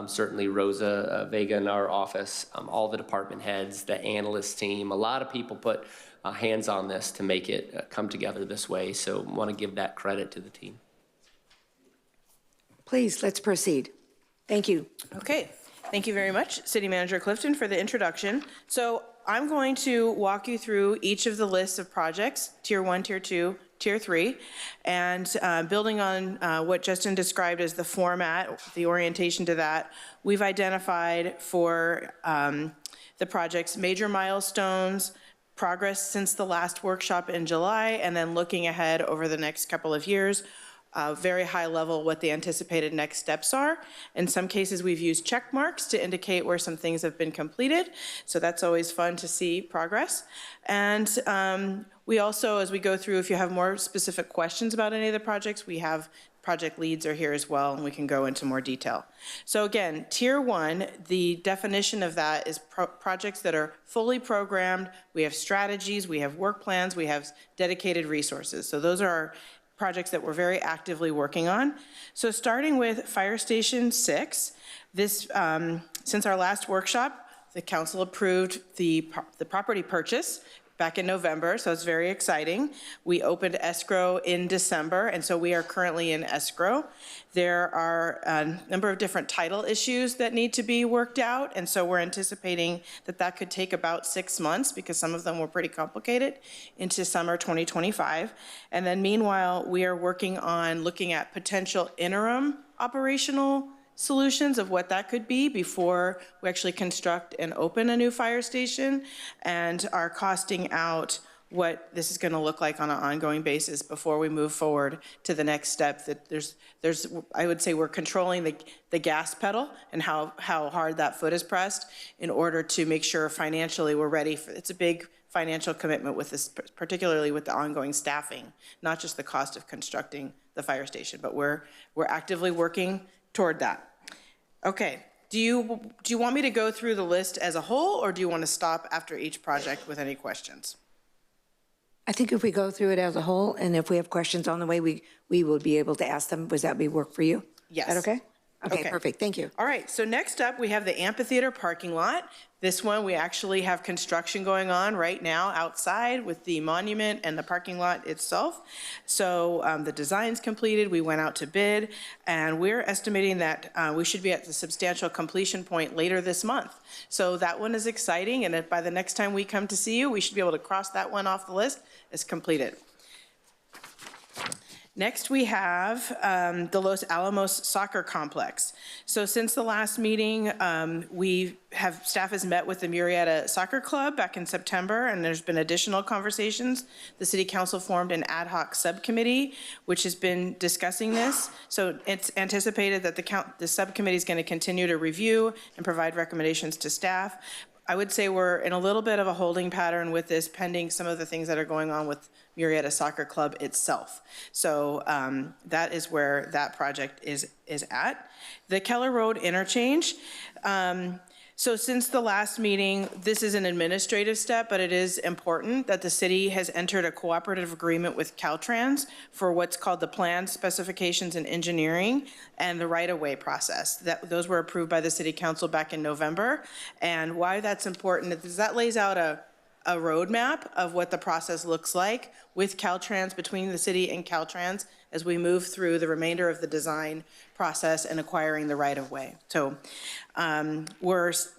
Certainly Rosa Vega in our office, all the department heads, the analyst team, a lot of people put hands on this to make it come together this way. So I want to give that credit to the team. Please, let's proceed. Thank you. Okay. Thank you very much, City Manager Clifton, for the introduction. So I'm going to walk you through each of the lists of projects, Tier 1, Tier 2, Tier 3, and building on what Justin described as the format, the orientation to that, we've identified for the project's major milestones, progress since the last workshop in July, and then looking ahead over the next couple of years, very high level what the anticipated next steps are. In some cases, we've used check marks to indicate where some things have been completed, so that's always fun to see progress. And we also, as we go through, if you have more specific questions about any of the projects, we have project leads are here as well, and we can go into more detail. So again, Tier 1, the definition of that is projects that are fully programmed. We have strategies, we have work plans, we have dedicated resources. So those are our projects that we're very actively working on. So starting with Fire Station 6, this, since our last workshop, the council approved the property purchase back in November, so it's very exciting. We opened escrow in December, and so we are currently in escrow. There are a number of different title issues that need to be worked out, and so we're anticipating that that could take about 6 months, because some of them were pretty complicated, into summer 2025. And then meanwhile, we are working on looking at potential interim operational solutions of what that could be before we actually construct and open a new fire station, and are costing out what this is going to look like on an ongoing basis before we move forward to the next step. That there's I would say we're controlling the gas pedal and how hard that foot is pressed in order to make sure financially we're ready for it's a big financial commitment with this, particularly with the ongoing staffing, not just the cost of constructing the fire station, but we're actively working toward that. Okay, do you want me to go through the list as a whole, or do you want to stop after each project with any questions? I think if we go through it as a whole, and if we have questions on the way, we will be able to ask them. Was that be work for you? Yes. Is that okay? Okay, perfect, thank you. All right, so next up, we have the amphitheater parking lot. This one, we actually have construction going on right now outside with the monument and the parking lot itself. So the design's completed, we went out to bid, and we're estimating that we should be at the substantial completion point later this month. So that one is exciting, and by the next time we come to see you, we should be able to cross that one off the list as completed. Next, we have the Los Alamos Soccer Complex. So since the last meeting, staff has met with the Murrieta Soccer Club back in September, and there's been additional conversations. The City Council formed an ad hoc subcommittee, which has been discussing this. So it's anticipated that the subcommittee is going to continue to review and provide recommendations to staff. I would say we're in a little bit of a holding pattern with this, pending some of the things that are going on with Murrieta Soccer Club itself. So that is where that project is at. The Keller Road interchange. So since the last meeting, this is an administrative step, but it is important that the city has entered a cooperative agreement with Caltrans for what's called the plan specifications and engineering and the right-of-way process. Those were approved by the City Council back in November. And why that's important is that lays out a roadmap of what the process looks like with Caltrans, between the city and Caltrans, as we move through the remainder of the design process and acquiring the right-of-way. So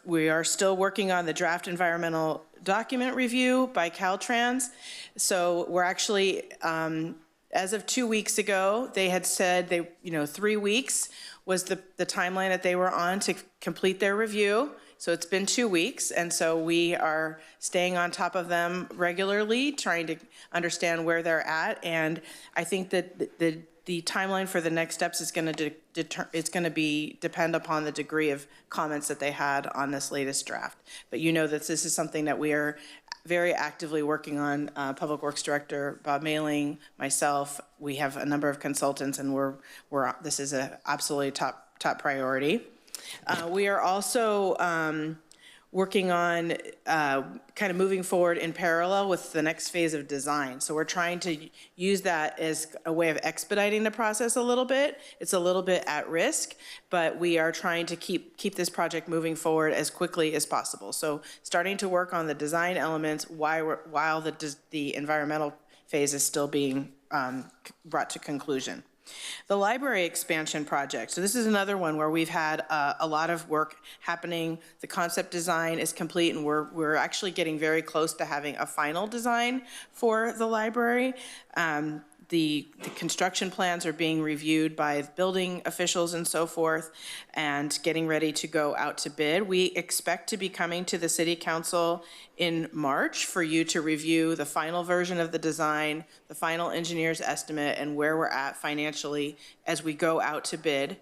we are still working on the draft environmental document review by Caltrans. So we're actually, as of 2 weeks ago, they had said 3 weeks was the timeline that they were on to complete their review. So it's been 2 weeks, and so we are staying on top of them regularly, trying to understand where they're at. And I think that the timeline for the next steps is going to depend upon the degree of comments that they had on this latest draft. But you know that this is something that we are very actively working on. Public Works Director Bob Mailing, myself, we have a number of consultants, and this is a absolutely top priority. We are also working on kind of moving forward in parallel with the next phase of design. So we're trying to use that as a way of expediting the process a little bit. It's a little bit at risk, but we are trying to keep this project moving forward as quickly as possible. So starting to work on the design elements while the environmental phase is still being brought to conclusion. The library expansion project. So this is another one where we've had a lot of work happening. The concept design is complete, and we're actually getting very close to having a final design for the library. The construction plans are being reviewed by building officials and so forth, and getting ready to go out to bid. We expect to be coming to the City Council in March for you to review the final version of the design, the final engineer's estimate, and where we're at financially as we go out to bid,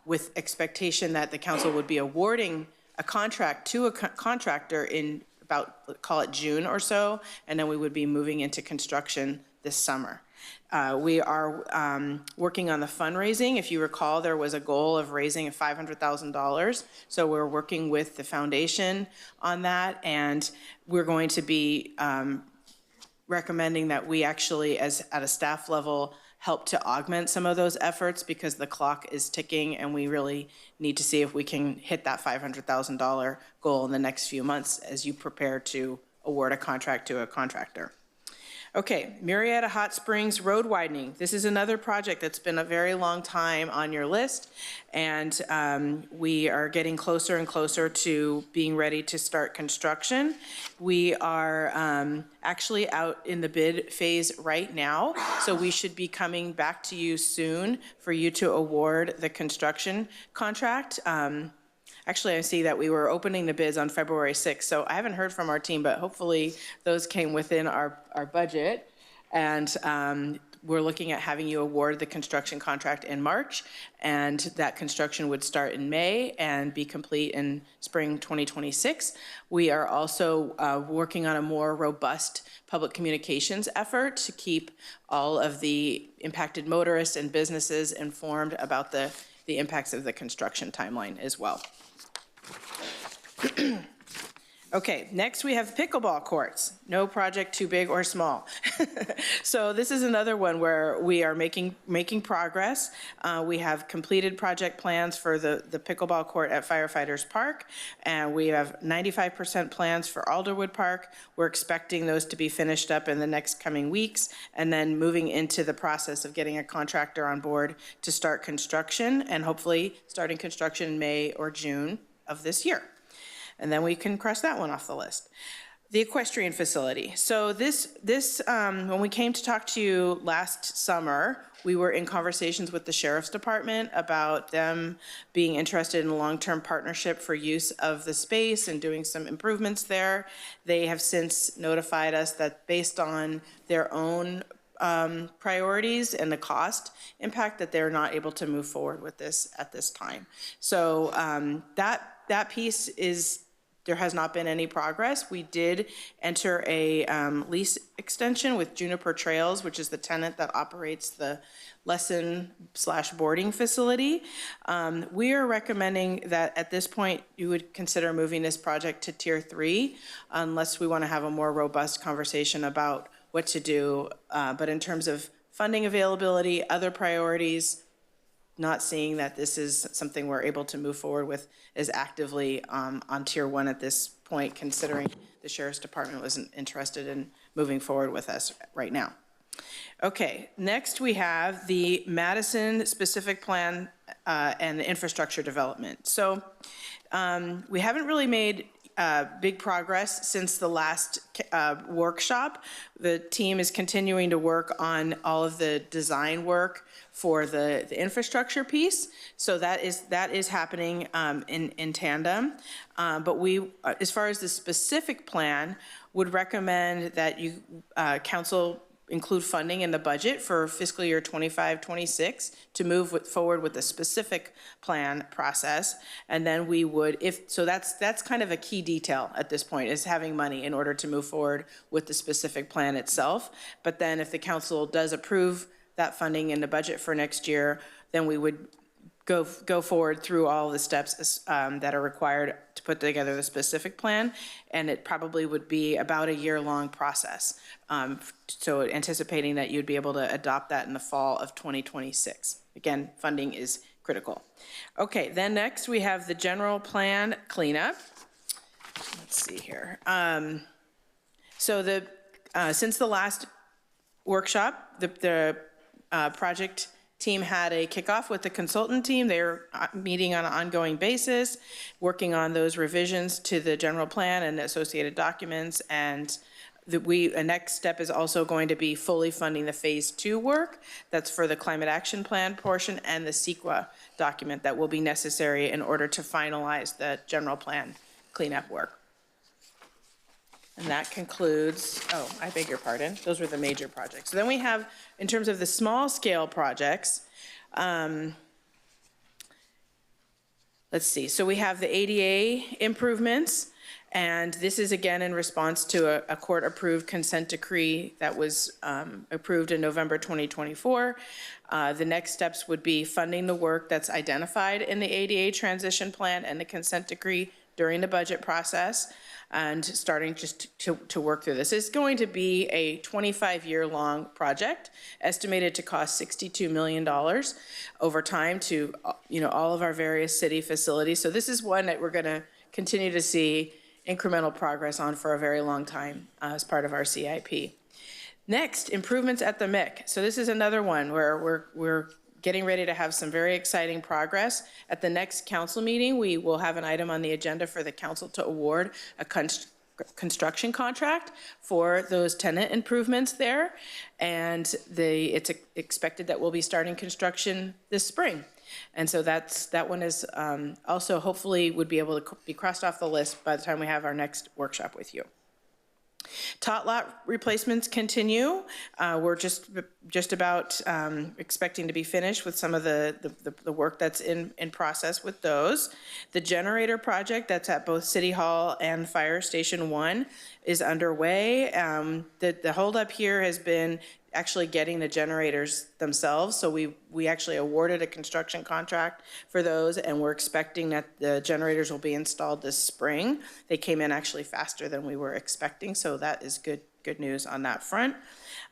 with expectation that the council would be awarding a contract to a contractor in about, call it June or so, and then we would be moving into construction this summer. We are working on the fundraising. If you recall, there was a goal of raising $500,000. So we're working with the foundation on that, and we're going to be recommending that we actually, as at a staff level, help to augment some of those efforts, because the clock is ticking and we really need to see if we can hit that $500,000 goal in the next few months as you prepare to award a contract to a contractor. Okay, Murrieta Hot Springs Road Widening. This is another project that's been a very long time on your list, and we are getting closer and closer to being ready to start construction. We are actually out in the bid phase right now, so we should be coming back to you soon for you to award the construction contract. Actually, I see that we were opening the bids on February 6th, so I haven't heard from our team, but hopefully those came within our budget. And we're looking at having you award the construction contract in March, and that construction would start in May and be complete in spring 2026. We are also working on a more robust public communications effort to keep all of the impacted motorists and businesses informed about the impacts of the construction timeline as well. Okay, next we have pickleball courts. No project too big or small. So this is another one where we are making progress. We have completed project plans for the pickleball court at Firefighters Park, and we have 95% plans for Alderwood Park. We're expecting those to be finished up in the next coming weeks, and then moving into the process of getting a contractor on board to start construction, and hopefully starting construction in May or June of this year. And then we can cross that one off the list. The equestrian facility. So this when we came to talk to you last summer, we were in conversations with the Sheriff's Department about them being interested in a long-term partnership for use of the space and doing some improvements there. They have since notified us that based on their own priorities and the cost impact, that they're not able to move forward with this at this time. So that piece is, there has not been any progress. We did enter a lease extension with Juniper Trails, which is the tenant that operates the lesson/boarding facility. We are recommending that at this point you would consider moving this project to Tier 3, unless we want to have a more robust conversation about what to do. But in terms of funding availability, other priorities, not seeing that this is something we're able to move forward with as actively on Tier 1 at this point, considering the Sheriff's Department wasn't interested in moving forward with us right now. Okay, next we have the Madison specific plan and the infrastructure development. So we haven't really made big progress since the last workshop. The team is continuing to work on all of the design work for the infrastructure piece. So that is happening in tandem. But we, as far as the specific plan, would recommend that you, council, include funding in the budget for fiscal year 25-26 to move forward with the specific plan process. And then we would, that's kind of a key detail at this point, is having money in order to move forward with the specific plan itself. But then if the council does approve that funding in the budget for next year, then we would go forward through all the steps that are required to put together the specific plan, and it probably would be about a year-long process. So anticipating that you'd be able to adopt that in the fall of 2026. Again, funding is critical. Okay, then next we have the general plan cleanup. Let's see here. So since the last workshop, the project team had a kickoff with the consultant team. They're meeting on an ongoing basis, working on those revisions to the general plan and associated documents. And a next step is also going to be fully funding the phase 2 work. That's for the climate action plan portion and the CEQA document that will be necessary in order to finalize the general plan cleanup work. And that concludes, oh, I beg your pardon, those were the major projects. So then we have, in terms of the small scale projects, let's see, so we have the ADA improvements, and this is again in response to a court-approved consent decree that was approved in November 2024. The next steps would be funding the work that's identified in the ADA transition plan and the consent decree during the budget process, and starting just to work through this. It's going to be a 25-year-long project, estimated to cost $62 million over time to all of our various city facilities. So this is one that we're going to continue to see incremental progress on for a very long time as part of our CIP. Next, improvements at the MIC. So this is another one where we're getting ready to have some very exciting progress. At the next council meeting, we will have an item on the agenda for the council to award a construction contract for those tenant improvements there. And it's expected that we'll be starting construction this spring. And so that one is also hopefully would be able to be crossed off the list by the time we have our next workshop with you. Tot lot replacements continue. We're just about expecting to be finished with some of the work that's in process with those. The generator project that's at both City Hall and Fire Station 1 is underway. The holdup here has been actually getting the generators themselves. So we actually awarded a construction contract for those, and we're expecting that the generators will be installed this spring. They came in actually faster than we were expecting, so that is good news on that front.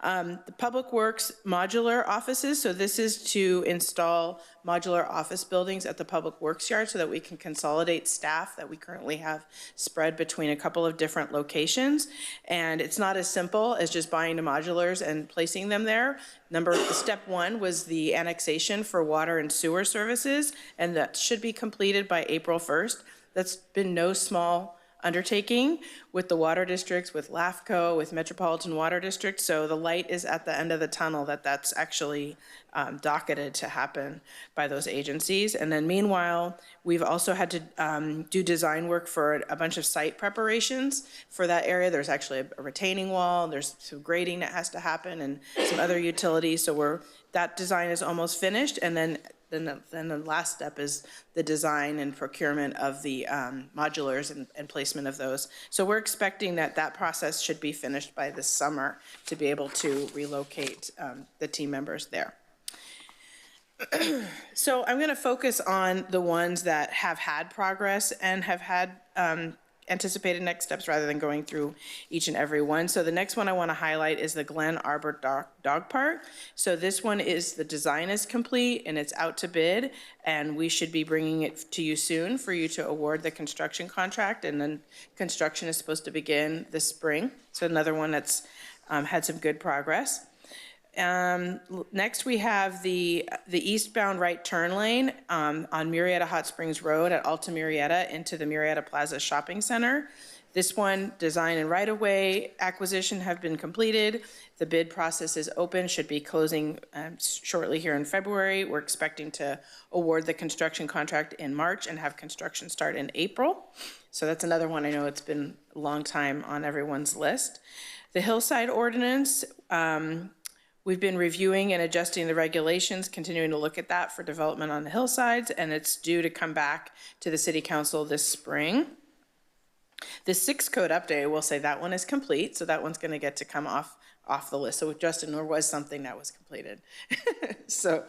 The Public Works modular offices, so this is to install modular office buildings at the Public Works yard so that we can consolidate staff that we currently have spread between a couple of different locations. And it's not as simple as just buying the modulars and placing them there. Step 1 was the annexation for water and sewer services, and that should be completed by April 1st. That's been no small undertaking with the water districts, with LAFCO, with Metropolitan Water District. So the light is at the end of the tunnel that's actually docketed to happen by those agencies. And then meanwhile, we've also had to do design work for a bunch of site preparations for that area. There's actually a retaining wall, there's some grading that has to happen and some other utilities. So that design is almost finished. And then the last step is the design and procurement of the modulars and placement of those. So we're expecting that process should be finished by this summer to be able to relocate the team members there. So I'm going to focus on the ones that have had progress and have had anticipated next steps rather than going through each and every one. So the next one I want to highlight is the Glen Arbor Dog Park. So this one the design is complete and it's out to bid, and we should be bringing it to you soon for you to award the construction contract, and then construction is supposed to begin this spring. So another one that's had some good progress. Next we have the eastbound right turn lane on Murrieta Hot Springs Road at Alta Murrieta into the Murrieta Plaza Shopping Center. This one, design and right-of-way acquisition have been completed. The bid process is open, should be closing shortly here in February. We're expecting to award the construction contract in March and have construction start in April. So that's another one I know it's been a long time on everyone's list. The Hillside Ordinance, we've been reviewing and adjusting the regulations, continuing to look at that for development on the hillsides, and it's due to come back to the City Council this spring. The 6 code update, we'll say that one is complete, so that one's going to get to come off the list. So Justin, there was something that was completed. So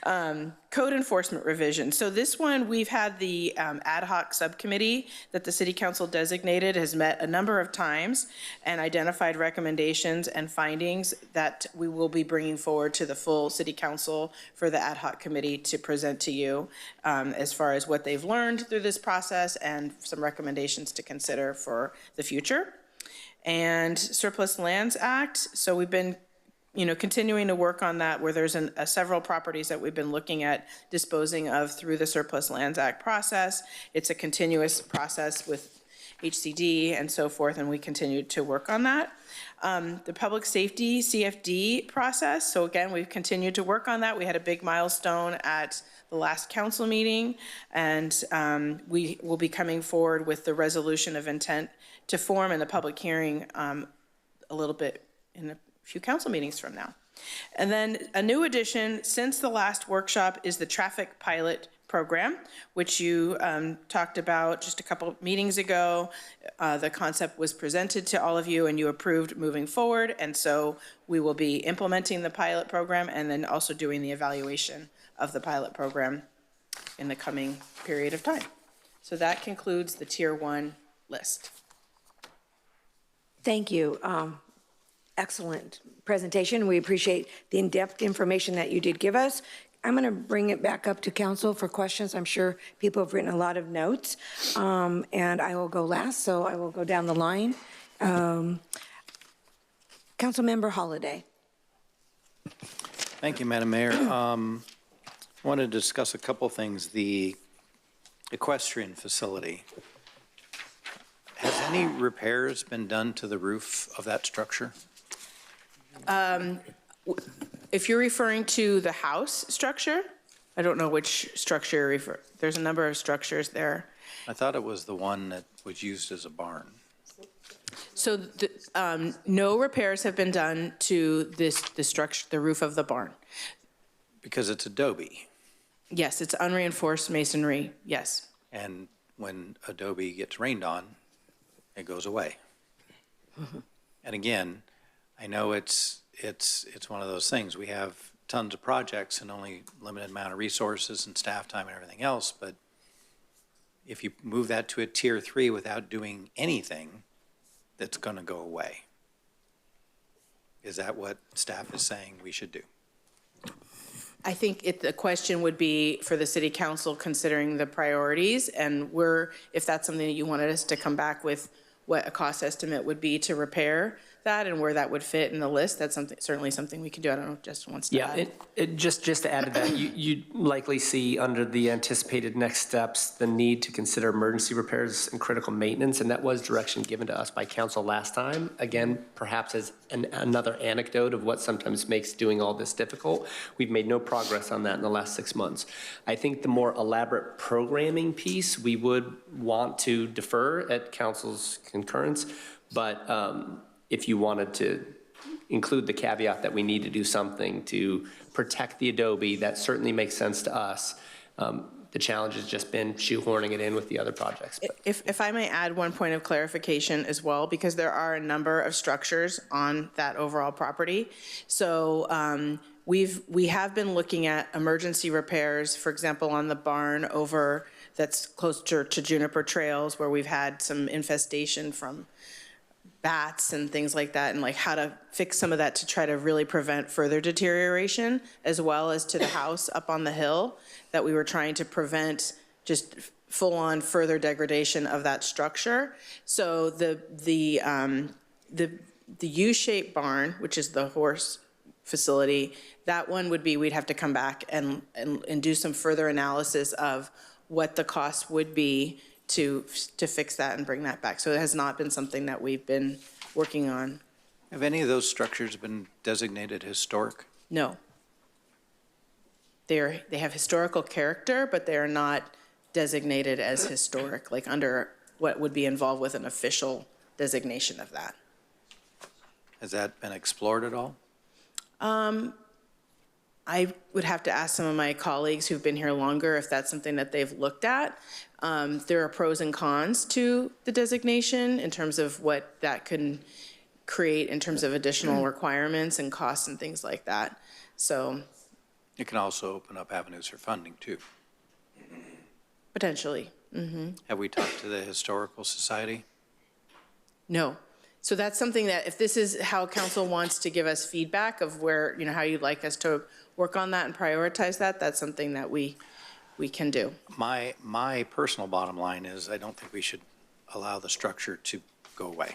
code enforcement revision. So this one, we've had the ad hoc subcommittee that the City Council designated has met a number of times and identified recommendations and findings that we will be bringing forward to the full City Council for the ad hoc committee to present to you as far as what they've learned through this process and some recommendations to consider for the future. And Surplus Lands Act. So we've been continuing to work on that where there's several properties that we've been looking at disposing of through the Surplus Lands Act process. It's a continuous process with HCD and so forth, and we continue to work on that. The public safety CFD process, so again, we've continued to work on that. We had a big milestone at the last council meeting, and we will be coming forward with the resolution of intent to form in the public hearing a little bit in a few council meetings from now. And then a new addition since the last workshop is the traffic pilot program, which you talked about just a couple meetings ago. The concept was presented to all of you and you approved moving forward. And so we will be implementing the pilot program and then also doing the evaluation of the pilot program in the coming period of time. So that concludes the Tier 1 list. Thank you. Excellent presentation. We appreciate the in-depth information that you did give us. I'm going to bring it back up to council for questions. I'm sure people have written a lot of notes, and I will go last, so I will go down the line. Councilmember Holliday. Thank you, Madam Mayor. I want to discuss a couple things. The equestrian facility. Has any repairs been done to the roof of that structure? If you're referring to the house structure, I don't know which structure you're referring. There's a number of structures there. I thought it was the one that was used as a barn. So no repairs have been done to the structure, the roof of the barn. Because it's adobe. Yes, it's unreinforced masonry, yes. And when adobe gets rained on, it goes away. And again, I know it's one of those things. We have tons of projects and only limited amount of resources and staff time and everything else, but if you move that to a Tier 3 without doing anything, that's going to go away. Is that what staff is saying we should do? I think the question would be for the city council considering the priorities, and if that's something that you wanted us to come back with, what a cost estimate would be to repair that and where that would fit in the list, that's certainly something we can do. I don't know if Justin wants to add. Yeah, just to add to that, you'd likely see under the anticipated next steps, the need to consider emergency repairs and critical maintenance, and that was direction given to us by council last time. Again, perhaps as another anecdote of what sometimes makes doing all this difficult. We've made no progress on that in the last 6 months. I think the more elaborate programming piece, we would want to defer at council's concurrence, but if you wanted to include the caveat that we need to do something to protect the adobe, that certainly makes sense to us. The challenge has just been shoehorning it in with the other projects. If I may add one point of clarification as well, because there are a number of structures on that overall property. So we have been looking at emergency repairs, for example, on the barn over that's closer to Juniper Trails, where we've had some infestation from bats and things like that, and like how to fix some of that to try to really prevent further deterioration, as well as to the house up on the hill that we were trying to prevent just full-on further degradation of that structure. So the U-shaped barn, which is the horse facility, that one would be, we'd have to come back and do some further analysis of what the cost would be to fix that and bring that back. So it has not been something that we've been working on. Have any of those structures been designated historic? No. They have historical character, but they are not designated as historic, like under what would be involved with an official designation of that. Has that been explored at all? I would have to ask some of my colleagues who've been here longer if that's something that they've looked at. There are pros and cons to the designation in terms of what that can create in terms of additional requirements and costs and things like that. So it can also open up avenues for funding too. Potentially. Have we talked to the Historical Society? No. So that's something that if this is how council wants to give us feedback of where, how you'd like us to work on that and prioritize that, that's something that we can do. My personal bottom line is I don't think we should allow the structure to go away.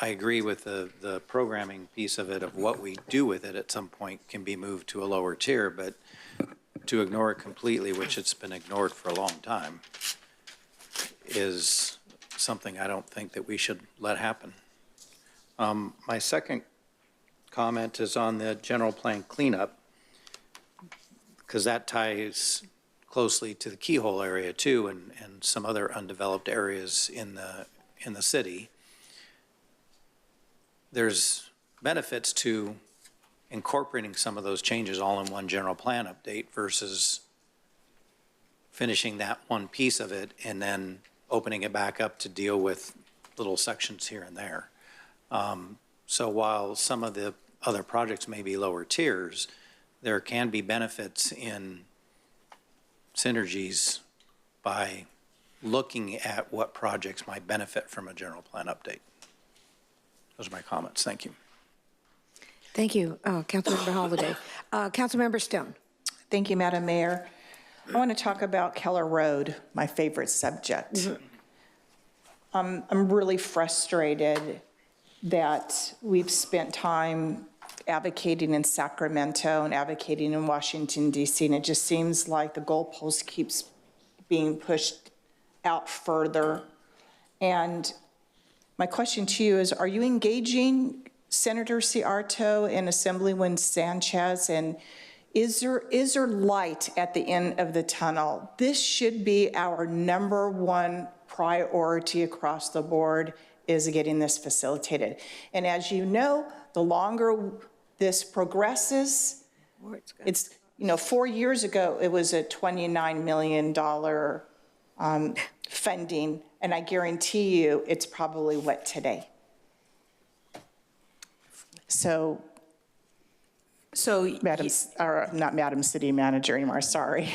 I agree with the programming piece of it, of what we do with it at some point can be moved to a lower tier, but to ignore it completely, which it's been ignored for a long time, is something I don't think that we should let happen. My second comment is on the general plan cleanup, because that ties closely to the keyhole area too, and some other undeveloped areas in the city. There's benefits to incorporating some of those changes all in one general plan update versus finishing that one piece of it and then opening it back up to deal with little sections here and there. So while some of the other projects may be lower tiers, there can be benefits in synergies by looking at what projects might benefit from a general plan update. Those are my comments. Thank you. Thank you, Councilmember Holliday. Councilmember Stone. Thank you, Madam Mayor. I want to talk about Keller Road, my favorite subject. I'm really frustrated that we've spent time advocating in Sacramento and advocating in Washington, D.C., and it just seems like the goalpost keeps being pushed out further. And my question to you is, are you engaging Senator Ciarto and Assemblyman Sanchez, and is there light at the end of the tunnel? This should be our number one priority across the board, is getting this facilitated. And as you know, the longer this progresses, it's, 4 years ago, it was a $29 million funding, and I guarantee you it's probably what today. So Madam, or not Madam City Manager anymore, sorry.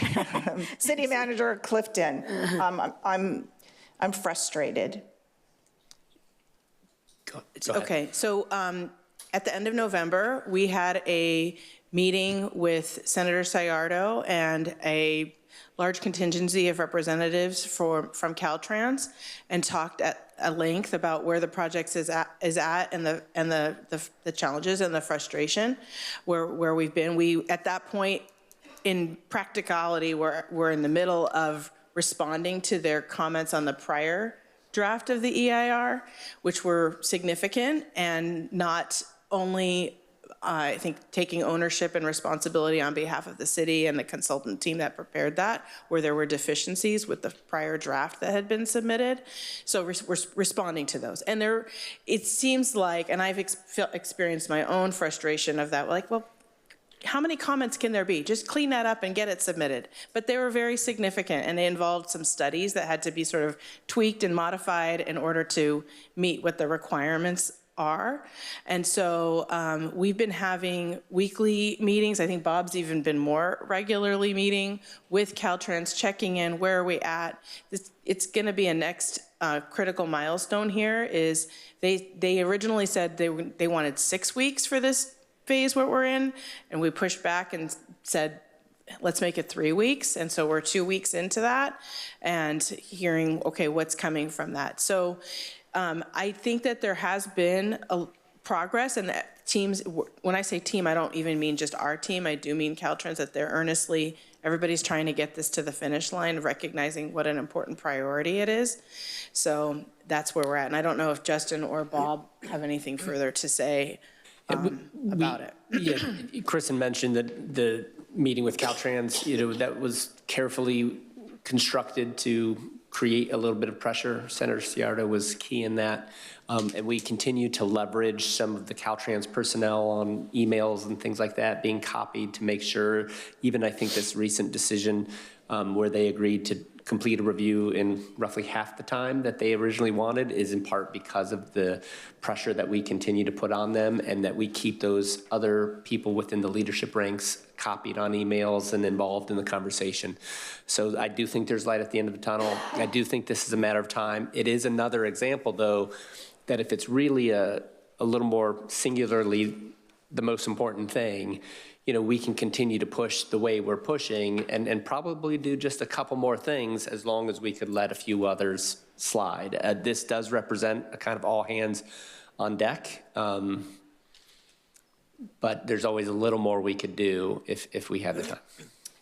City Manager Clifton, I'm frustrated. Go ahead. Okay, so at the end of November, we had a meeting with Senator Ciarto and a large contingency of representatives from Caltrans, and talked at length about where the project is at and the challenges and the frustration where we've been. We, at that point, in practicality, we're in the middle of responding to their comments on the prior draft of the EIR, which were significant and not only, I think, taking ownership and responsibility on behalf of the city and the consultant team that prepared that, where there were deficiencies with the prior draft that had been submitted. So we're responding to those. And it seems like, and I've experienced my own frustration of that, like, well, how many comments can there be? Just clean that up and get it submitted. But they were very significant, and they involved some studies that had to be sort of tweaked and modified in order to meet what the requirements are. And so we've been having weekly meetings. I think Bob's even been more regularly meeting with Caltrans, checking in, where are we at? It's going to be a next critical milestone here. Is they originally said they wanted 6 weeks for this phase what we're in, and we pushed back and said, let's make it 3 weeks. And so we're 2 weeks into that and hearing, okay, what's coming from that. So I think that there has been a progress, and that teams, when I say team, I don't even mean just our team, I do mean Caltrans, that they're earnestly, everybody's trying to get this to the finish line, recognizing what an important priority it is. So that's where we're at. And I don't know if Justin or Bob have anything further to say about it. Yeah, Kristen mentioned that the meeting with Caltrans, that was carefully constructed to create a little bit of pressure. Senator Ciarto was key in that. And we continue to leverage some of the Caltrans personnel on emails and things like that being copied to make sure, even I think this recent decision where they agreed to complete a review in roughly half the time that they originally wanted is in part because of the pressure that we continue to put on them, and that we keep those other people within the leadership ranks copied on emails and involved in the conversation. So I do think there's light at the end of the tunnel. I do think this is a matter of time. It is another example, though, that if it's really a little more singularly the most important thing, we can continue to push the way we're pushing and probably do just a couple more things as long as we could let a few others slide. This does represent a kind of all hands on deck. But there's always a little more we could do if we had the time.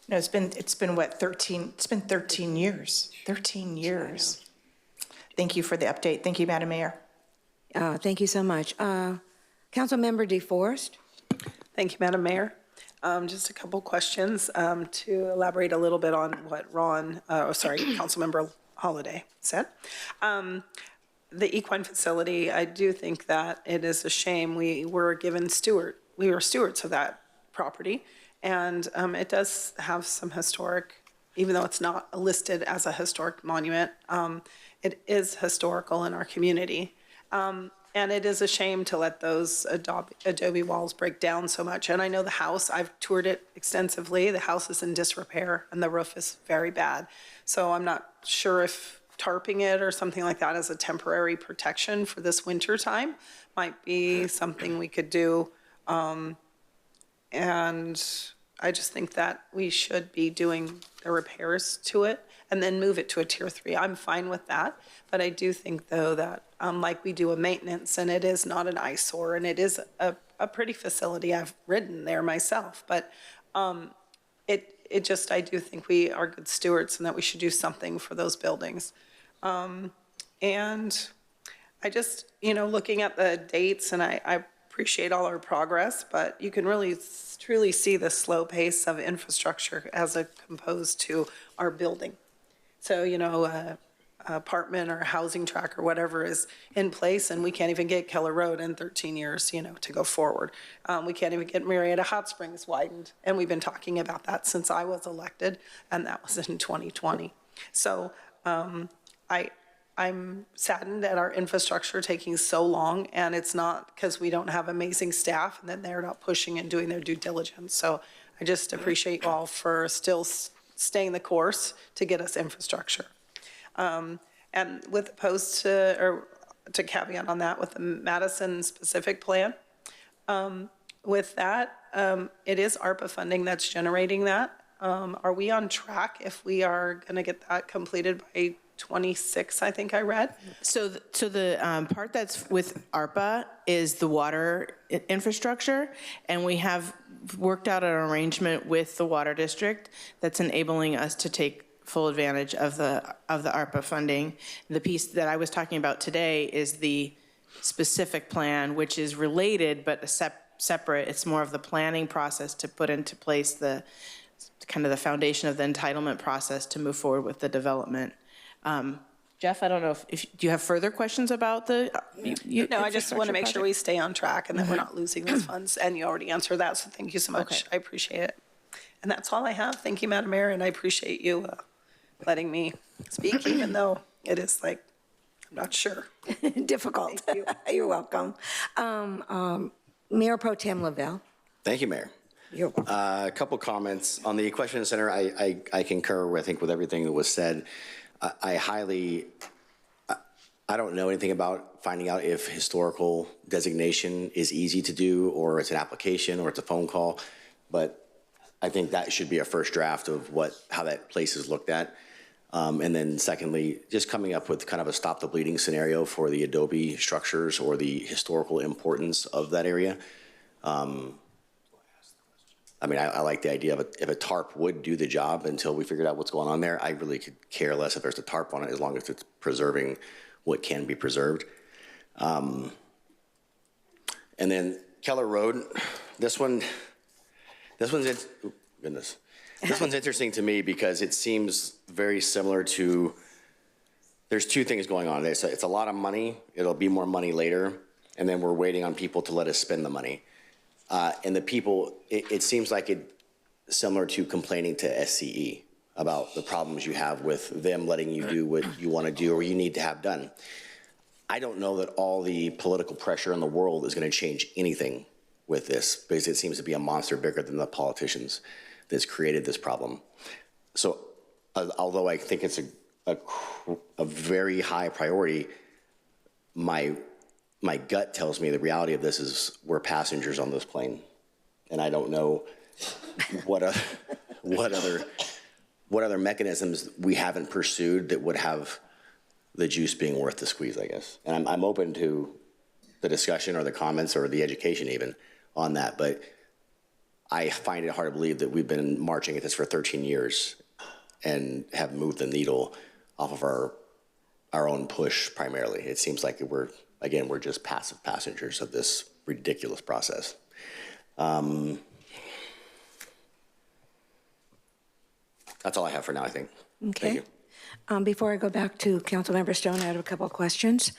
No, it's been what, 13, it's been 13 years, 13 years. Thank you for the update. Thank you, Madam Mayor. Thank you so much. Councilmember DeForest? Thank you, Madam Mayor. Just a couple questions to elaborate a little bit on what Councilmember Holliday said. The equine facility, I do think that it is a shame. We were stewards of that property, and it does have some historic, even though it's not listed as a historic monument, it is historical in our community. And it is a shame to let those adobe walls break down so much. And I know the house, I've toured it extensively. The house is in disrepair and the roof is very bad. So I'm not sure if tarping it or something like that as a temporary protection for this winter time might be something we could do. And I just think that we should be doing the repairs to it and then move it to a tier 3. I'm fine with that. But I do think, though, that like we do a maintenance, and it is not an eyesore, and it is a pretty facility. I've ridden there myself. But it just, I do think we are good stewards and that we should do something for those buildings. And I just, looking at the dates, and I appreciate all our progress, but you can really truly see the slow pace of infrastructure as opposed to our building. So, apartment or housing track or whatever is in place, and we can't even get Keller Road in 13 years, to go forward. We can't even get Murrieta Hot Springs widened, and we've been talking about that since I was elected, and that was in 2020. So I'm saddened at our infrastructure taking so long, and it's not because we don't have amazing staff and then they're not pushing and doing their due diligence. So I just appreciate you all for still staying the course to get us infrastructure. And with opposed to, or to caveat on that, with the Madison specific plan, with that, it is ARPA funding that's generating that. Are we on track if we are going to get that completed by 26, I think I read? So the part that's with ARPA is the water infrastructure, and we have worked out an arrangement with the water district that's enabling us to take full advantage of the ARPA funding. The piece that I was talking about today is the specific plan, which is related but separate. It's more of the planning process to put into place the kind of the foundation of the entitlement process to move forward with the development. Jeff, I don't know if do you have further questions about the No, I just want to make sure we stay on track and that we're not losing those funds, and you already answered that, so thank you so much. Okay. I appreciate it. And that's all I have. Thank you, Madam Mayor, and I appreciate you letting me speak, even though it is like, I'm not sure. Difficult. Thank you. You're welcome. Mayor Pro Tem Lavelle. Thank you, Mayor. You're welcome. A couple comments on the Equestrian Center. I concur, I think, with everything that was said. I don't know anything about finding out if historical designation is easy to do, or it's an application, or it's a phone call, but I think that should be a first draft of how that place is looked at. And then secondly, just coming up with kind of a stop the bleeding scenario for the adobe structures or the historical importance of that area. I mean, I like the idea of if a tarp would do the job until we figured out what's going on there. I really could care less if there's a tarp on it, as long as it's preserving what can be preserved. And then Keller Road, this one's interesting to me because it seems very similar to, there's two things going on. It's a lot of money. It'll be more money later. And then we're waiting on people to let us spend the money. And the people, it seems like it's similar to complaining to SCE about the problems you have with them letting you do what you want to do or you need to have done. I don't know that all the political pressure in the world is going to change anything with this, because it seems to be a monster bigger than the politicians that's created this problem. So although I think it's a very high priority, my gut tells me the reality of this is we're passengers on this plane, and I don't know what other mechanisms we haven't pursued that would have the juice being worth the squeeze, I guess. And I'm open to the discussion or the comments or the education even on that. But I find it hard to believe that we've been marching at this for 13 years and have moved the needle off of our own push primarily. It seems like we're just passive passengers of this ridiculous process. That's all I have for now, I think. Okay. Thank you. Before I go back to Councilmember Stone, I have a couple of questions.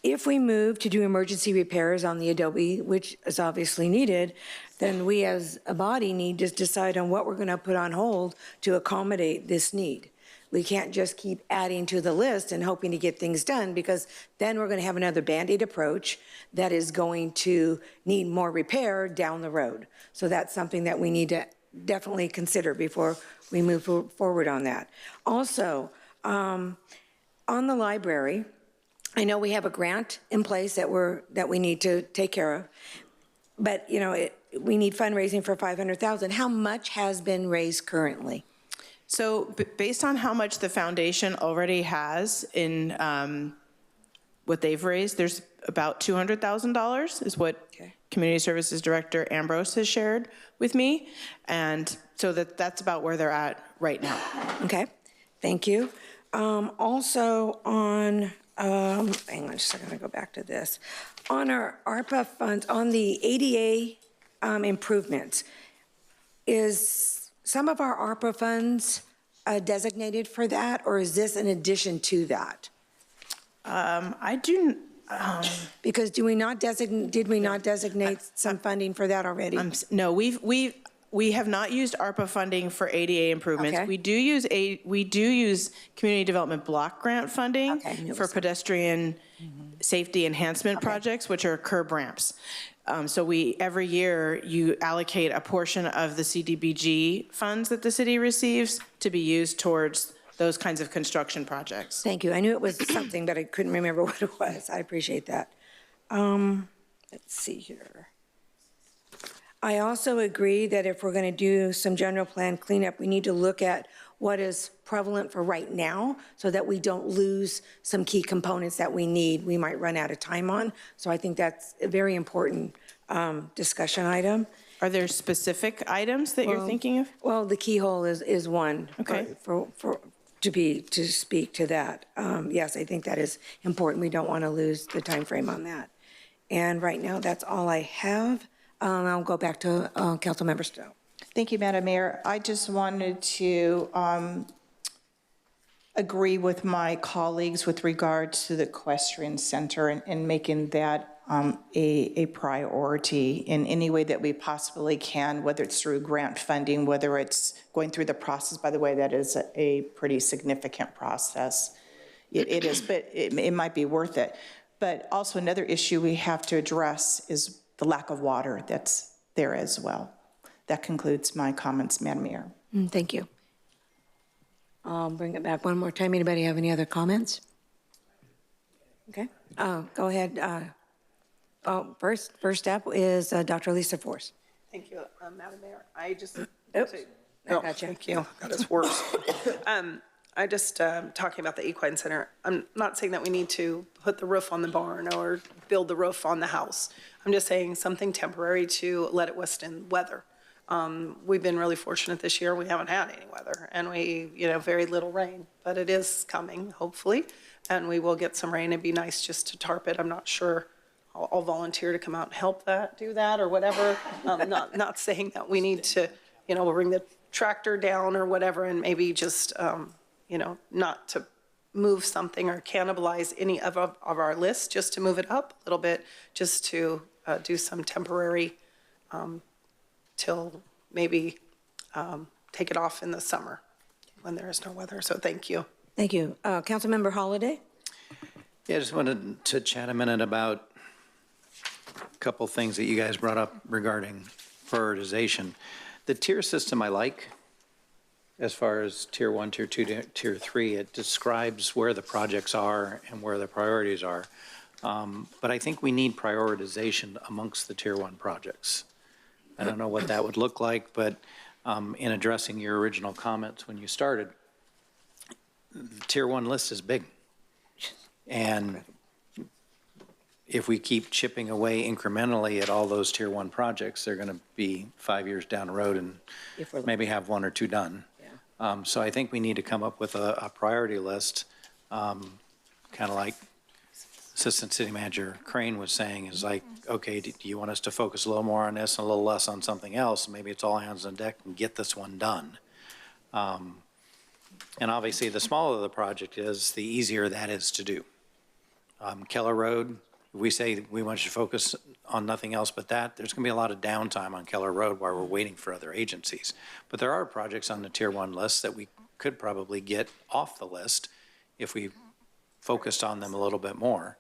If we move to do emergency repairs on the Adobe, which is obviously needed, then we as a body need to decide on what we're going to put on hold to accommodate this need. We can't just keep adding to the list and hoping to get things done, because then we're going to have another Band-Aid approach that is going to need more repair down the road. So that's something that we need to definitely consider before we move forward on that. Also, on the library, I know we have a grant in place that we need to take care of, but we need fundraising for $500,000. How much has been raised currently? So based on how much the foundation already has in what they've raised, there's about $200,000 is what Community Services Director Ambrose has shared with me. And so that's about where they're at right now. Okay, thank you. Also on, hang on just a second, I'm gonna go back to this. On our ARPA funds, on the ADA improvements, is some of our ARPA funds designated for that, or is this in addition to that? Because did we not designate some funding for that already? No, we have not used ARPA funding for ADA improvements. Okay. We do use community development block grant funding for pedestrian safety enhancement projects, which are curb ramps. So every year you allocate a portion of the CDBG funds that the city receives to be used towards those kinds of construction projects. Thank you. I knew it was something, but I couldn't remember what it was. I appreciate that. Let's see here. I also agree that if we're going to do some general plan cleanup, we need to look at what is prevalent for right now so that we don't lose some key components that we need, we might run out of time on. So I think that's a very important discussion item. Are there specific items that you're thinking of? Well, the keyhole is one. Okay. To speak to that. Yes, I think that is important. We don't want to lose the time frame on that. And right now, that's all I have. I'll go back to Councilmember Stowe. Thank you, Madam Mayor. I just wanted to agree with my colleagues with regards to the equestrian center and making that a priority in any way that we possibly can, whether it's through grant funding, whether it's going through the process. By the way, that is a pretty significant process. It is, but it might be worth it. But also another issue we have to address is the lack of water that's there as well. That concludes my comments, Madam Mayor. Thank you. I'll bring it back one more time. Anybody have any other comments? Okay, go ahead. First up is Dr. Lisa Force. Thank you, Madam Mayor. I just. Oops, I gotcha. Thank you. That is worse. I just, talking about the equine center, I'm not saying that we need to put the roof on the barn or build the roof on the house. I'm just saying something temporary to let it withstand weather. We've been really fortunate this year. We haven't had any weather and very little rain, but it is coming, hopefully. And we will get some rain. It'd be nice just to tarp it. I'm not sure. I'll volunteer to come out and help do that or whatever. Not saying that we need to, bring the tractor down or whatever and maybe just, not to move something or cannibalize any of our list, just to move it up a little bit, just to do some temporary till maybe take it off in the summer when there is no weather. So thank you. Thank you. Councilmember Holliday? Yeah, I just wanted to chat a minute about a couple things that you guys brought up regarding prioritization. The tier system I like, as far as tier 1, tier 2, tier 3, it describes where the projects are and where the priorities are. But I think we need prioritization amongst the tier 1 projects. I don't know what that would look like, but in addressing your original comments when you started, the tier 1 list is big. And if we keep chipping away incrementally at all those tier 1 projects, they're going to be 5 years down the road and maybe have 1 or 2 done. So I think we need to come up with a priority list, kind of like Assistant City Manager Crane was saying, is like, okay, do you want us to focus a little more on this and a little less on something else? Maybe it's all hands on deck and get this one done. And obviously, the smaller the project is, the easier that is to do. Keller Road, we say we want you to focus on nothing else but that. There's going to be a lot of downtime on Keller Road while we're waiting for other agencies. But there are projects on the tier 1 list that we could probably get off the list if we focused on them a little bit more.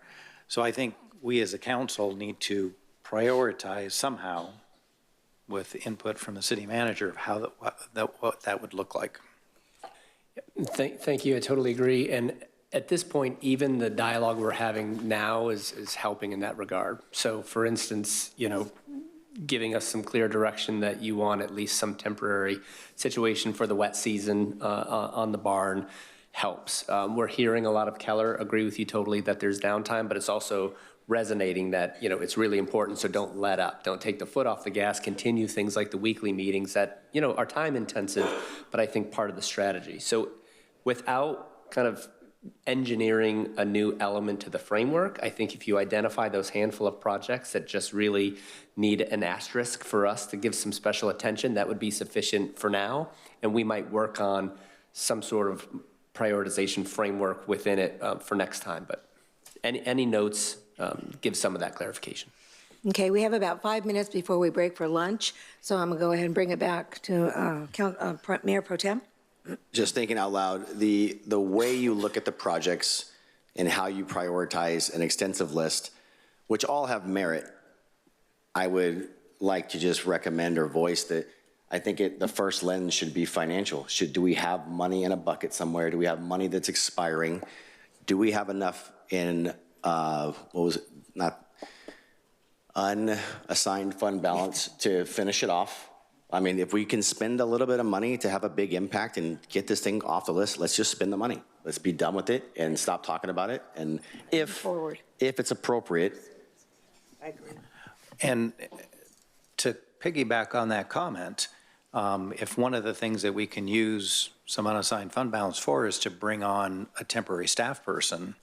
So I think we as a council need to prioritize somehow with input from the city manager of how what that would look like. Thank you. I totally agree. And at this point, even the dialogue we're having now is helping in that regard. So for instance, giving us some clear direction that you want at least some temporary situation for the wet season on the barn helps. We're hearing a lot of Keller agree with you totally that there's downtime, but it's also resonating that, it's really important, so don't let up. Don't take the foot off the gas. Continue things like the weekly meetings that, are time intensive, but I think part of the strategy. So without kind of engineering a new element to the framework, I think if you identify those handful of projects that just really need an asterisk for us to give some special attention, that would be sufficient for now. And we might work on some sort of prioritization framework within it for next time. But any notes, give some of that clarification. Okay, we have about 5 minutes before we break for lunch, so I'm going to go ahead and bring it back to Mayor Pro Tem. Just thinking out loud, the way you look at the projects and how you prioritize an extensive list, which all have merit, I would like to just recommend or voice that I think the first lens should be financial. Do we have money in a bucket somewhere? Do we have money that's expiring? Do we have enough in, unassigned fund balance to finish it off? I mean, if we can spend a little bit of money to have a big impact and get this thing off the list, let's just spend the money. Let's be done with it and stop talking about it. And if it's appropriate. I agree. And to piggyback on that comment, if one of the things that we can use some unassigned fund balance for is to bring on a temporary staff person,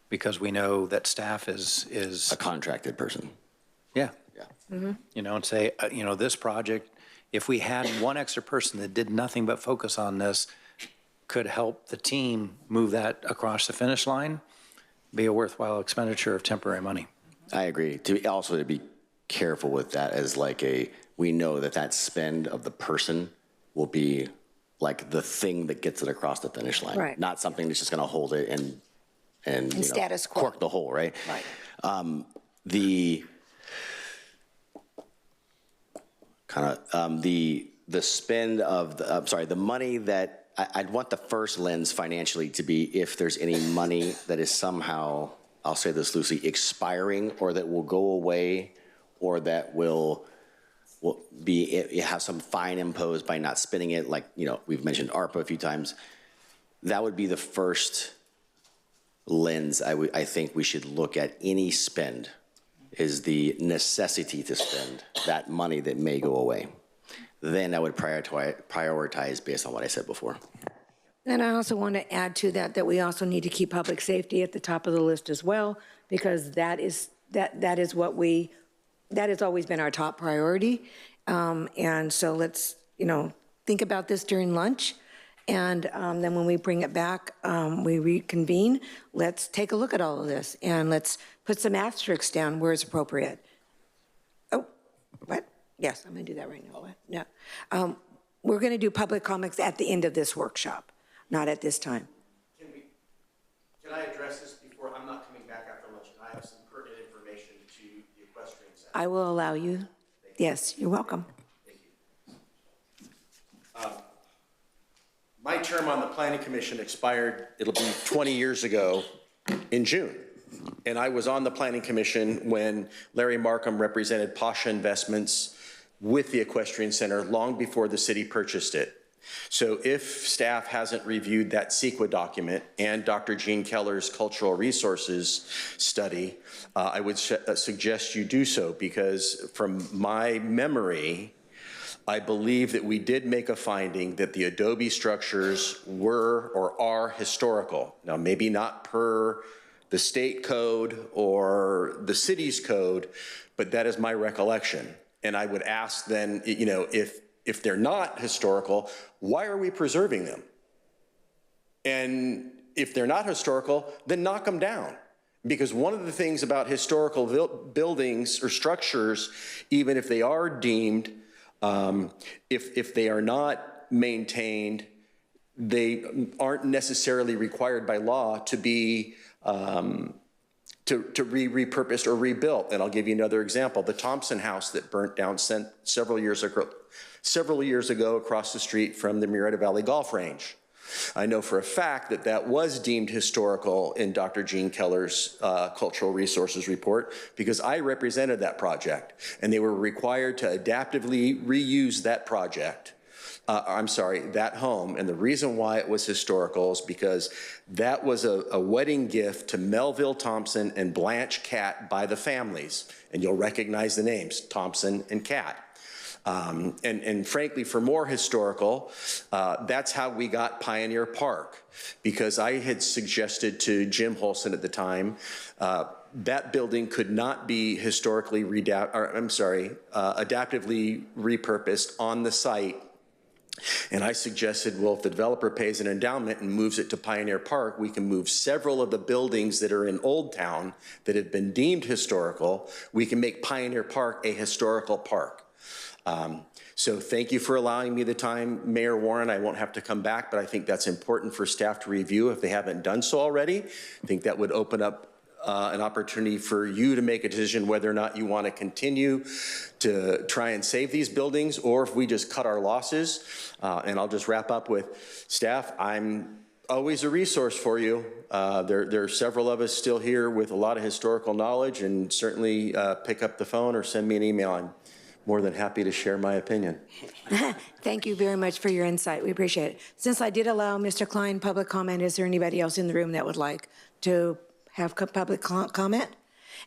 because we know that staff is a contracted person. Yeah. Mm-hmm. And say, this project, if we had one extra person that did nothing but focus on this, could help the team move that across the finish line, be a worthwhile expenditure of temporary money. I agree. To be careful with that as we know that spend of the person will be like the thing that gets it across the finish line. Right. Not something that's just going to hold it and status quo. Cork the hole, right? Right. The spend of the money that I'd want the first lens financially to be if there's any money that is somehow, I'll say this loosely, expiring or that will go away or that will have some fine imposed by not spending it. Like, we've mentioned ARPA a few times. That would be the first lens I think we should look at any spend, is the necessity to spend that money that may go away. Then I would prioritize based on what I said before. And I also want to add to that we also need to keep public safety at the top of the list as well, because that has always been our top priority. And so let's, think about this during lunch. And then when we bring it back, we reconvene, let's take a look at all of this and let's put some asterisks down where it's appropriate. Oh, what? Yes, I'm going to do that right now. What? No. We're going to do public comments at the end of this workshop, not at this time. Can I address this before? I'm not coming back after lunch, and I have some pertinent information to the equestrian center. I will allow you. Yes, you're welcome. Thank you. My term on the Planning Commission expired, it'll be 20 years ago in June. And I was on the Planning Commission when Larry Markham represented Pasha Investments with the Equestrian Center long before the city purchased it. So if staff hasn't reviewed that CEQA document and Dr. Gene Keller's cultural resources study, I would suggest you do so, because from my memory, I believe that we did make a finding that the adobe structures were or are historical. Now, maybe not per the state code or the city's code, but that is my recollection. And I would ask then, you know, if they're not historical, why are we preserving them? And if they're not historical, then knock them down. Because one of the things about historical buildings or structures, even if they are deemed, if they are not maintained, they aren't necessarily required by law to be to be repurposed or rebuilt. And I'll give you another example: the Thompson House that burnt down several years ago across the street from the Murrieta Valley Golf Range. I know for a fact that that was deemed historical in Dr. Gene Keller's cultural resources report, because I represented that project, and they were required to adaptively reuse that project. That home. And the reason why it was historical is because that was a wedding gift to Melville Thompson and Blanche Catt by the families. And you'll recognize the names, Thompson and Catt. And frankly, for more historical, that's how we got Pioneer Park, because I had suggested to Jim Holson at the time, that building could not be historically adaptively repurposed on the site. And I suggested, well, if the developer pays an endowment and moves it to Pioneer Park, we can move several of the buildings that are in Old Town that have been deemed historical. We can make Pioneer Park a historical park. So thank you for allowing me the time, Mayor Warren. I won't have to come back, but I think that's important for staff to review if they haven't done so already. I think that would open up an opportunity for you to make a decision whether or not you want to continue to try and save these buildings, or if we just cut our losses. And I'll just wrap up with staff. I'm always a resource for you. There are several of us still here with a lot of historical knowledge, and certainly pick up the phone or send me an email. I'm more than happy to share my opinion. Thank you very much for your insight. We appreciate it. Since I did allow Mr. Klein public comment, is there anybody else in the room that would like to have public comment?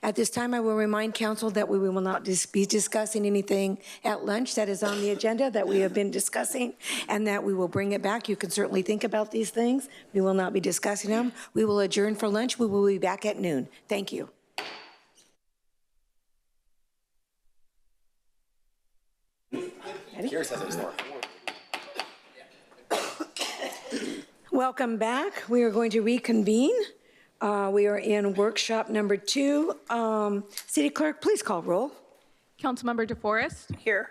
At this time, I will remind council that we will not be discussing anything at lunch that is on the agenda that we have been discussing, and that we will bring it back. You can certainly think about these things. We will not be discussing them. We will adjourn for lunch. We will be back at noon. Thank you. Welcome back. We are going to reconvene. We are in workshop number 2. City Clerk, please call roll. Councilmember DeForest. Here.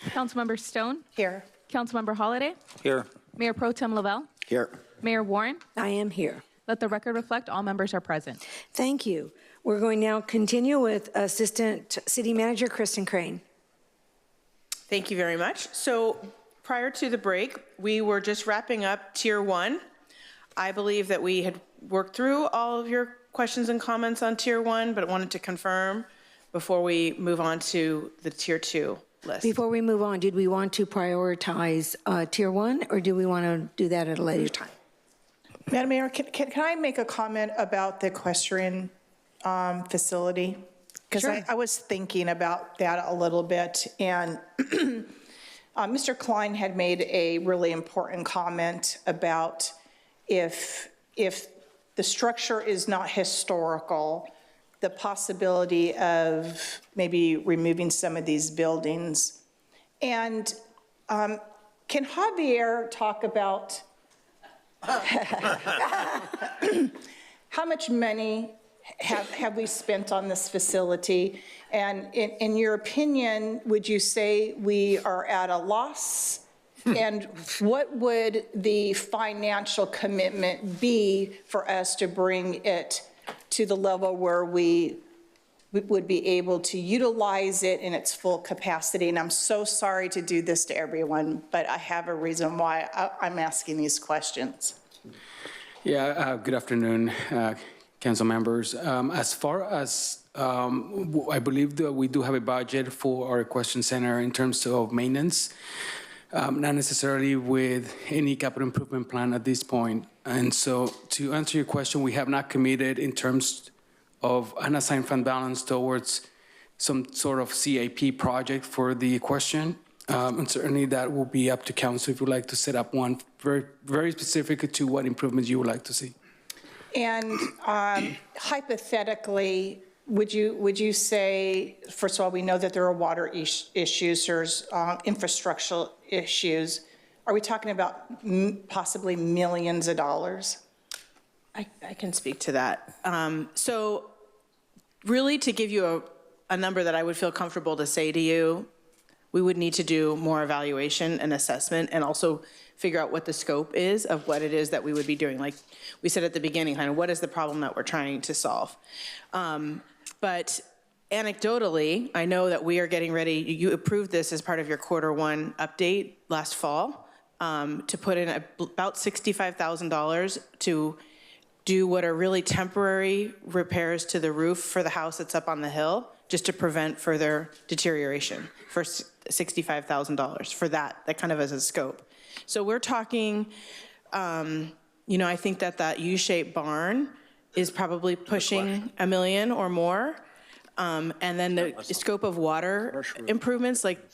Councilmember Stone. Here. Councilmember Holliday. Here. Mayor Pro Tem Lavelle. Here. Mayor Warren. I am here. Let the record reflect all members are present. Thank you. We're going now continue with Assistant City Manager Kristen Crane. Thank you very much. So prior to the break, we were just wrapping up Tier 1. I believe that we had worked through all of your questions and comments on Tier 1, but wanted to confirm before we move on to the Tier 2 list. Before we move on, did we want to prioritize Tier 1, or do we want to do that at a later time? Madam Mayor, can I make a comment about the equestrian facility? Because Sure. I was thinking about that a little bit, and Mr. Klein had made a really important comment about if the structure is not historical, the possibility of maybe removing some of these buildings. And can Javier talk about how much money have we spent on this facility? And in your opinion, would you say we are at a loss? And what would the financial commitment be for us to bring it to the level where we would be able to utilize it in its full capacity? And I'm so sorry to do this to everyone, but I have a reason why I'm asking these questions. Yeah, good afternoon, council members. As far as I believe that we do have a budget for our question center in terms of maintenance. not necessarily with any capital improvement plan at this point. And so to answer your question, we have not committed in terms of unassigned fund balance towards some sort of CAP project for the question. And certainly that will be up to council if you'd like to set up one very, very specific to what improvements you would like to see. And hypothetically, would you say, first of all, we know that there are water issues, there's infrastructural issues. Are we talking about possibly millions of dollars? I can speak to that. So really, to give you a number that I would feel comfortable to say to you, we would need to do more evaluation and assessment and also figure out what the scope is of what it is that we would be doing. Like we said at the beginning, kind of what is the problem that we're trying to solve? But anecdotally, I know that we are getting ready. You approved this as part of your Q1 update last fall to put in about $65,000 to do what are really temporary repairs to the roof for the house that's up on the hill, just to prevent further deterioration for $65,000 for that kind of as a scope. So we're talking, I think that U-shaped barn is probably pushing $1 million or more. And then the scope of water improvements, like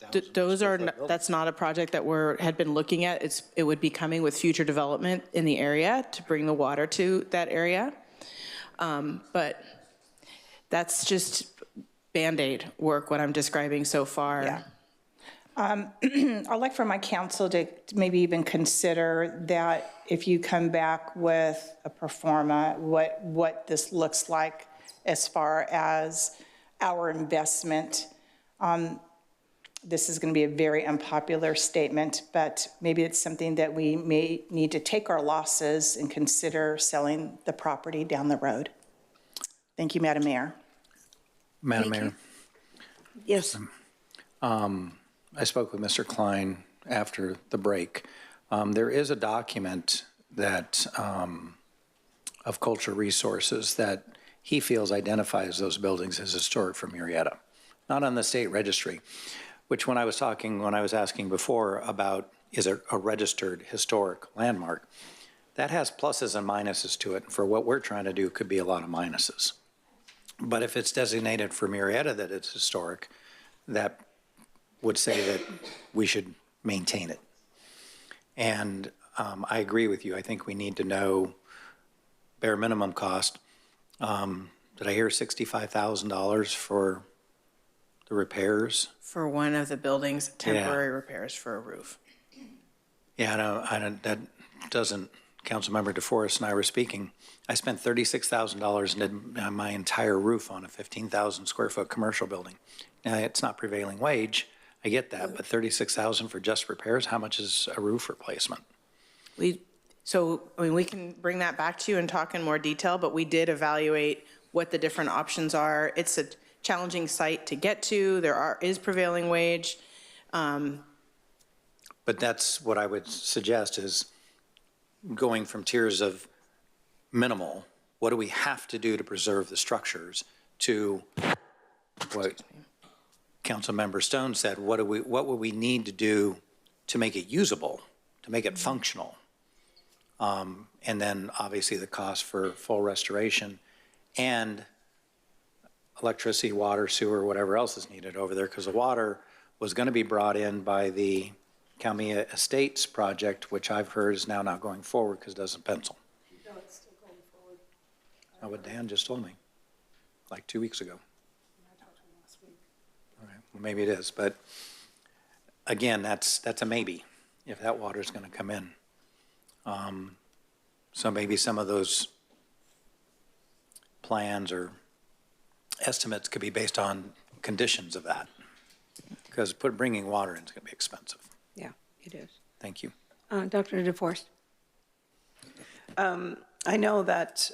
that's not a project that had been looking at. It would be coming with future development in the area to bring the water to that area. But that's just Band-Aid work, what I'm describing so far. Yeah. I'd like for my council to maybe even consider that if you come back with a pro forma, what this looks like as far as our investment. This is going to be a very unpopular statement, but maybe it's something that we may need to take our losses and consider selling the property down the road. Thank you, Madam Mayor. Madam Mayor. Yes. I spoke with Mr. Klein after the break. There is a document that of Cultural Resources that he feels identifies those buildings as historic for Murrieta, not on the state registry, which when I was asking before about is it a registered historic landmark, that has pluses and minuses to it. For what we're trying to do could be a lot of minuses. But if it's designated for Murrieta that it's historic, that would say that we should maintain it. And I agree with you. I think we need to know bare minimum cost. Did I hear $65,000 for the repairs? For one of the buildings, temporary repairs for a roof. Yeah, that doesn't, Councilmember DeForest and I were speaking. I spent $36,000 and did my entire roof on a 15,000 square foot commercial building. Now, it's not prevailing wage. I get that, but $36,000 for just repairs, how much is a roof replacement? We can bring that back to you and talk in more detail, but we did evaluate what the different options are. It's a challenging site to get to. Is prevailing wage. But that's what I would suggest is going from tiers of minimal, what do we have to do to preserve the structures, to what Councilmember Stone said, what would we need to do to make it usable, to make it functional? And then obviously the cost for full restoration and electricity, water, sewer, whatever else is needed over there, because the water was going to be brought in by the Calmia Estates project, which I've heard is now not going forward because it doesn't pencil. No, it's still going forward. What Dan just told me, like 2 weeks ago. I talked to him last week. Okay, well, maybe it is, but again, that's a maybe if that water is going to come in. So maybe some of those plans or estimates could be based on conditions of that, because bringing water in is going to be expensive. Yeah, it is. Thank you. Dr. DeForest. I know that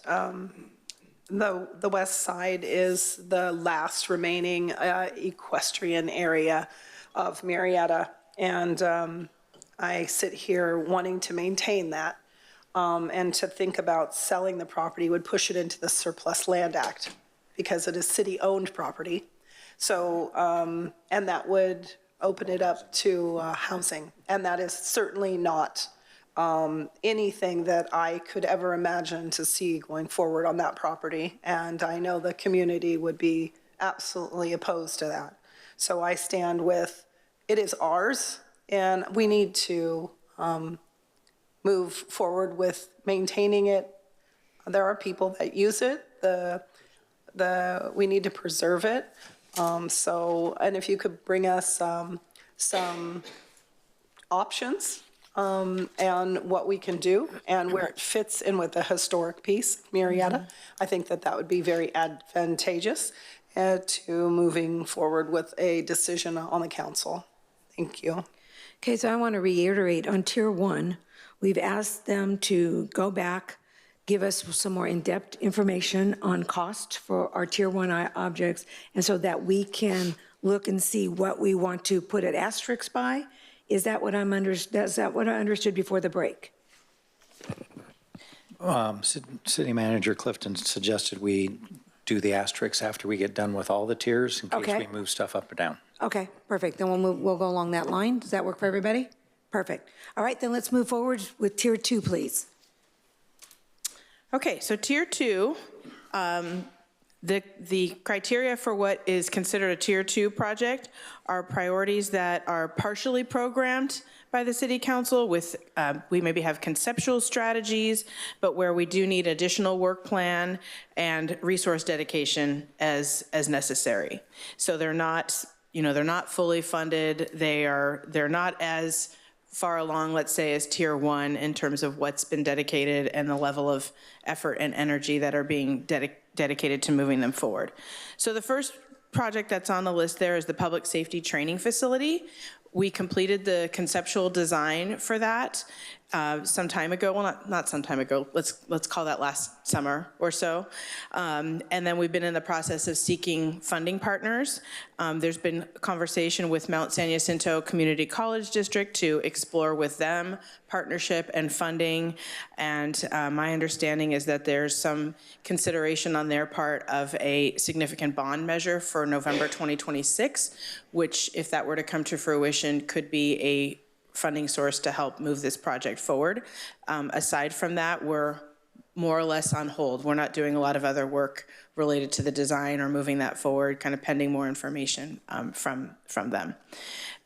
the west side is the last remaining equestrian area of Murrieta, and I sit here wanting to maintain that, and to think about selling the property would push it into the Surplus Land Act because it is city-owned property. So, and that would open it up to housing. And that is certainly not anything that I could ever imagine to see going forward on that property. And I know the community would be absolutely opposed to that. So I stand with, it is ours, and we need to move forward with maintaining it. There are people that use it. We need to preserve it. And if you could bring us some options and what we can do and where it fits in with the historic piece, Murrieta, I think that would be very advantageous to moving forward with a decision on the council. Thank you. Okay, so I want to reiterate on Tier 1, we've asked them to go back, give us some more in-depth information on cost for our Tier 1 objects, and so that we can look and see what we want to put an asterisk by. Is that what is that what I understood before the break? City Manager Clifton suggested we do the asterisks after we get done with all the tiers in case Okay. we move stuff up or down. Okay, perfect. Then we'll go along that line. Does that work for everybody? Perfect. All right, then let's move forward with Tier 2, please. Okay, so Tier 2, the criteria for what is considered a Tier 2 project are priorities that are partially programmed by the City Council with, we maybe have conceptual strategies, but where we do need additional work plan and resource dedication as necessary. So they're not, they're not fully funded. They're not as far along, let's say, as Tier 1 in terms of what's been dedicated and the level of effort and energy that are being dedicated to moving them forward. So the first project that's on the list there is the Public Safety Training Facility. We completed the conceptual design for that some time ago. Well, not some time ago. Let's call that last summer or so. And then we've been in the process of seeking funding partners. There's been conversation with Mount San Jacinto Community College District to explore with them partnership and funding. And my understanding is that there's some consideration on their part of a significant bond measure for November 2026, which, if that were to come to fruition, could be a funding source to help move this project forward. Aside from that, we're more or less on hold. We're not doing a lot of other work related to the design or moving that forward, kind of pending more information from them.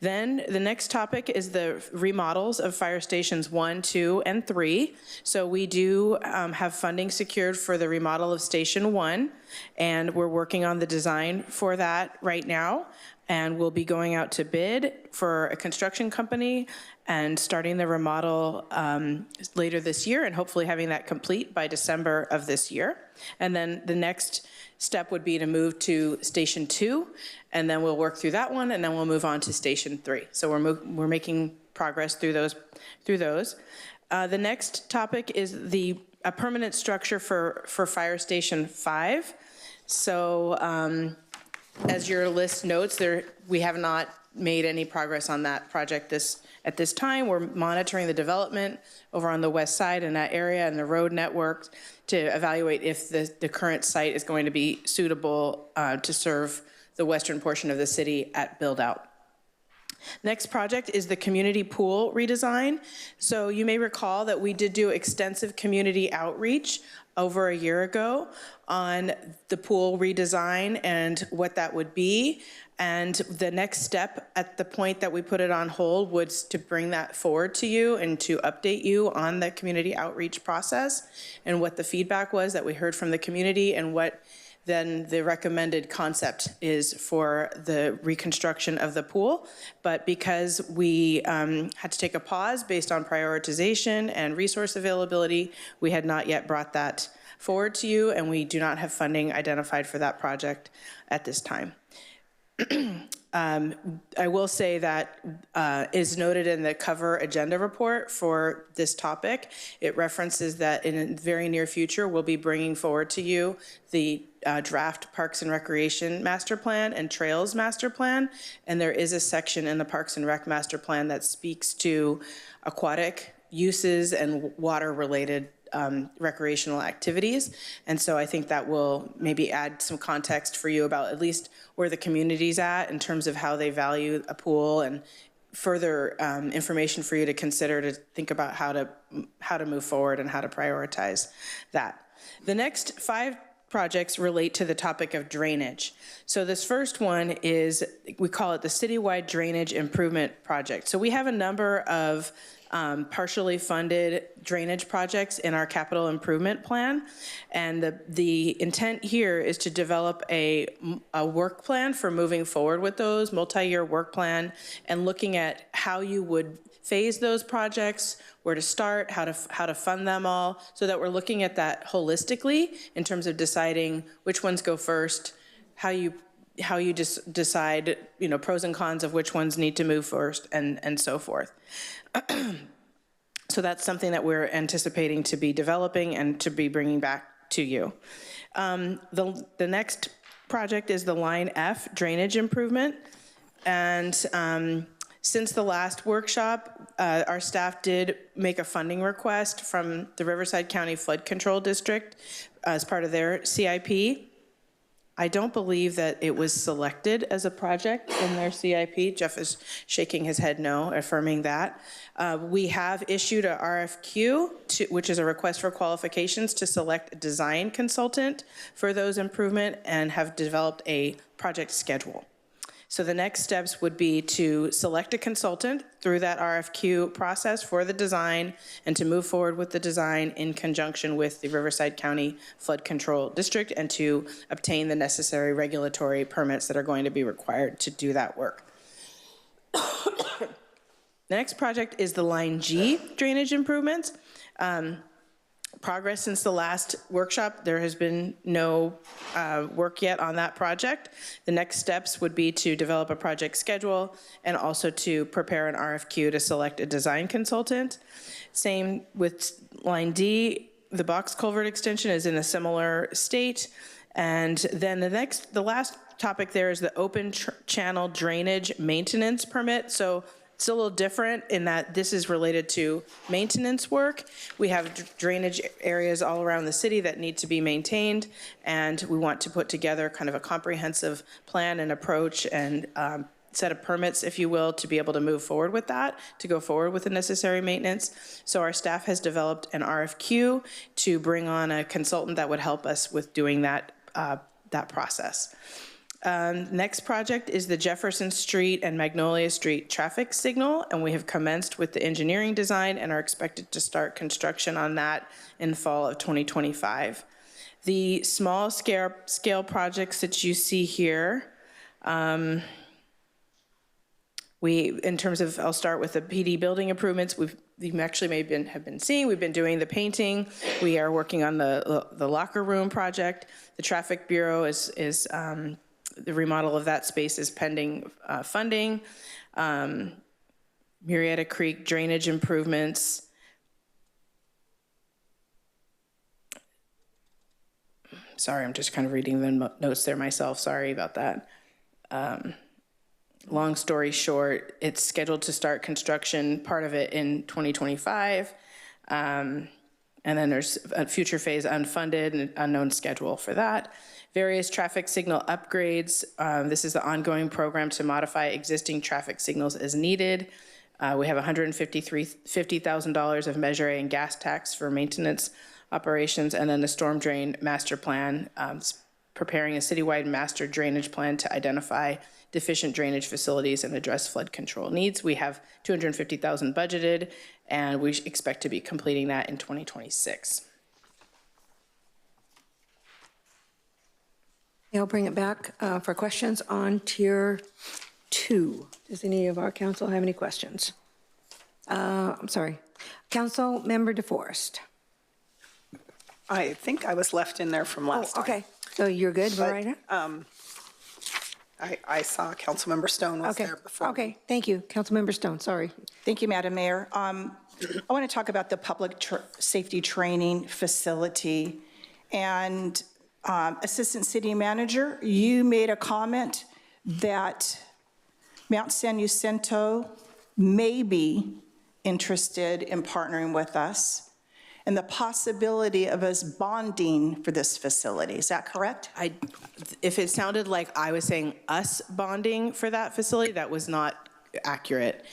Then the next topic is the remodels of fire stations 1, 2, and 3. So we do have funding secured for the remodel of Station 1, and we're working on the design for that right now. And we'll be going out to bid for a construction company and starting the remodel later this year and hopefully having that complete by December of this year. And then the next step would be to move to Station 2, and then we'll work through that one, and then we'll move on to Station 3. So we're making progress through those. The next topic is a permanent structure for Fire Station 5. So as your list notes, we have not made any progress on that project at this time. We're monitoring the development over on the west side in that area and the road network to evaluate if the current site is going to be suitable to serve the western portion of the city at build out. Next project is the community pool redesign. So you may recall that we did do extensive community outreach over a year ago on the pool redesign and what that would be. And the next step at the point that we put it on hold was to bring that forward to you and to update you on the community outreach process and what the feedback was that we heard from the community and what then the recommended concept is for the reconstruction of the pool. But because we had to take a pause based on prioritization and resource availability, we had not yet brought that forward to you, and we do not have funding identified for that project at this time. I will say that is noted in the cover agenda report for this topic. It references that in the very near future, we'll be bringing forward to you the draft Parks and Recreation Master Plan and Trails Master Plan. And there is a section in the Parks and Rec Master Plan that speaks to aquatic uses and water-related recreational activities. And so I think that will maybe add some context for you about at least where the community's at in terms of how they value a pool, and further information for you to consider to think about how to move forward and how to prioritize that. The next 5 projects relate to the topic of drainage. So this first one is, we call it the Citywide Drainage Improvement Project. So we have a number of partially funded drainage projects in our capital improvement plan. And the intent here is to develop a work plan for moving forward with those, multi-year work plan, and looking at how you would phase those projects, where to start, how to fund them all, so that we're looking at that holistically in terms of deciding which ones go first, how you just decide, pros and cons of which ones need to move first, and so forth. So that's something that we're anticipating to be developing and to be bringing back to you. The next project is the Line F drainage improvement. And since the last workshop, our staff did make a funding request from the Riverside County Flood Control District as part of their CIP. I don't believe that it was selected as a project in their CIP. Jeff is shaking his head no, affirming that. We have issued a RFQ, which is a request for qualifications to select a design consultant for those improvements, and have developed a project schedule. So the next steps would be to select a consultant through that RFQ process for the design, and to move forward with the design in conjunction with the Riverside County Flood Control District, and to obtain the necessary regulatory permits that are going to be required to do that work. The next project is the Line G drainage improvements. Progress since the last workshop, there has been no work yet on that project. The next steps would be to develop a project schedule, and also to prepare an RFQ to select a design consultant. Same with Line D. The box culvert extension is in a similar state. And then the last topic there is the open channel drainage maintenance permit. So it's a little different in that this is related to maintenance work. We have drainage areas all around the city that need to be maintained, and we want to put together kind of a comprehensive plan and approach and set of permits, if you will, to be able to move forward with that, to go forward with the necessary maintenance. So our staff has developed an RFQ to bring on a consultant that would help us with doing that process. Next project is the Jefferson Street and Magnolia Street traffic signal, and we have commenced with the engineering design and are expected to start construction on that in fall of 2025. The small scale projects that you see here, in terms of, I'll start with the PD building improvements. You actually have been seeing, we've been doing the painting. We are working on the locker room project. The traffic bureau is the remodel of that space is pending funding. Murrieta Creek drainage improvements. Sorry, I'm just kind of reading the notes there myself. Sorry about that. Long story short, it's scheduled to start construction, part of it in 2025. And then there's a future phase unfunded and unknown schedule for that. Various traffic signal upgrades. This is the ongoing program to modify existing traffic signals as needed. We have $150,000 of Measure A and gas tax for maintenance operations, and then the storm drain master plan, preparing a citywide master drainage plan to identify deficient drainage facilities and address flood control needs. We have $250,000 budgeted, and we expect to be completing that in 2026. I'll bring it back for questions on Tier 2. Does any of our council have any questions? I'm sorry. Council Member DeForest. I think I was left in there from last time. Okay, so you're good, Murrieta? I saw Councilmember Stone was there before. Okay, thank you. Councilmember Stone, sorry. Thank you, Madam Mayor. I want to talk about the public safety training facility. And Assistant City Manager, you made a comment that Mount San Jacinto may be interested in partnering with us. and the possibility of us bonding for this facility. Is that correct? If it sounded like I was saying us bonding for that facility, that was not accurate.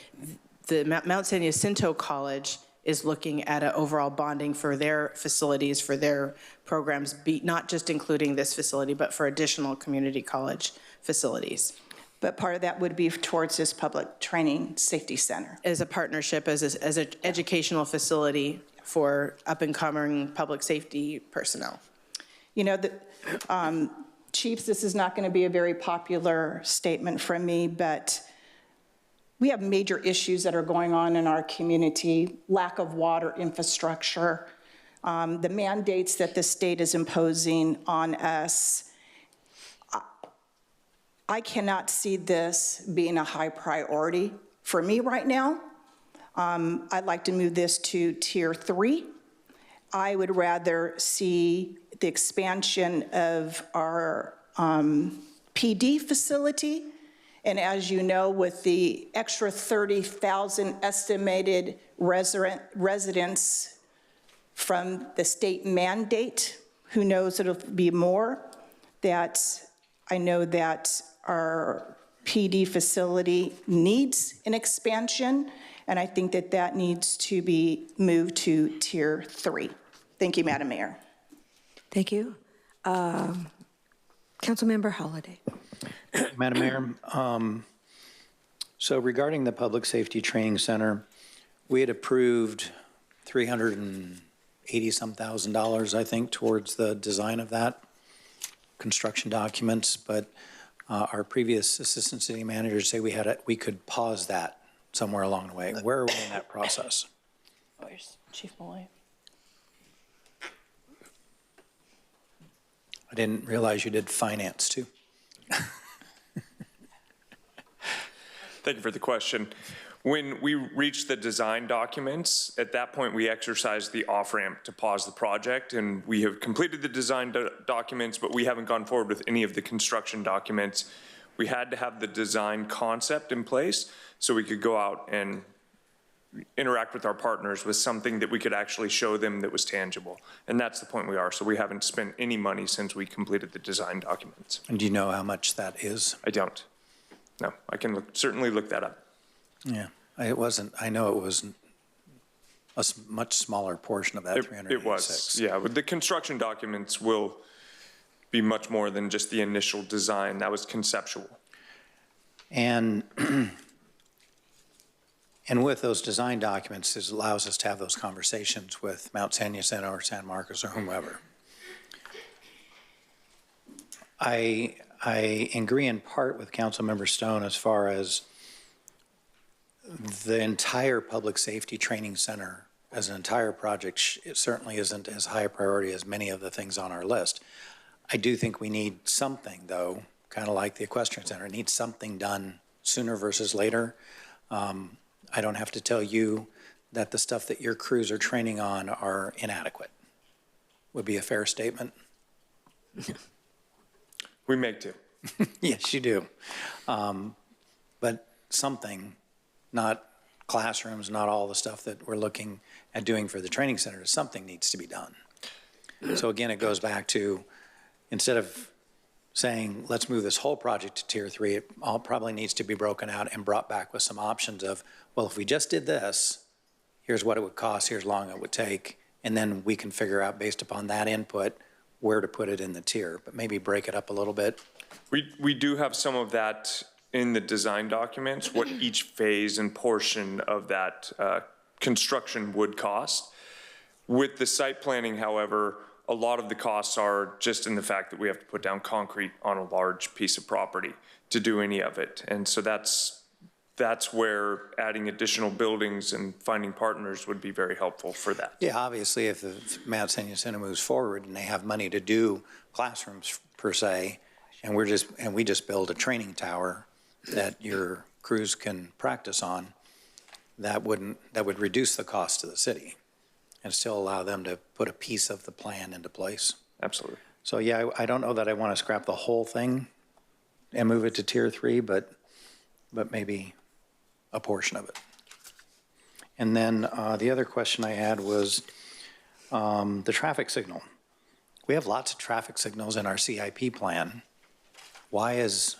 The Mount San Jacinto College is looking at an overall bonding for their facilities, for their programs, not just including this facility, but for additional community college facilities. But part of that would be towards this public training safety center. As a partnership, as an educational facility for up-and-coming public safety personnel. You know, Chiefs, this is not going to be a very popular statement from me, but we have major issues that are going on in our community: lack of water infrastructure, the mandates that the state is imposing on us. I cannot see this being a high priority for me right now. I'd like to move this to Tier 3. I would rather see the expansion of our PD facility. And as you know, with the extra 30,000 estimated residents from the state mandate, who knows, it'll be more, that I know that our PD facility needs an expansion, and I think that that needs to be moved to Tier 3. Thank you, Madam Mayor. Thank you. Councilmember Holliday. Madam Mayor, so regarding the Public Safety Training Center, we had approved $380-some thousand, I think, towards the design of that, construction documents, but our previous assistant city managers say we could pause that somewhere along the way. Where are we in that process? Where's Chief Malloy? I didn't realize you did finance too. Thank you for the question. When we reached the design documents, at that point we exercised the off-ramp to pause the project, and we have completed the design documents, but we haven't gone forward with any of the construction documents. We had to have the design concept in place so we could go out and interact with our partners with something that we could actually show them that was tangible. And that's the point we are. So we haven't spent any money since we completed the design documents. And do you know how much that is? I don't. No, I can certainly look that up. Yeah, I know it was a much smaller portion of that 386. It was, yeah. But the construction documents will be much more than just the initial design. That was conceptual. And with those design documents, it allows us to have those conversations with Mount San Jacinto or San Marcos or whomever. I agree in part with Councilmember Stone as far as the entire public safety training center as an entire project. It certainly isn't as high a priority as many of the things on our list. I do think we need something, though, kind of like the equestrian center. It needs something done sooner versus later. I don't have to tell you that the stuff that your crews are training on are inadequate. Would be a fair statement? We make do. Yes, you do. But something, not classrooms, not all the stuff that we're looking at doing for the training center, something needs to be done. So again, it goes back to, instead of saying, let's move this whole project to Tier 3, it all probably needs to be broken out and brought back with some options of, well, if we just did this, here's what it would cost, here's how long it would take, and then we can figure out based upon that input where to put it in the tier, but maybe break it up a little bit. We do have some of that in the design documents, what each phase and portion of that construction would cost. With the site planning, however, a lot of the costs are just in the fact that we have to put down concrete on a large piece of property to do any of it. And so that's where adding additional buildings and finding partners would be very helpful for that. Yeah, obviously, if the Mount San Jacinto moves forward and they have money to do classrooms per se, and we just build a training tower that your crews can practice on, that would reduce the cost to the city and still allow them to put a piece of the plan into place. Absolutely. So yeah, I don't know that I want to scrap the whole thing and move it to Tier 3, but maybe a portion of it. And then the other question I had was, The traffic signal. We have lots of traffic signals in our CIP plan. Why is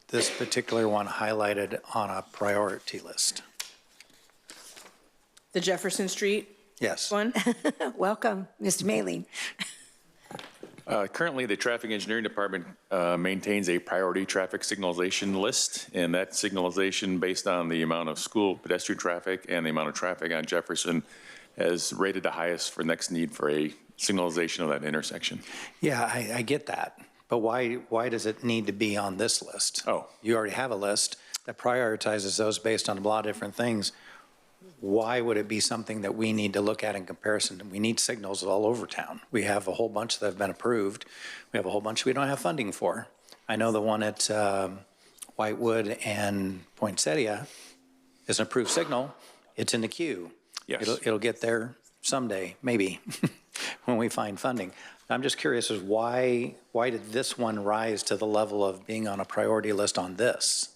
this particular one highlighted on a priority list? The Jefferson Street Yes. one? Welcome, Mr. Mailing. Currently, the Traffic Engineering Department maintains a priority traffic signalization list, and that signalization, based on the amount of school pedestrian traffic and the amount of traffic on Jefferson, has rated the highest for next need for a signalization of that intersection. Yeah, I get that. But why does it need to be on this list? Oh. You already have a list that prioritizes those based on a lot of different things. Why would it be something that we need to look at in comparison? We need signals all over town. We have a whole bunch that have been approved. We have a whole bunch we don't have funding for. I know the one at Whitewood and Poinsettia is an approved signal. It's in the queue. Yes. It'll get there someday, maybe, when we find funding. I'm just curious as why did this one rise to the level of being on a priority list on this?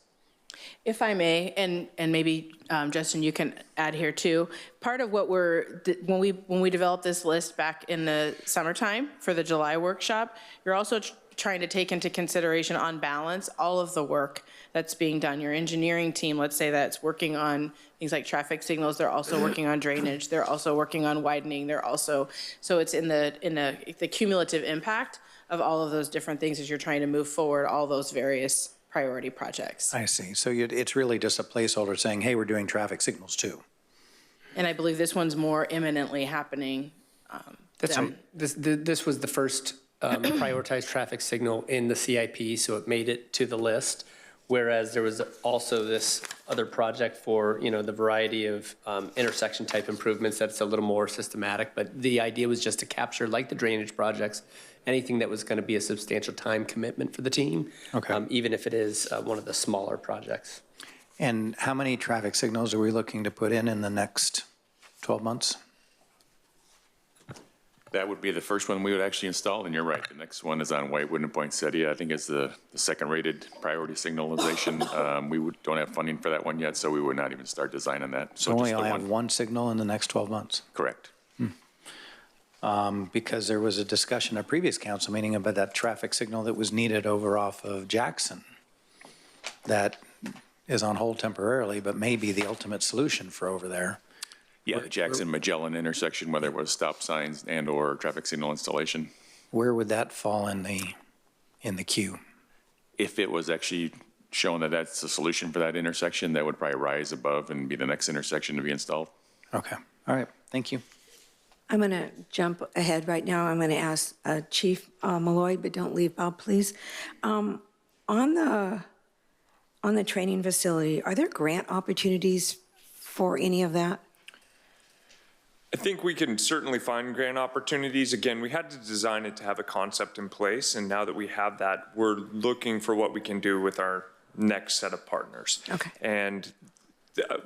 If I may, and maybe Justin, you can add here too. Part of what when we developed this list back in the summertime for the July workshop, you're also trying to take into consideration on balance all of the work that's being done. Your engineering team, let's say that's working on things like traffic signals, they're also working on drainage, they're also working on widening, they're also, so it's in the cumulative impact of all of those different things as you're trying to move forward all those various priority projects. I see. So it's really just a placeholder saying, hey, we're doing traffic signals too. And I believe this one's more imminently happening. This was the first prioritized traffic signal in the CIP, so it made it to the list. Whereas there was also this other project for, the variety of intersection type improvements that's a little more systematic. But the idea was just to capture, like the drainage projects, anything that was going to be a substantial time commitment for the team, Okay. even if it is one of the smaller projects. And how many traffic signals are we looking to put in the next 12 months? That would be the first one we would actually install, and you're right. The next one is on Whitewood and Poinsettia. I think it's the second-rated priority signalization. We don't have funding for that one yet, so we would not even start design on that. So only I have one signal in the next 12 months? Correct. Because there was a discussion at a previous council meeting about that traffic signal that was needed over off of Jackson that is on hold temporarily, but may be the ultimate solution for over there. Yeah, the Jackson-Magellan intersection, whether it was stop signs and/or traffic signal installation. Where would that fall in the queue? If it was actually shown that that's the solution for that intersection, that would probably rise above and be the next intersection to be installed. Okay. All right. Thank you. I'm going to jump ahead right now. I'm going to ask Chief Malloy, but don't leave, Bob, please. On the training facility, are there grant opportunities for any of that? I think we can certainly find grant opportunities. Again, we had to design it to have a concept in place, and now that we have that, we're looking for what we can do with our next set of partners. Okay. And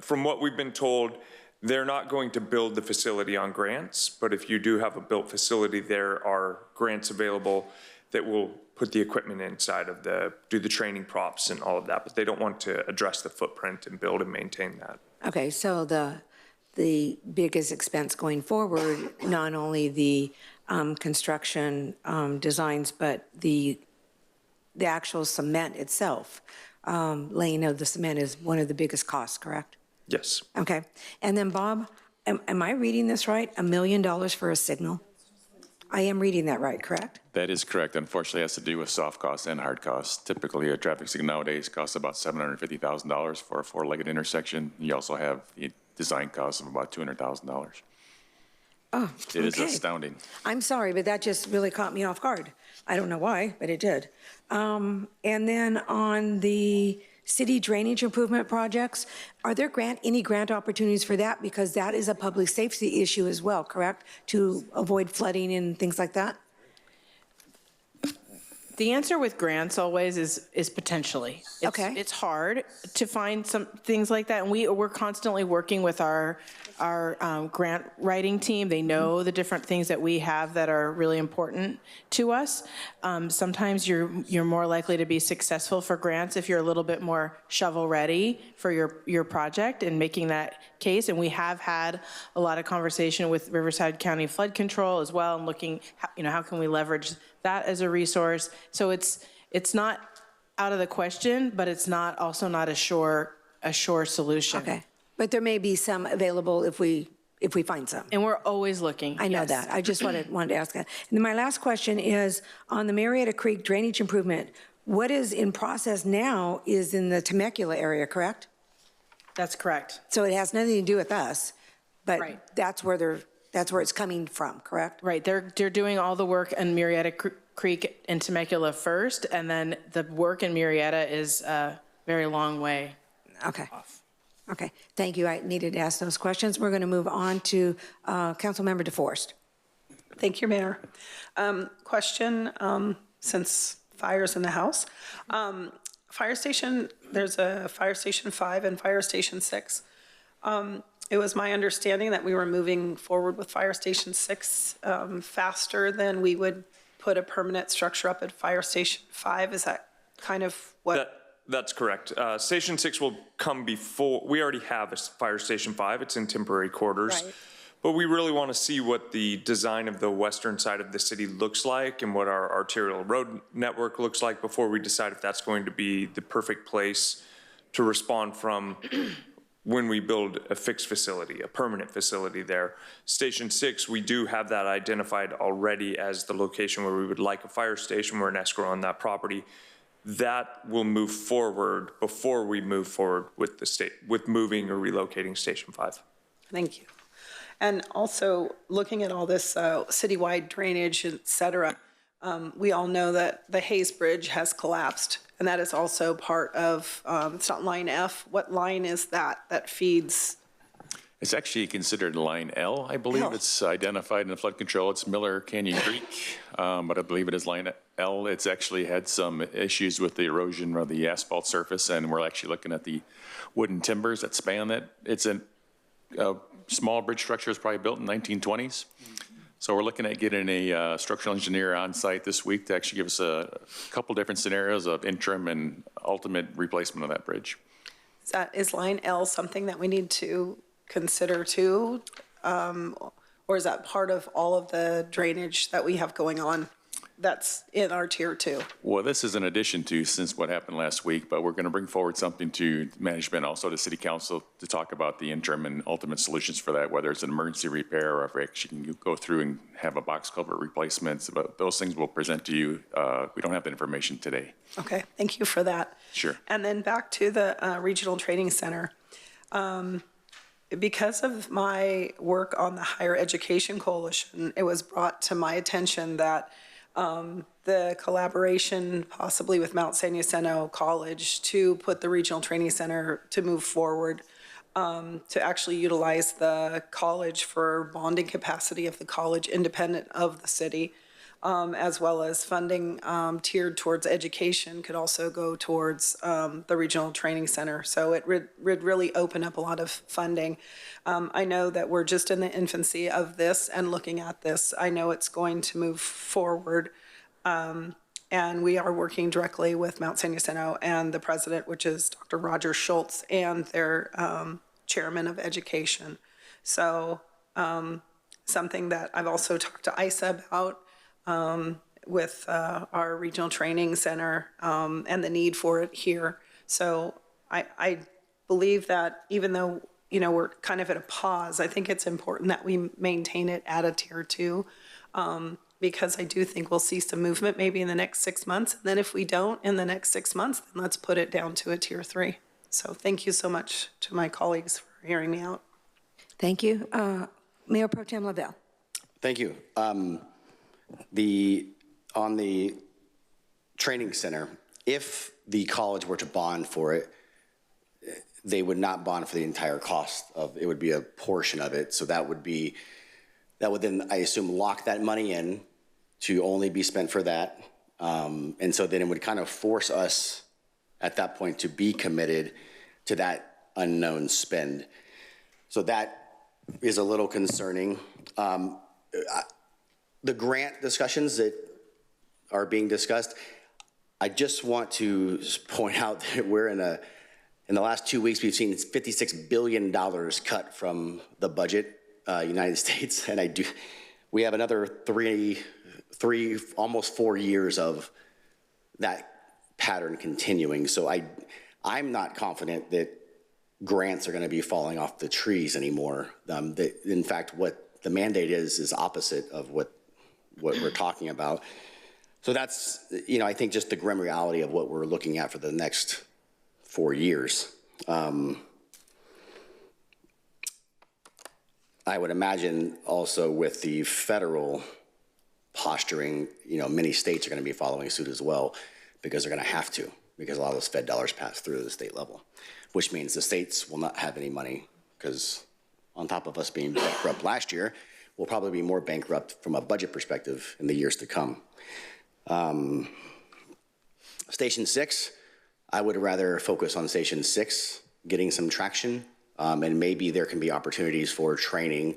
from what we've been told, they're not going to build the facility on grants, but if you do have a built facility, there are grants available that will put the equipment inside of do the training props and all of that, but they don't want to address the footprint and build and maintain that. Okay, so the biggest expense going forward, not only the construction designs, but the actual cement itself. Laying of the cement is one of the biggest costs, correct? Yes. Okay. And then, Bob, am I reading this right? $1 million for a signal? I am reading that right, correct? That is correct. Unfortunately, it has to do with soft costs and hard costs. Typically, a traffic signal nowadays costs about $750,000 for a four-legged intersection. You also have the design costs of about $200,000. Oh, It is okay. astounding. I'm sorry, but that just really caught me off guard. I don't know why, but it did. And then on the city drainage improvement projects, are there any grant opportunities for that? Because that is a public safety issue as well, correct? To avoid flooding and things like that? The answer with grants always is potentially. Okay. It's hard to find some things like that, and we're constantly working with our grant writing team. They know the different things that we have that are really important to us. Sometimes you're more likely to be successful for grants if you're a little bit more shovel ready for your project and making that case. And we have had a lot of conversation with Riverside County Flood Control as well, and looking how can we leverage that as a resource. So it's not out of the question, but it's also not a sure solution. Okay. But there may be some available if we find some. And we're always looking. I know yes. that. I just wanted to ask that. And then my last question is on the Murrieta Creek drainage improvement. What is in process now is in the Temecula area, correct? That's correct. So it has nothing to do with us, but Right. that's where it's coming from, correct? Right. They're doing all the work in Murrieta Creek and Temecula first, and then the work in Murrieta is a very long way Okay. off. Okay. Thank you. I needed to ask those questions. We're going to move on to Councilmember DeForest. Thank you, Mayor. Question, since fire's in the house. Fire station, there's a Fire Station 5 and Fire Station 6. It was my understanding that we were moving forward with Fire Station 6 faster than we would put a permanent structure up at Fire Station 5. Is that kind of what? That's correct. Station 6 will come before, we already have a Fire Station 5. It's in temporary quarters. Right. But we really want to see what the design of the western side of the city looks like and what our arterial road network looks like before we decide if that's going to be the perfect place to respond from when we build a fixed facility, a permanent facility there. Station 6, we do have that identified already as the location where we would like a fire station. We're in escrow on that property. That will move forward before we move forward with moving or relocating Station 5. Thank you. And also, looking at all this citywide drainage, et cetera, we all know that the Hayes Bridge has collapsed, and that is also part of, it's not line F. What line is that feeds? It's actually considered line L, I believe. L. It's identified in the flood control. It's Miller Canyon Creek, but I believe it is line L. It's actually had some issues with the erosion of the asphalt surface, and we're actually looking at the wooden timbers that span that. It's a small bridge structure. It's probably built in the 1920s. So we're looking at getting a structural engineer on site this week to actually give us a couple different scenarios of interim and ultimate replacement of that bridge. Is line L something that we need to consider too? Or is that part of all of the drainage that we have going on that's in our tier 2? Well, this is in addition to, since what happened last week, but we're going to bring forward something to management, also to City Council, to talk about the interim and ultimate solutions for that, whether it's an emergency repair or if we actually can go through and have a box culvert replacements. But those things we'll present to you. We don't have the information today. Okay, thank you for that. Sure. And then back to the Regional Training Center. Because of my work on the Higher Education Coalition, it was brought to my attention that the collaboration possibly with Mount San Jacinto College to put the Regional Training Center to move forward, to actually utilize the college for bonding capacity of the college independent of the city, as well as funding tiered towards education could also go towards the Regional Training Center. So it would really open up a lot of funding. I know that we're just in the infancy of this and looking at this. I know it's going to move forward. And we are working directly with Mount San Jacinto and the president, which is Dr. Roger Schultz, and their chairman of education. So something that I've also talked to ISA about, with our regional training center and the need for it here. So I believe that even though, we're kind of at a pause, I think it's important that we maintain it at a tier 2, because I do think we'll see some movement maybe in the next 6 months. And then if we don't in the next 6 months, then let's put it down to a tier 3. So thank you so much to my colleagues for hearing me out. Thank you. Mayor Pro Tem LaBelle. Thank you. On the training center, if the college were to bond for it, they would not bond for the entire cost of it. Would be a portion of it. So that would then, I assume, lock that money in to only be spent for that. And so then it would kind of force us at that point to be committed to that unknown spend. So that is a little concerning. The grant discussions that are being discussed, I just want to point out that we're in the last 2 weeks, we've seen $56 billion cut from the budget, United States, and we have another three, almost 4 years of that pattern continuing. So I'm not confident that grants are going to be falling off the trees anymore. In fact, what the mandate is opposite of what we're talking about. So that's, I think just the grim reality of what we're looking at for the next 4 years. I would imagine also with the federal posturing, many states are going to be following suit as well, because they're going to have to, because a lot of those Fed dollars pass through the state level, which means the states will not have any money, because on top of us being bankrupt last year, we'll probably be more bankrupt from a budget perspective in the years to come. Station 6, I would rather focus on Station 6, getting some traction, and maybe there can be opportunities for training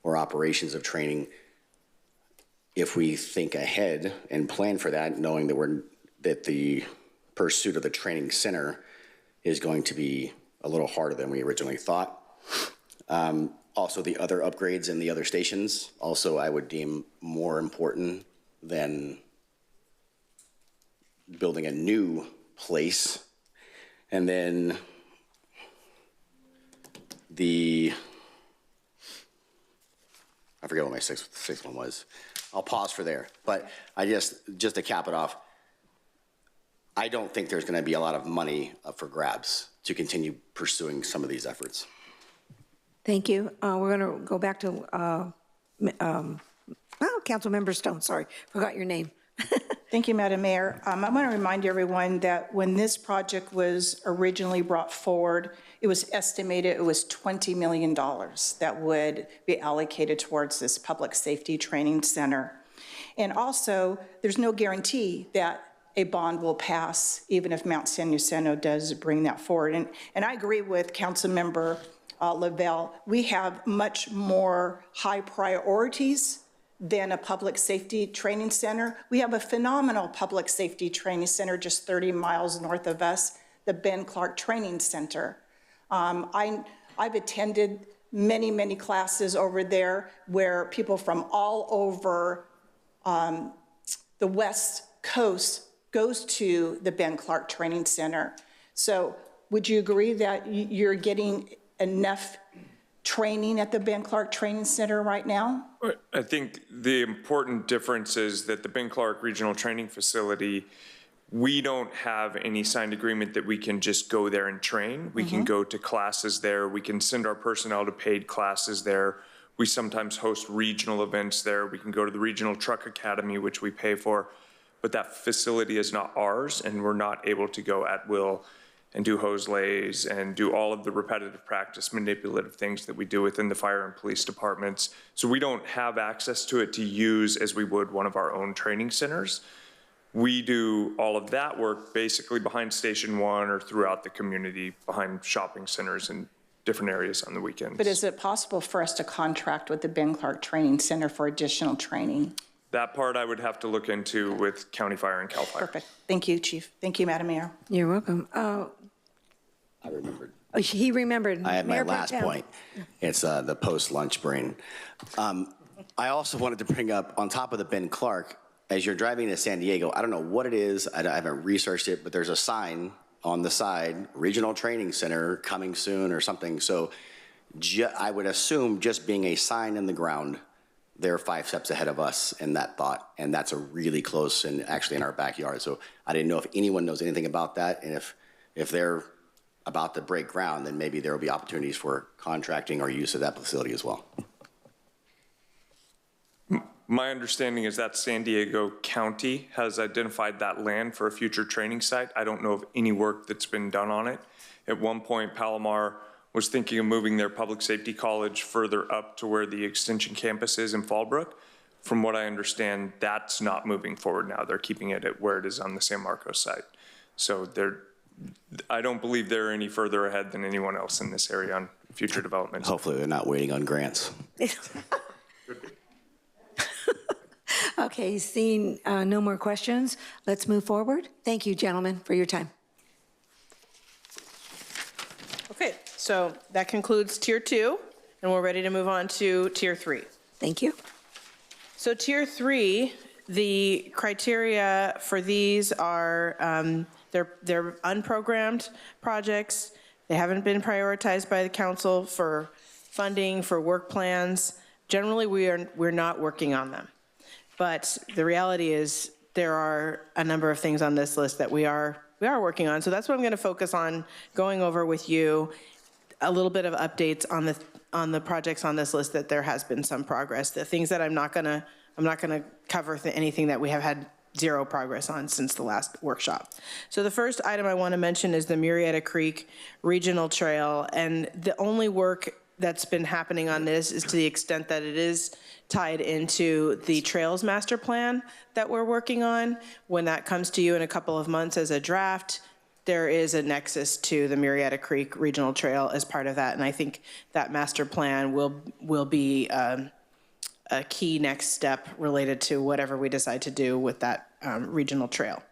or operations of training if we think ahead and plan for that, knowing that the pursuit of the training center is going to be a little harder than we originally thought. Also, the other upgrades in the other stations, also I would deem more important than building a new place. And then I forget what my sixth one was. I'll pause for there, but just to cap it off, I don't think there's going to be a lot of money up for grabs to continue pursuing some of these efforts. Thank you. We're going to go back to Councilmember Stone. Sorry, forgot your name. Thank you, Madam Mayor. I want to remind everyone that when this project was originally brought forward, it was estimated it was $20 million that would be allocated towards this public safety training center. And also, there's no guarantee that a bond will pass, even if Mount San Jacinto does bring that forward. And I agree with Councilmember Lavelle. We have much more high priorities than a public safety training center. We have a phenomenal public safety training center just 30 miles north of us, the Ben Clark Training Center. I've attended many, many classes over there where people from all over the West Coast goes to the Ben Clark Training Center. So would you agree that you're getting enough training at the Ben Clark Training Center right now? I think the important difference is that the Ben Clark Regional Training Facility, we don't have any signed agreement that we can just go there and train. We can go to classes there. We can send our personnel to paid classes there. We sometimes host regional events there. We can go to the Regional Truck Academy, which we pay for, but that facility is not ours, and we're not able to go at will and do hose lays and do all of the repetitive practice, manipulative things that we do within the fire and police departments. So we don't have access to it to use as we would one of our own training centers. We do all of that work basically behind Station 1 or throughout the community, behind shopping centers and different areas on the weekends. But is it possible for us to contract with the Ben Clark Training Center for additional training? That part I would have to look into with County Fire and CAL FIRE. Perfect. Thank you, Chief. Thank you, Madam Mayor. You're welcome. I remembered. Oh, he remembered. I had my Mayor Pro last Tem. point. It's the post-lunch brain. I also wanted to bring up, on top of the Ben Clark, as you're driving to San Diego, I don't know what it is, I haven't researched it, but there's a sign on the side, Regional Training Center coming soon or something. So I would assume just being a sign in the ground, they're 5 steps ahead of us in that thought, and that's a really close and actually in our backyard. So I didn't know if anyone knows anything about that, and if they're about to break ground, then maybe there will be opportunities for contracting or use of that facility as well. My understanding is that San Diego County has identified that land for a future training site. I don't know of any work that's been done on it. At one point, Palomar was thinking of moving their public safety college further up to where the extension campus is in Fallbrook. from what I understand, that's not moving forward now. They're keeping it at where it is on the San Marcos site. So I don't believe they're any further ahead than anyone else in this area on future developments. Hopefully they're not waiting on grants. Okay, seeing no more questions, let's move forward. Thank you, gentlemen, for your time. Okay, so that concludes Tier 2, and we're ready to move on to Tier 3. Thank you. So Tier 3, the criteria for these are they're unprogrammed projects. They haven't been prioritized by the council for funding, for work plans. Generally, we're not working on them. But the reality is there are a number of things on this list that we are working on. So that's what I'm going to focus on going over with you, a little bit of updates on the projects on this list that there has been some progress. The things that I'm not going to cover anything that we have had zero progress on since the last workshop. So the first item I want to mention is the Murrieta Creek Regional Trail, and the only work that's been happening on this is to the extent that it is tied into the Trails Master Plan that we're working on. When that comes to you in a couple of months as a draft, there is a nexus to the Murrieta Creek Regional Trail as part of that, and I think that master plan will be a key next step related to whatever we decide to do with that regional trail.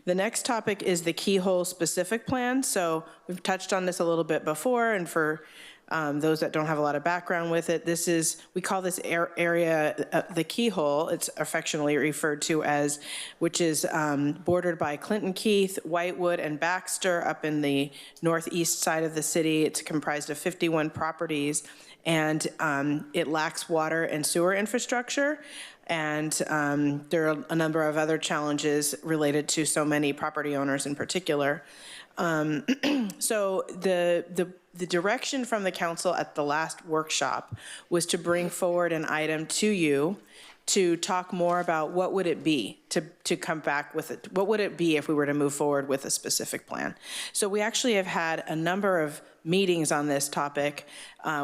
The next topic is the keyhole specific plan. So we've touched on this a little bit before, and for those that don't have a lot of background with it, we call this area the keyhole. It's affectionately referred to as, which is bordered by Clinton Keith, Whitewood, and Baxter up in the northeast side of the city. It's comprised of 51 properties, and it lacks water and sewer infrastructure. And there are a number of other challenges related to so many property owners in particular. So the direction from the council at the last workshop was to bring forward an item to you to talk more about what would it be to come back with it. What would it be if we were to move forward with a specific plan? So we actually have had a number of meetings on this topic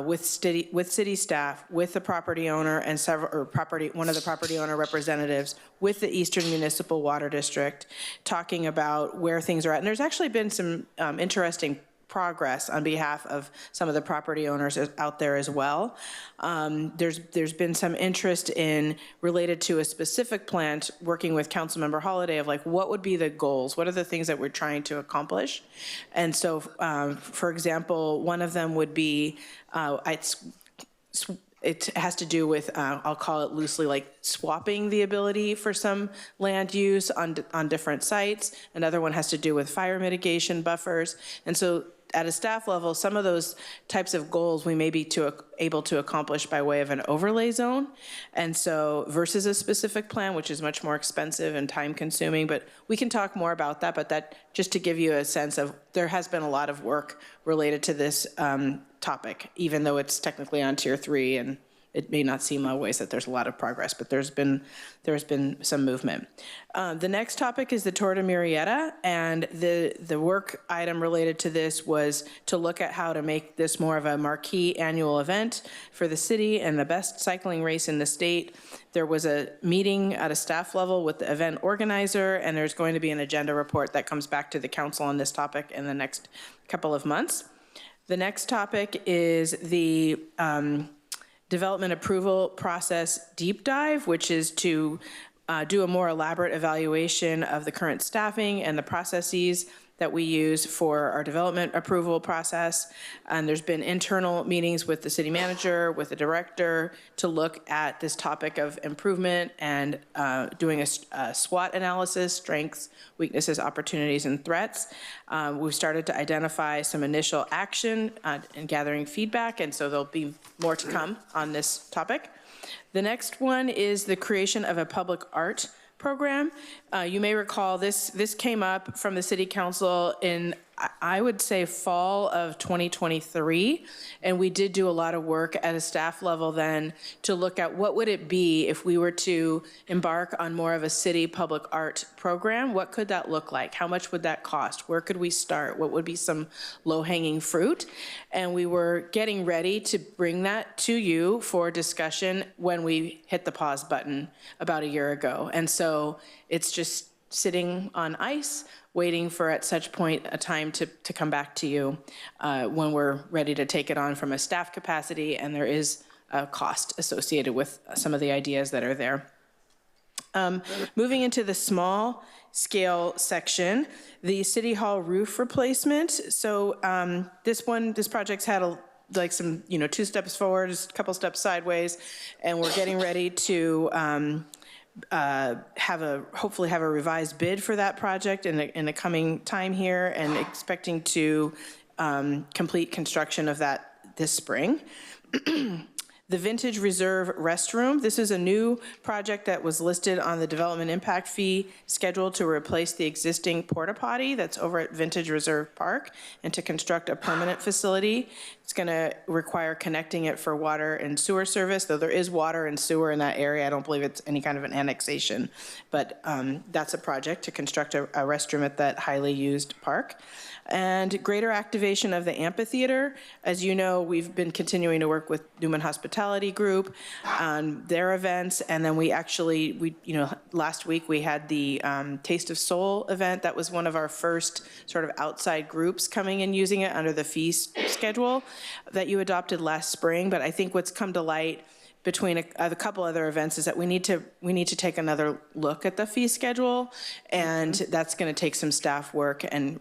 with city staff, with the property owner and one of the property owner representatives, with the Eastern Municipal Water District, talking about where things are at. And there's actually been some interesting progress on behalf of some of the property owners out there as well. There's been some interest in related to a specific plan, working with Councilmember Holliday, of like, what would be the goals? What are the things that we're trying to accomplish? And so, for example, one of them would be, it has to do with, I'll call it loosely, like swapping the ability for some land use on different sites. Another one has to do with fire mitigation buffers. And so at a staff level, some of those types of goals we may be able to accomplish by way of an overlay zone. And so versus a specific plan, which is much more expensive and time consuming, but we can talk more about that. But that just to give you a sense of, there has been a lot of work related to this topic, even though it's technically on Tier 3, and it may not seem always that there's a lot of progress, but there's been some movement. The next topic is the Tour de Murrieta, and the work item related to this was to look at how to make this more of a marquee annual event for the city and the best cycling race in the state. There was a meeting at a staff level with the event organizer, and there's going to be an agenda report that comes back to the council on this topic in the next couple of months. The next topic is the development approval process deep dive, which is to do a more elaborate evaluation of the current staffing and the processes that we use for our development approval process. And there's been internal meetings with the city manager, with the director, to look at this topic of improvement and doing a SWOT analysis, strengths, weaknesses, opportunities, and threats. We've started to identify some initial action and gathering feedback, and so there'll be more to come on this topic. The next one is the creation of a public art program. You may recall this came up from the city council in I would say fall of 2023, and we did do a lot of work at a staff level then to look at what would it be if we were to embark on more of a city public art program. What could that look like? How much would that cost? Where could we start? What would be some low-hanging fruit? And we were getting ready to bring that to you for discussion when we hit the pause button about a year ago. And so it's just sitting on ice, waiting for at such point a time to come back to you when we're ready to take it on from a staff capacity, and there is a cost associated with some of the ideas that are there. Moving into the small scale section, the City Hall roof replacement. So this project's had some 2 steps forward, a couple steps sideways, and we're getting ready to hopefully have a revised bid for that project in the coming time here, and expecting to complete construction of that this spring. The Vintage Reserve Restroom. This is a new project that was listed on the development impact fee schedule to replace the existing porta potty that's over at Vintage Reserve Park and to construct a permanent facility. It's going to require connecting it for water and sewer service, though there is water and sewer in that area. I don't believe it's any kind of an annexation, but that's a project to construct a restroom at that highly used park. And greater activation of the amphitheater. As you know, we've been continuing to work with Newman Hospitality Group on their events, and then last week we had the Taste of Soul event. That was one of our first sort of outside groups coming and using it under the fee schedule that you adopted last spring. But I think what's come to light between a couple other events is that we need to take another look at the fee schedule, and that's going to take some staff work and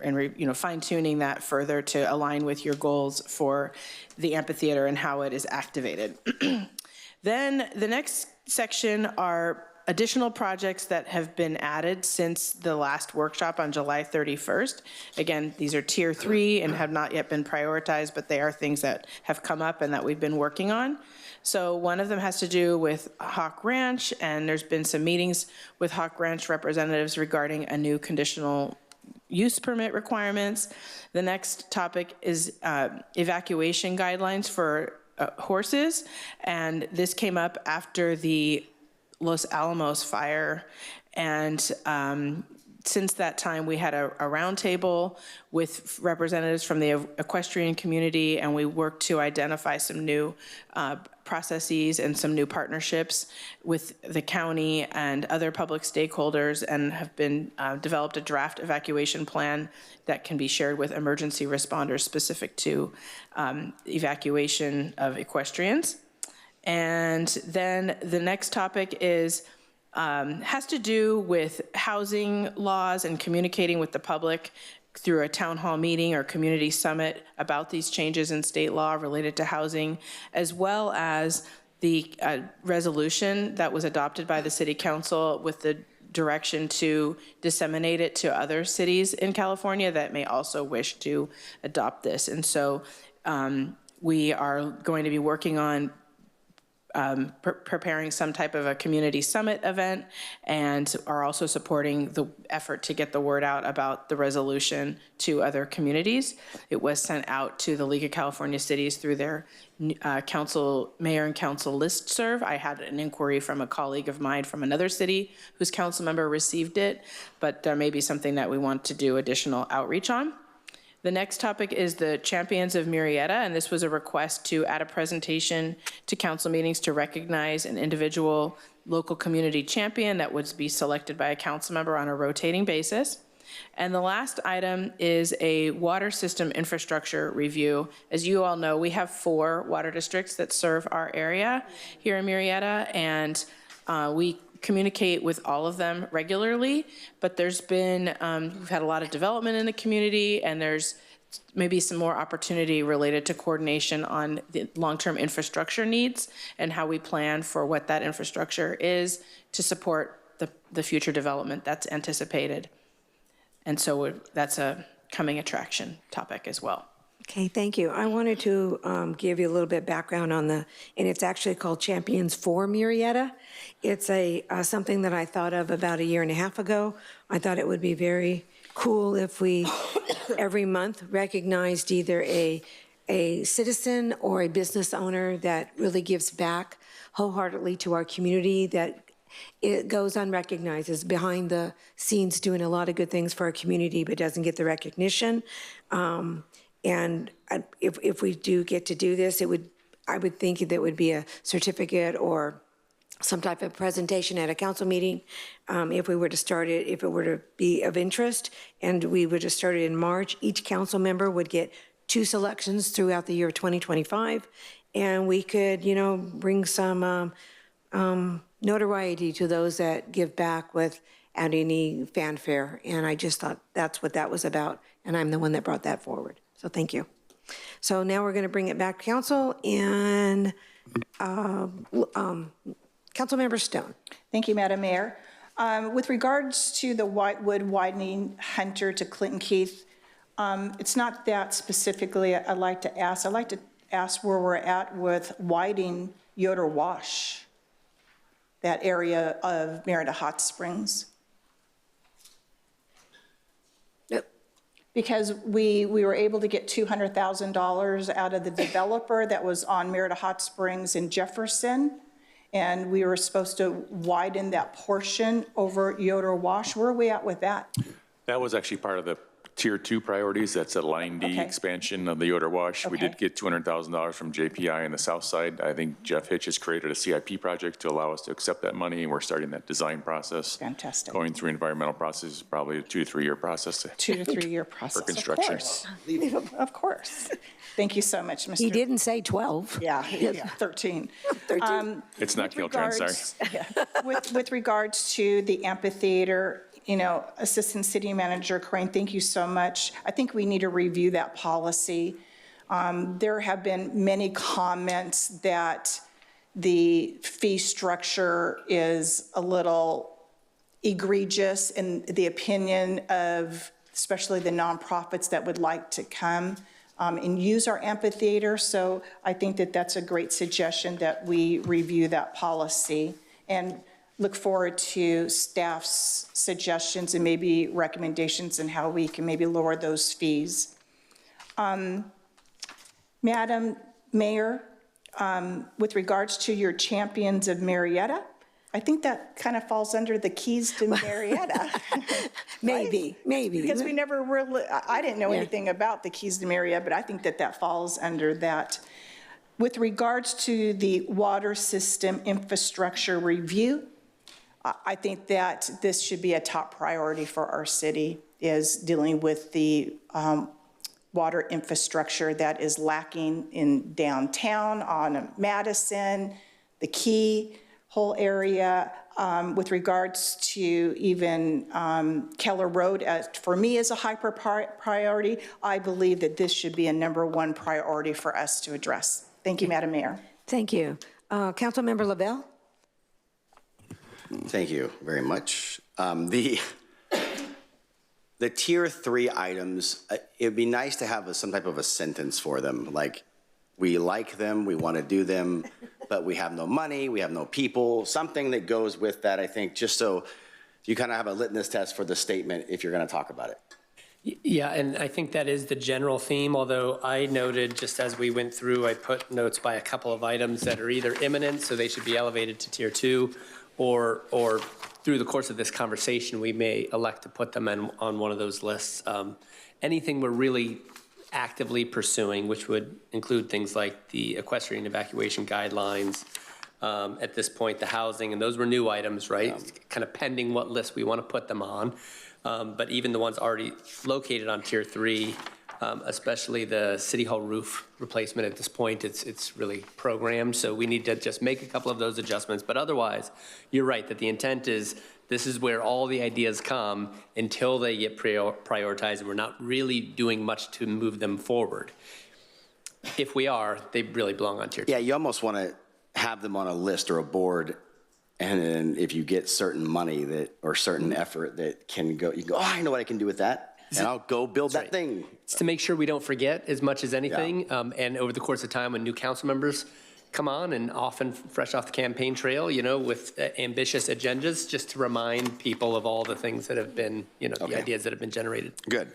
fine-tuning that further to align with your goals for the amphitheater and how it is activated. Then the next section are additional projects that have been added since the last workshop on July 31st. Again, these are tier 3 and have not yet been prioritized, but they are things that have come up and that we've been working on. So one of them has to do with Hawk Ranch, and there's been some meetings with Hawk Ranch representatives regarding a new conditional use permit requirements. The next topic is evacuation guidelines for horses, and this came up after the Los Alamos fire, and since that time, we had a roundtable with representatives from the equestrian community, and we worked to identify some new processes and some new partnerships with the county and other public stakeholders, and have been developed a draft evacuation plan that can be shared with emergency responders specific to evacuation of equestrians. And then the next topic is has to do with housing laws and communicating with the public through a town hall meeting or community summit about these changes in state law related to housing, as well as the resolution that was adopted by the city council with the direction to disseminate it to other cities in California that may also wish to adopt this. And so we are going to be working on preparing some type of a community summit event, and are also supporting the effort to get the word out about the resolution to other communities. It was sent out to the League of California Cities through their mayor and council listserv. I had an inquiry from a colleague of mine from another city whose council member received it, but there may be something that we want to do additional outreach on. The next topic is the Champions of Murrieta, and this was a request to add a presentation to council meetings to recognize an individual local community champion that would be selected by a council member on a rotating basis. And the last item is a water system infrastructure review. As you all know, we have 4 water districts that serve our area here in Murrieta, and we communicate with all of them regularly, but there's been, we've had a lot of development in the community, and there's maybe some more opportunity related to coordination on the long-term infrastructure needs and how we plan for what that infrastructure is to support the future development that's anticipated. And so that's a coming attraction topic as well. Okay, thank you. I wanted to give you a little bit background on and it's actually called Champions for Murrieta. It's something that I thought of about 1.5 years ago. I thought it would be very cool if we, every month, recognized either a citizen or a business owner that really gives back wholeheartedly to our community, that it goes unrecognized, is behind the scenes doing a lot of good things for our community, but doesn't get the recognition. And if we do get to do this, I would think that would be a certificate or some type of presentation at a council meeting, if we were to start it, if it were to be of interest, and we would have started in March. Each council member would get 2 selections throughout the year of 2025, and we could, bring some notoriety to those that give back without any fanfare. And I just thought that's what that was about, and I'm the one that brought that forward. So thank you. So now we're going to bring it back to council, and Councilmember Stone. Thank you, Madam Mayor. With regards to the Whitewood widening Hunter to Clinton Keith, it's not that specifically I'd like to ask. I'd like to ask where we're at with widening Yoder Wash, that area of Murrieta Hot Springs. Because we were able to get $200,000 out of the developer that was on Murrieta Hot Springs in Jefferson, and we were supposed to widen that portion over Yoder Wash. Where are we at with that? That was actually part of the Tier 2 priorities. That's a Line D expansion of the Yoder Wash. We did get $200,000 from JPI in the south side. I think Jeff Hitch has created a CIP project to allow us to accept that money, and we're starting that design process. Fantastic. Going through environmental process is probably a 2 to 3 year process. 2 to 3 year process. For construction. Of course. Thank you so much, Mr. He didn't say 12. Yeah, 13. 13. It's not Caltrans, sorry. With regards to the amphitheater, Assistant City Manager Crane, thank you so much. I think we need to review that policy. There have been many comments that the fee structure is a little egregious in the opinion of especially the nonprofits that would like to come and use our amphitheater. So I think that that's a great suggestion that we review that policy, and look forward to staff's suggestions and maybe recommendations on how we can maybe lower those fees. Madam Mayor, with regards to your champions of Murrieta, I think that kind of falls under the keys to Murrieta. Maybe. Because we never really, I didn't know anything about the keys to Murrieta, but I think that that falls under that. With regards to the water system infrastructure review, I think that this should be a top priority for our city, is dealing with the water infrastructure that is lacking in downtown, on Madison, the Key, whole area, with regards to even Keller Road, for me is a high priority. I believe that this should be a #1 priority for us to address. Thank you, Madam Mayor. Thank you. Councilmember LaBelle? Thank you very much. The Tier 3 items, it'd be nice to have some type of a sentence for them, like, we like them, we want to do them, but we have no money, we have no people, something that goes with that, I think, just so you kind of have a litmus test for the statement if you're going to talk about it. Yeah, and I think that is the general theme, although I noted, just as we went through, I put notes by a couple of items that are either imminent, so they should be elevated to Tier 2, or through the course of this conversation, we may elect to put them on one of those lists. Anything we're really actively pursuing, which would include things like the equestrian evacuation guidelines, at this point, the housing, and those were new items, right? Kind of pending what list we want to put them on. But even the ones already located on Tier 3, especially the City Hall roof replacement at this point, it's really programmed. So we need to just make a couple of those adjustments. But otherwise, you're right that the intent is this is where all the ideas come until they get prioritized, and we're not really doing much to move them forward. If we are, they really belong on Tier 2. Yeah, you almost want to have them on a list or a board, and then if you get certain money that or certain effort that can go, you go, oh, I know what I can do with that, and I'll go build that thing. It's to make sure we don't forget as much as anything, and over the course of time when new council members come on, and often fresh off the campaign trail, you know, with ambitious agendas, just to remind people of all the things that have been, you know, the ideas that have been generated. Good.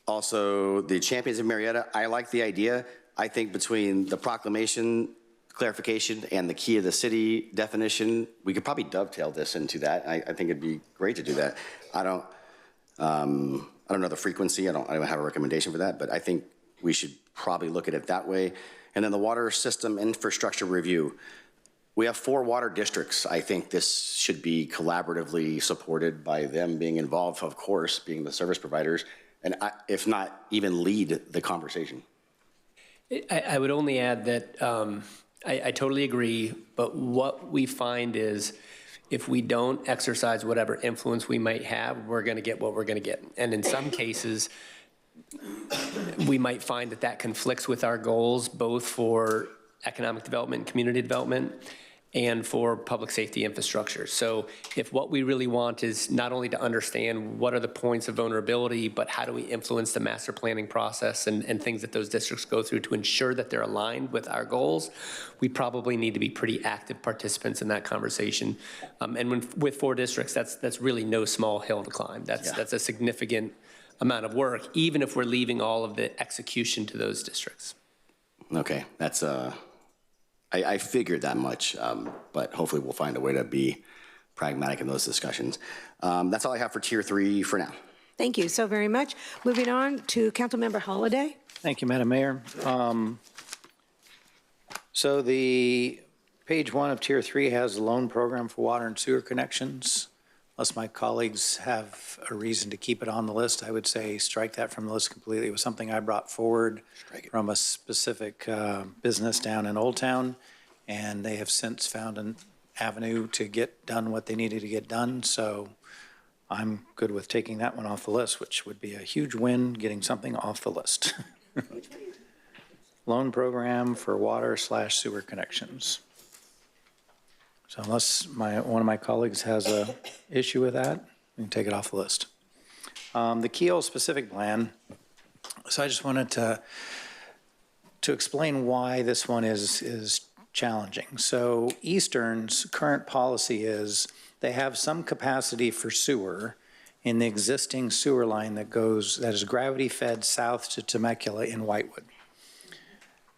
Also, the Champions of Murrieta, I like the idea. I think between the proclamation clarification and the key of the city definition, we could probably dovetail this into that. I think it'd be great to do that. I don't know the frequency. I don't have a recommendation for that, but I think we should probably look at it that way. And then the water system infrastructure review. We have 4 water districts. I think this should be collaboratively supported by them being involved, of course, being the service providers, and if not, even lead the conversation. I would only add that I totally agree, but what we find is if we don't exercise whatever influence we might have, we're going to get what we're going to get. And in some cases, we might find that conflicts with our goals, both for economic development and community development, and for public safety infrastructure. So if what we really want is not only to understand what are the points of vulnerability, but how do we influence the master planning process and things that those districts go through to ensure that they're aligned with our goals, we probably need to be pretty active participants in that conversation. And with 4 districts, that's really no small hill to climb. That's a significant amount of work, even if we're leaving all of the execution to those districts. Okay, that's I figured that much, but hopefully we'll find a way to be pragmatic in those discussions. That's all I have for Tier 3 for now. Thank you so very much. Moving on to Councilmember Holliday. Thank you, Madam Mayor. So the page 1 of Tier 3 has the loan program for water and sewer connections. Unless my colleagues have a reason to keep it on the list, I would say strike that from the list completely. It was something I brought forward from a specific business down in Old Town, and they have since found an avenue to get done what they needed to get done. So I'm good with taking that one off the list, which would be a huge win, getting something off the list. Loan program for water/sewer connections. So unless one of my colleagues has a issue with that, we can take it off the list. The Keel specific plan. So I just wanted to explain why this one is challenging. So Eastern's current policy is they have some capacity for sewer in the existing sewer line that is gravity fed south to Temecula in Whitewood.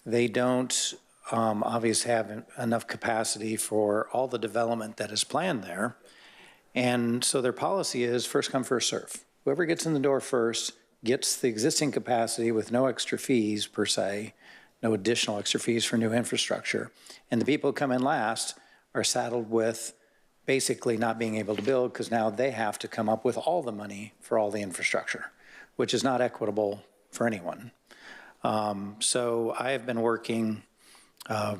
They don't obviously have enough capacity for all the development that is planned there. And so their policy is first come, first serve. Whoever gets in the door first gets the existing capacity with no extra fees per se, no additional extra fees for new infrastructure. And the people who come in last are saddled with basically not being able to build because now they have to come up with all the money for all the infrastructure, which is not equitable for anyone. So I have been working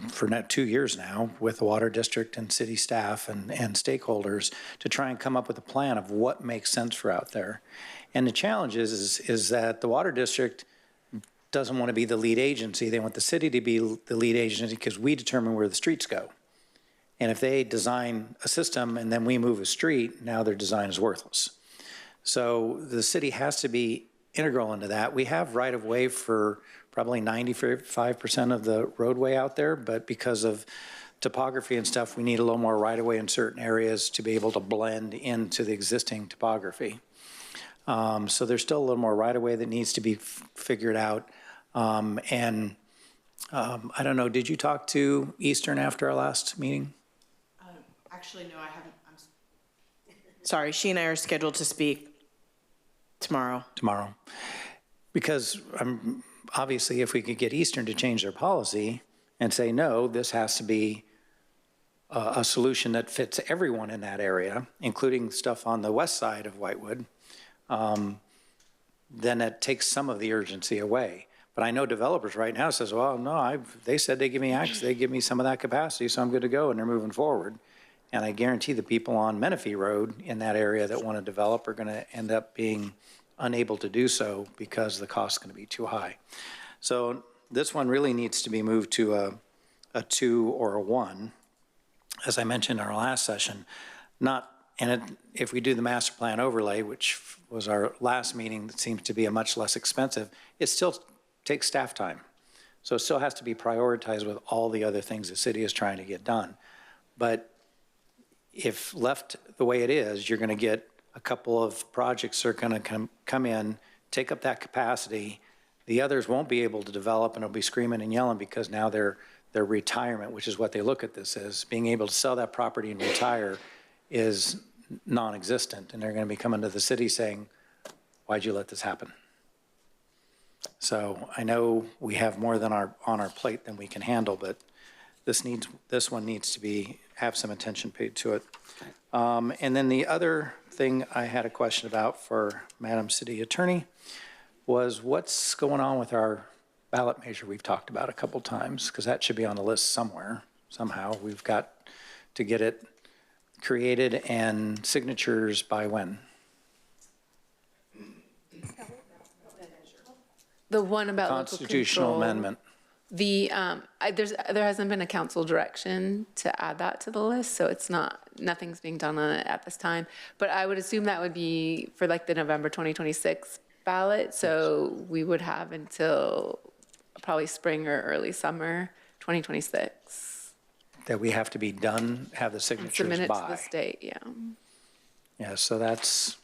for 2 years now with the Water District and city staff and stakeholders to try and come up with a plan of what makes sense for out there. And the challenge is that the Water District doesn't want to be the lead agency. They want the city to be the lead agency because we determine where the streets go. And if they design a system and then we move a street, now their design is worthless. So the city has to be integral into that. We have right of way for probably 95% of the roadway out there, but because of topography and stuff, we need a little more right of way in certain areas to be able to blend into the existing topography. So there's still a little more right of way that needs to be figured out. I don't know, did you talk to Eastern after our last meeting? Actually, no, I haven't. Sorry, she and I are scheduled to speak tomorrow. Tomorrow. Because obviously if we could get Eastern to change their policy and say, no, this has to be a solution that fits everyone in that area, including stuff on the west side of Whitewood, then it takes some of the urgency away. But I know developers right now says, well, no, they said they give me access, they give me some of that capacity, so I'm good to go, and they're moving forward. And I guarantee the people on Menifee Road in that area that want to develop are going to end up being unable to do so because the cost is going to be too high. So this one really needs to be moved to a 2 or a 1. As I mentioned in our last session, if we do the master plan overlay, which was our last meeting, that seems to be a much less expensive, it still takes staff time. So it still has to be prioritized with all the other things the city is trying to get done. But if left the way it is, you're going to get a couple of projects that are going to come in, take up that capacity. The others won't be able to develop, and it'll be screaming and yelling because now their retirement, which is what they look at this as, being able to sell that property and retire is non-existent. And they're going to be coming to the city saying, why'd you let this happen? So I know we have more than on our plate than we can handle, but this one needs to have some attention paid to it. And then the other thing I had a question about for Madam City Attorney was what's going on with our ballot measure we've talked about a couple times, because that should be on the list somewhere, somehow. We've got to get it created and signatures by when? The one about local Constitutional control. amendment. There hasn't been a council direction to add that to the list, so nothing's being done on it at this time. But I would assume that would be for like the November 2026 ballot, so we would have until probably spring or early summer 2026. That we have to be done, have the signatures by. Submit it to the state, yeah. Yeah, so that's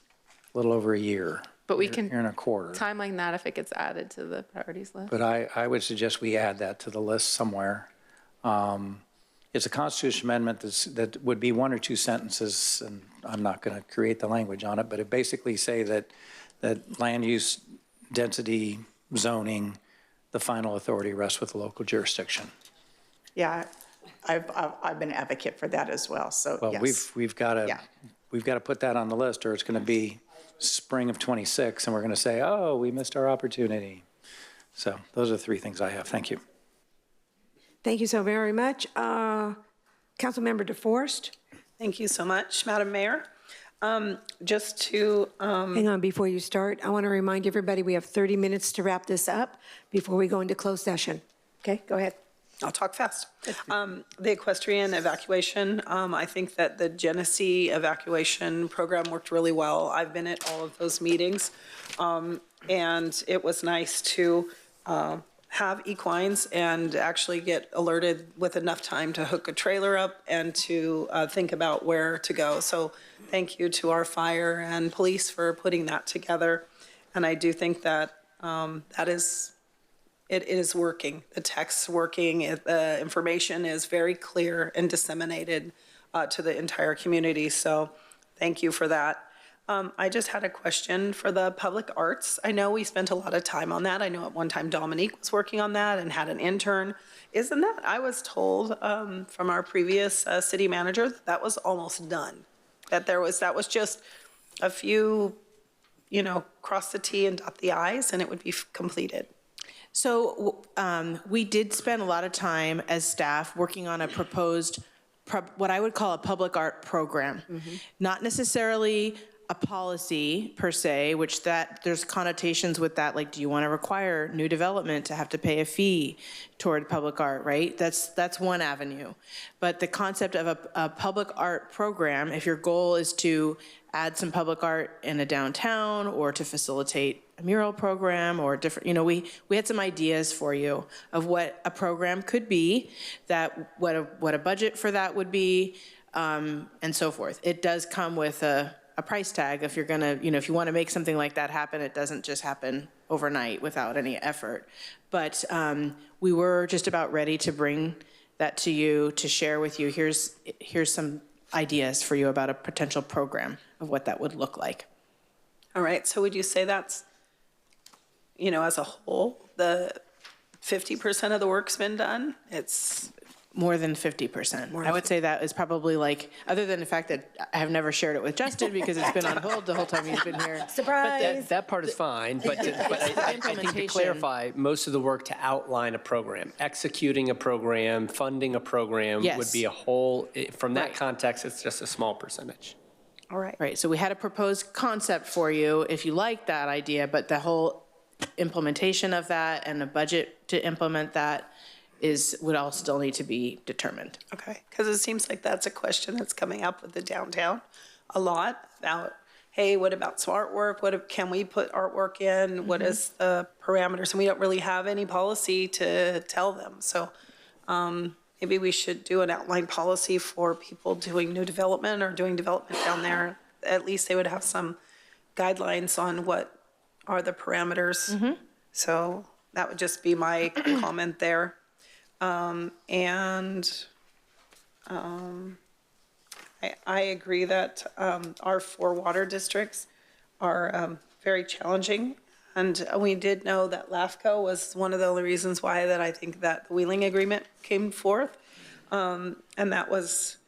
a little over a year. But we can Year and a quarter. timeline that if it gets added to the priorities list. But I would suggest we add that to the list somewhere. It's a constitutional amendment that would be one or two sentences, and I'm not going to create the language on it, but it basically say that land use, density, zoning, the final authority rests with the local jurisdiction. Yeah, I've been an advocate for that as well, so Well, yes. we've got to put that on the list, or it's going to be spring of '26, and we're going to say, oh, we missed our opportunity. So those are the three things I have. Thank you. Thank you so very much. Councilmember DeForest? Thank you so much, Madam Mayor. Just to Hang on, before you start, I want to remind everybody we have 30 minutes to wrap this up before we go into closed session. Okay, go ahead. I'll talk fast. The equestrian evacuation, I think that the Genesee evacuation program worked really well. I've been at all of those meetings, and it was nice to have equines and actually get alerted with enough time to hook a trailer up and to think about where to go. So thank you to our fire and police for putting that together. And I do think that it is working. The text's working. The information is very clear and disseminated to the entire community. So thank you for that. I just had a question for the public arts. I know we spent a lot of time on that. I know at one time Dominique was working on that and had an intern. Isn't that, I was told from our previous city manager that was almost done. That was just a few, cross the T and dot the I's and it would be completed. So we did spend a lot of time as staff working on a proposed, what I would call a public art program. Not necessarily a policy per se, which there's connotations with that, like do you want to require new development to have to pay a fee toward public art, right? That's one avenue. But the concept of a public art program, if your goal is to add some public art in a downtown or to facilitate a mural program or different, we had some ideas for you of what a program could be, what a budget for that would be, and so forth. It does come with a price tag if you're gonna, if you want to make something like that happen. It doesn't just happen overnight without any effort. But we were just about ready to bring that to you, to share with you. Here's some ideas for you about a potential program of what that would look like. All right, so would you say that's, as a whole, the 50% of the work's been done? It's more than 50%. I would say that is probably other than the fact that I have never shared it with Justin because it's been on hold the whole time he's been here. Surprise! That part is fine, but I think to clarify, most of the work to outline a program, executing a program, funding a program would be a whole, from that context, it's just a small percentage. All right. Right, so we had a proposed concept for you if you like that idea, but the whole implementation of that and the budget to implement that would all still need to be determined. Okay, because it seems like that's a question that's coming up with the downtown a lot about, hey, what about some artwork? Can we put artwork in? What is the parameters? And we don't really have any policy to tell them. So maybe we should do an outline policy for people doing new development or doing development down there. At least they would have some guidelines on what are the parameters. So that would just be my comment there. I agree that our 4 water districts are very challenging. And we did know that LAFCO was one of the only reasons why that I think that the Wheeling Agreement came forth. And that was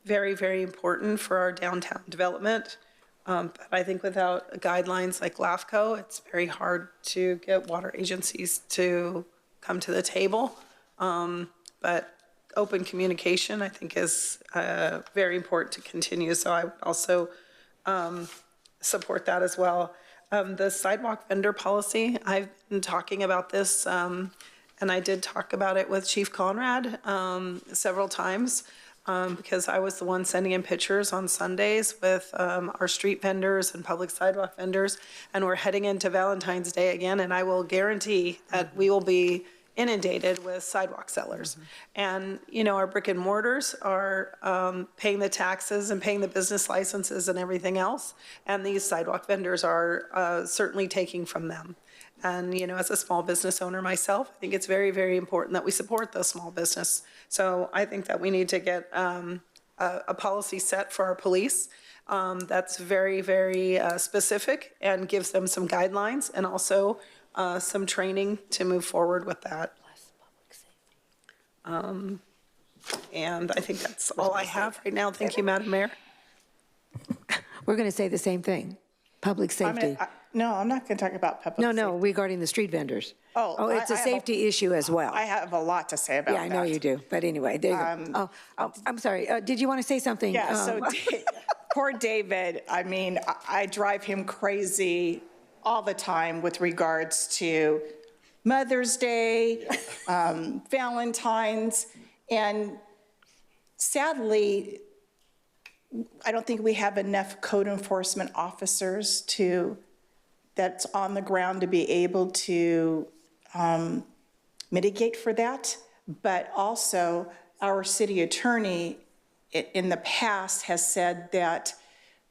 very, very important for our downtown development. But I think without guidelines like LAFCO, it's very hard to get water agencies to come to the table. But open communication, I think, is very important to continue. So I would also support that as well. The sidewalk vendor policy, I've been talking about this, and I did talk about it with Chief Conrad several times, because I was the one sending in pictures on Sundays with our street vendors and public sidewalk vendors, and we're heading into Valentine's Day again, and I will guarantee that we will be inundated with sidewalk sellers. And, you know, our brick and mortars are paying the taxes and paying the business licenses and everything else, and these sidewalk vendors are certainly taking from them. And, you know, as a small business owner myself, I think it's very, very important that we support those small business. So I think that we need to get a policy set for our police that's very, very specific and gives them some guidelines and also some training to move forward with that. And I think that's all I have right now. Thank you, Madam Mayor. We're going to say the same thing, public safety. No, I'm not going to talk about public safety. No, regarding the street vendors. Oh, it's a safety issue as well. I have a lot to say about that. Yeah, I know you do, but anyway, there you go. I'm sorry, did you want to say something? Yeah, so poor David, I mean, I drive him crazy all the time with regards to Mother's Day, Valentine's, and sadly, I don't think we have enough code enforcement officers that's on the ground to be able to mitigate for that. But also, our city attorney in the past has said that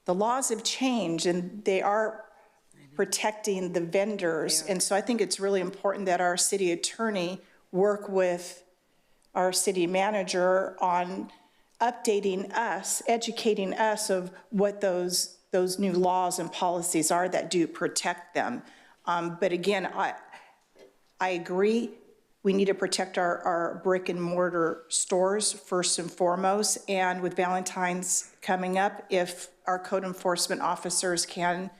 the laws have changed and they are protecting the vendors. And so I think it's really important that our city attorney work with our city manager on updating us, educating us of what those new laws and policies are that do protect them. But again, I agree, we need to protect our brick and mortar stores first and foremost. And with Valentine's coming up, if our code enforcement officers can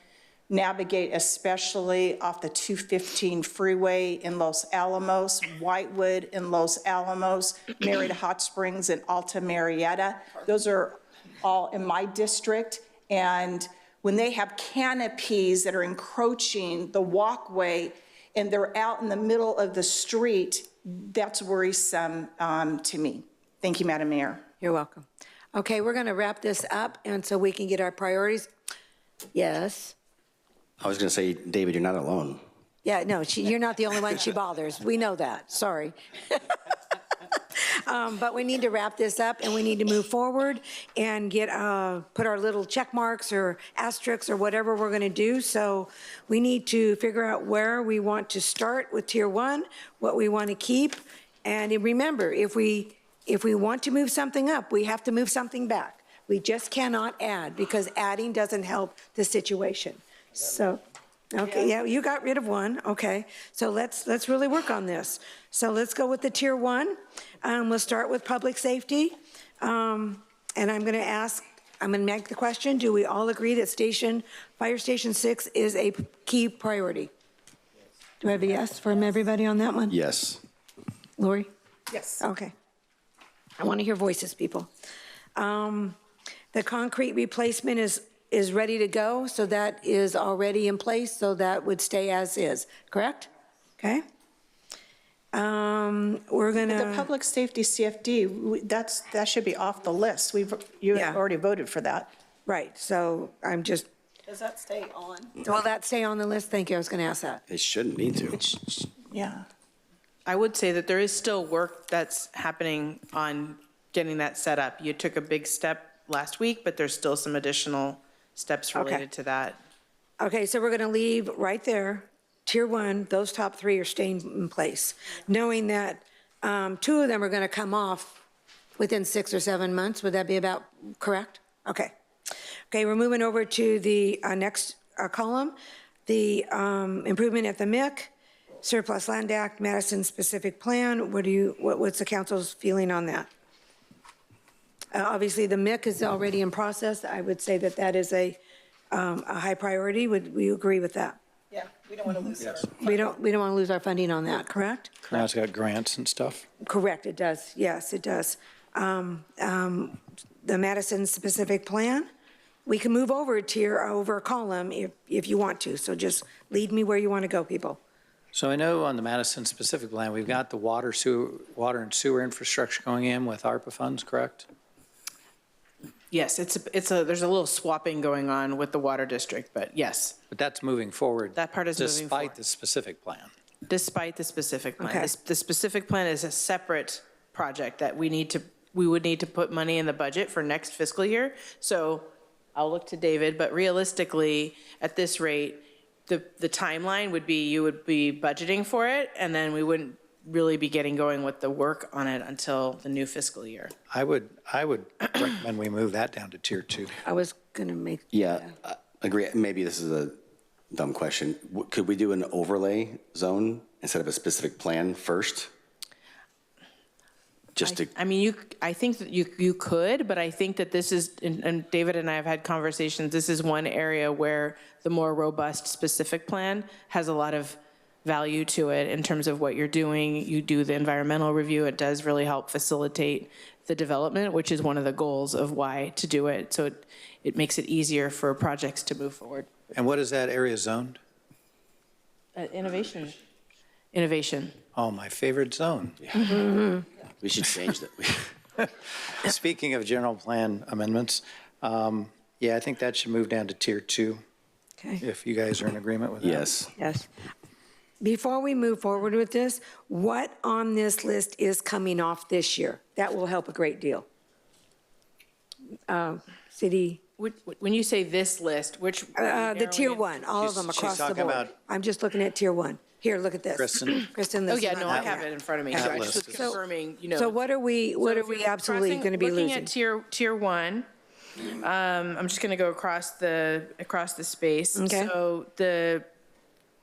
navigate, especially off the 215 freeway in Los Alamos, Whitewood in Los Alamos, Murrieta Hot Springs and Alta Murrieta. Those are all in my district. And when they have canopies that are encroaching the walkway and they're out in the middle of the street, that's worrisome to me. Thank you, Madam Mayor. You're welcome. Okay, we're going to wrap this up, and so we can get our priorities. Yes. I was going to say, David, you're not alone. Yeah, no, you're not the only one she bothers. We know that. Sorry. But we need to wrap this up, and we need to move forward and get put our little check marks or asterisks or whatever we're going to do. So we need to figure out where we want to start with Tier 1, what we want to keep. And remember, if we want to move something up, we have to move something back. We just cannot add, because adding doesn't help the situation. So, okay, yeah, you got rid of one. Okay, so let's really work on this. So let's go with the Tier 1. We'll start with public safety. And I'm going to make the question, do we all agree that Fire Station 6 is a key priority? Do I have a yes from everybody on that one? Yes. Lori? Yes. Okay. I want to hear voices, people. The concrete replacement is ready to go, so that is already in place, so that would stay as is, correct? Okay. We're gonna. The public safety CFD, that should be off the list. You already voted for that. Right, so I'm just. Does that stay on? Will that stay on the list? Thank you, I was going to ask that. It shouldn't need to. Yeah. I would say that there is still work that's happening on getting that set up. You took a big step last week, but there's still some additional steps related to that. Okay, so we're going to leave right there, Tier 1, those top 3 are staying in place, knowing that 2 of them are going to come off within 6 or 7 months. Would that be about correct? Okay. Okay, we're moving over to the next column, the improvement at the MIC, Surplus Land Act, Madison Specific Plan. What's the council's feeling on that? Obviously, the MIC is already in process. I would say that that is a high priority. Would we agree with that? Yeah, we don't want to lose Yes. We don't want to lose our funding on that, correct? Now it's got grants and stuff. Correct, it does. Yes, it does. The Madison Specific Plan, we can move over a tier, over a column if you want to. So just lead me where you want to go, people. So I know on the Madison specific plan, we've got the water and sewer infrastructure going in with ARPA funds, correct? Yes, there's a little swapping going on with the water district, but yes. But that's moving forward. That part is moving forward. Despite the specific plan. Despite the specific plan. Okay. The specific plan is a separate project that we would need to put money in the budget for next fiscal year. So I'll look to David, but realistically, at this rate, the timeline would be you would be budgeting for it, and then we wouldn't really be getting going with the work on it until the new fiscal year. I would recommend we move that down to tier 2. I was going to make. Yeah, agree. Maybe this is a dumb question. Could we do an overlay zone instead of a specific plan first? Just to, I mean, I think that you could, but I think that this is, and David and I have had conversations, this is one area where the more robust specific plan has a lot of value to it in terms of what you're doing. You do the environmental review. It does really help facilitate the development, which is one of the goals of why to do it. So it makes it easier for projects to move forward. And what is that area zoned? Innovation. Oh, my favorite zone. we should change that. Speaking of general plan amendments, yeah, I think that should move down to tier 2. Okay. If you guys are in agreement with that. Yes. Yes. Before we move forward with this, what on this list is coming off this year? That will help a great deal. City. When you say this list, which? The tier 1, all of them She's across the talking board. about- I'm just looking at tier 1. Here, look at this. Kristen. this Oh, yeah, is no, on I there. have it in front of me. That So I just was list is- confirming, So what are we So if you're absolutely crossing- going to be losing? Looking at tier 1, I'm just going to go across the space. Okay. So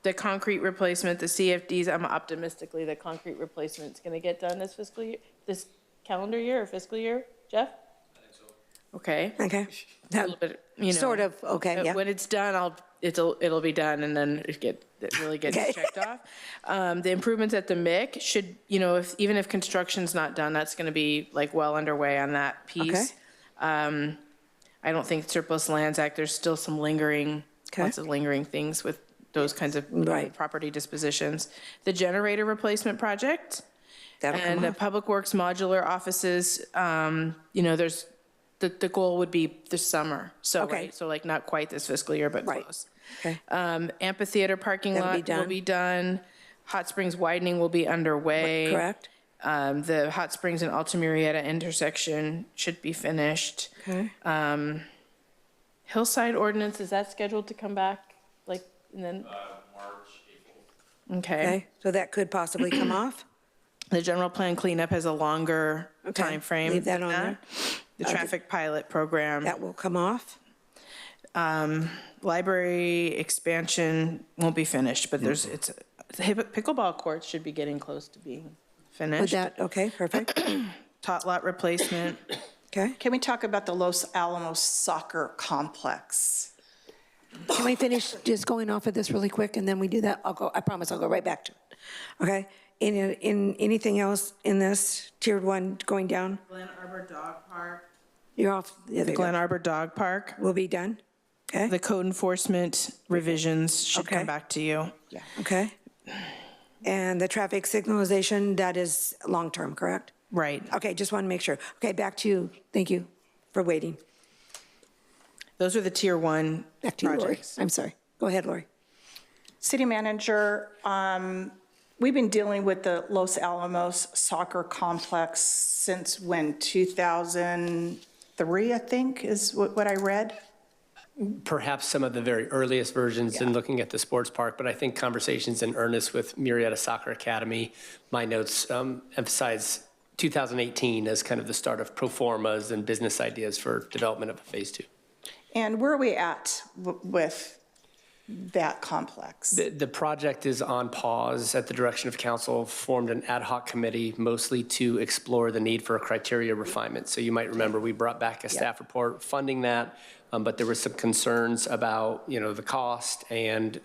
the concrete replacement, the CFDs, I'm optimistically the concrete replacement's going to get done this fiscal year, this calendar year or fiscal year, Jeff? I think so. Okay. Okay. A little bit, Sort of, okay, yeah. When it's done, it'll be done, and then it really gets Okay. checked off. The improvements at the MIC should, even if construction's not done, that's gonna be like well underway on that piece. I don't think Surplus Lands Act, there's still some lots of lingering things with those kinds of property dispositions. The generator replacement project That'll come and the off. Public Works modular offices, there's, the goal would be this summer. So, Okay. right, so like not quite this fiscal year, but close. Okay. Amphitheater parking That'll be lot will be done. Hot Springs widening will be underway. Correct. The Hot Springs and Alta Murrieta intersection should be finished. Okay. Hillside ordinance, is that scheduled to come back? And then? March, April. Okay. Okay, so that could possibly come off? The general plan cleanup has a longer Okay, timeframe. leave that than on there. The traffic pilot program. That will come off? Library expansion won't be finished, but the pickleball courts should be getting close to being With finished. that, okay, perfect. Tot lot replacement. Okay. Can we talk about the Los Alamos soccer complex? Can we finish just going off of this really quick, and then we do that? I promise I'll go right back to it. Okay? In anything else in this tiered 1 going down? Glen Arbor Dog Park. You're off. Yeah, The Glen Arbor Dog Park. will be done? Okay? The code enforcement revisions should Okay. come back to you. Okay. And the traffic signalization, that is long-term, correct? Right. Okay, just want to make sure. Okay, back to you. Thank you for waiting. Those are the tier 1 Back to you, Lori. projects. I'm sorry. Go ahead, Lori. City manager, we've been dealing with the Los Alamos soccer complex since when, 2003, I think, is what I read? Perhaps some of the very earliest versions in looking at the sports park, but I think conversations in earnest with Murrieta Soccer Academy, my notes emphasize 2018 as kind of the start of pro formas and business ideas for development of a phase 2. And where are we at with that complex? The project is on pause at the direction of council, formed an ad hoc committee mostly to explore the need for a criteria refinement. So you might remember we brought back a staff report funding that, but there were some concerns about, the cost and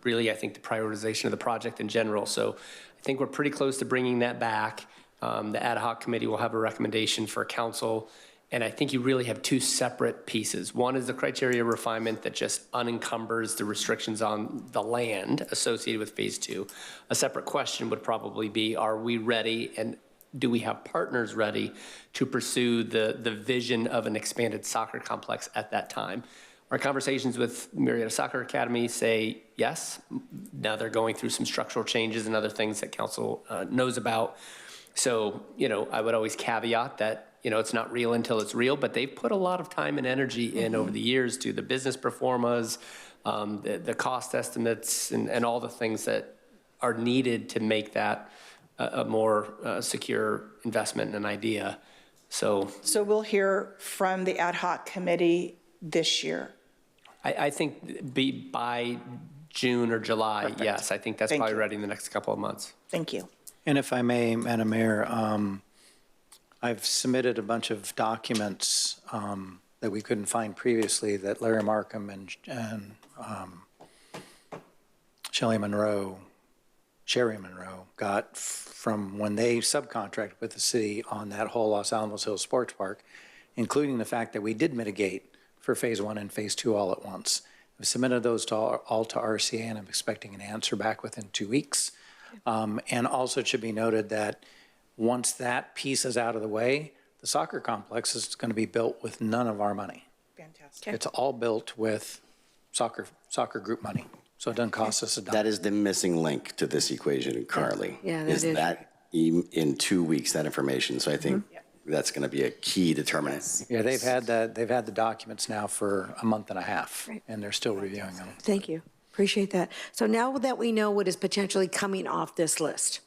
really, I think, the prioritization of the project in general. So I think we're pretty close to bringing that back. The ad hoc committee will have a recommendation for council. And I think you really have two separate pieces. One is the criteria refinement that just unencumbers the restrictions on the land associated with phase 2. A separate question would probably be, are we ready and do we have partners ready to pursue the vision of an expanded soccer complex at that time? Our conversations with Murrieta Soccer Academy say yes. Now they're going through some structural changes and other things that council knows about. So, I would always caveat that it's not real until it's real, but they've put a lot of time and energy in over the years to the business performas, the cost estimates, and all the things that are needed to make that a more secure investment and an idea. So we'll hear from the ad hoc committee this year? I think by June or July, Perfect. yes. I think that's Thank probably you. ready in the next couple of months. Thank you. And if I may, Madam Mayor, I've submitted a bunch of documents that we couldn't find previously that Larry Markham and Sherry Monroe got from when they subcontracted with the city on that whole Los Alamos Hills Sports Park, including the fact that we did mitigate for phase 1 and phase 2 all at once. I've submitted those all to RCA, and I'm expecting an answer back within 2 weeks. And also it should be noted that once that piece is out of the way, the soccer complex is going to be built with none of our money. Fantastic. It's all built with soccer group money, so it doesn't cost us a dime. That is the missing link to this equation currently. Yeah, that is is. that in 2 weeks, that information. So I think that's going to be a key determinant. Yeah, they've had the documents now for a month and a half, and they're still reviewing them. Thank you. Appreciate that. So now that we know what is potentially coming off this list.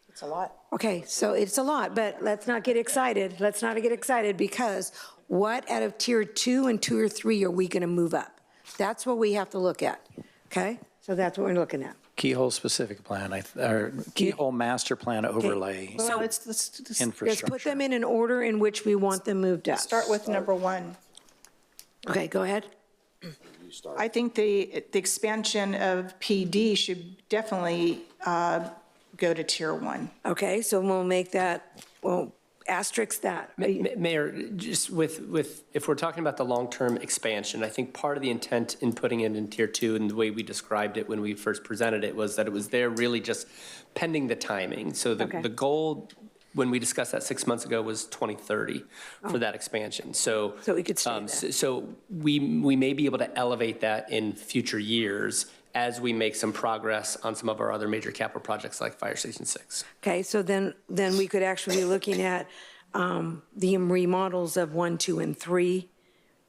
It's a lot. Okay, so it's a lot, but let's not get excited. Let's not get excited because what out of tier 2 and 2 or 3 are we going to move up? That's what we have to look at. Okay? So that's what we're looking at. Keyhole specific plan, or keyhole master plan overlay. So let's Infrastructure. Let's put them in an order in which we want them moved up. start with number 1. Okay, go ahead. I think the expansion of PD should definitely go to tier 1. Okay, so we'll make that, well, asterisk that. Mayor, just if we're talking about the long-term expansion, I think part of the intent in putting it in tier 2 and the way we described it when we first presented it was that it was there really just pending the timing. So the goal when we discussed that 6 months ago was 2030 for that expansion. So we could say that. So we may be able to elevate that in future years as we make some progress on some of our other major capital projects like Fire Station 6. Okay, so then we could actually be looking at the remodels of 1, 2, and 3.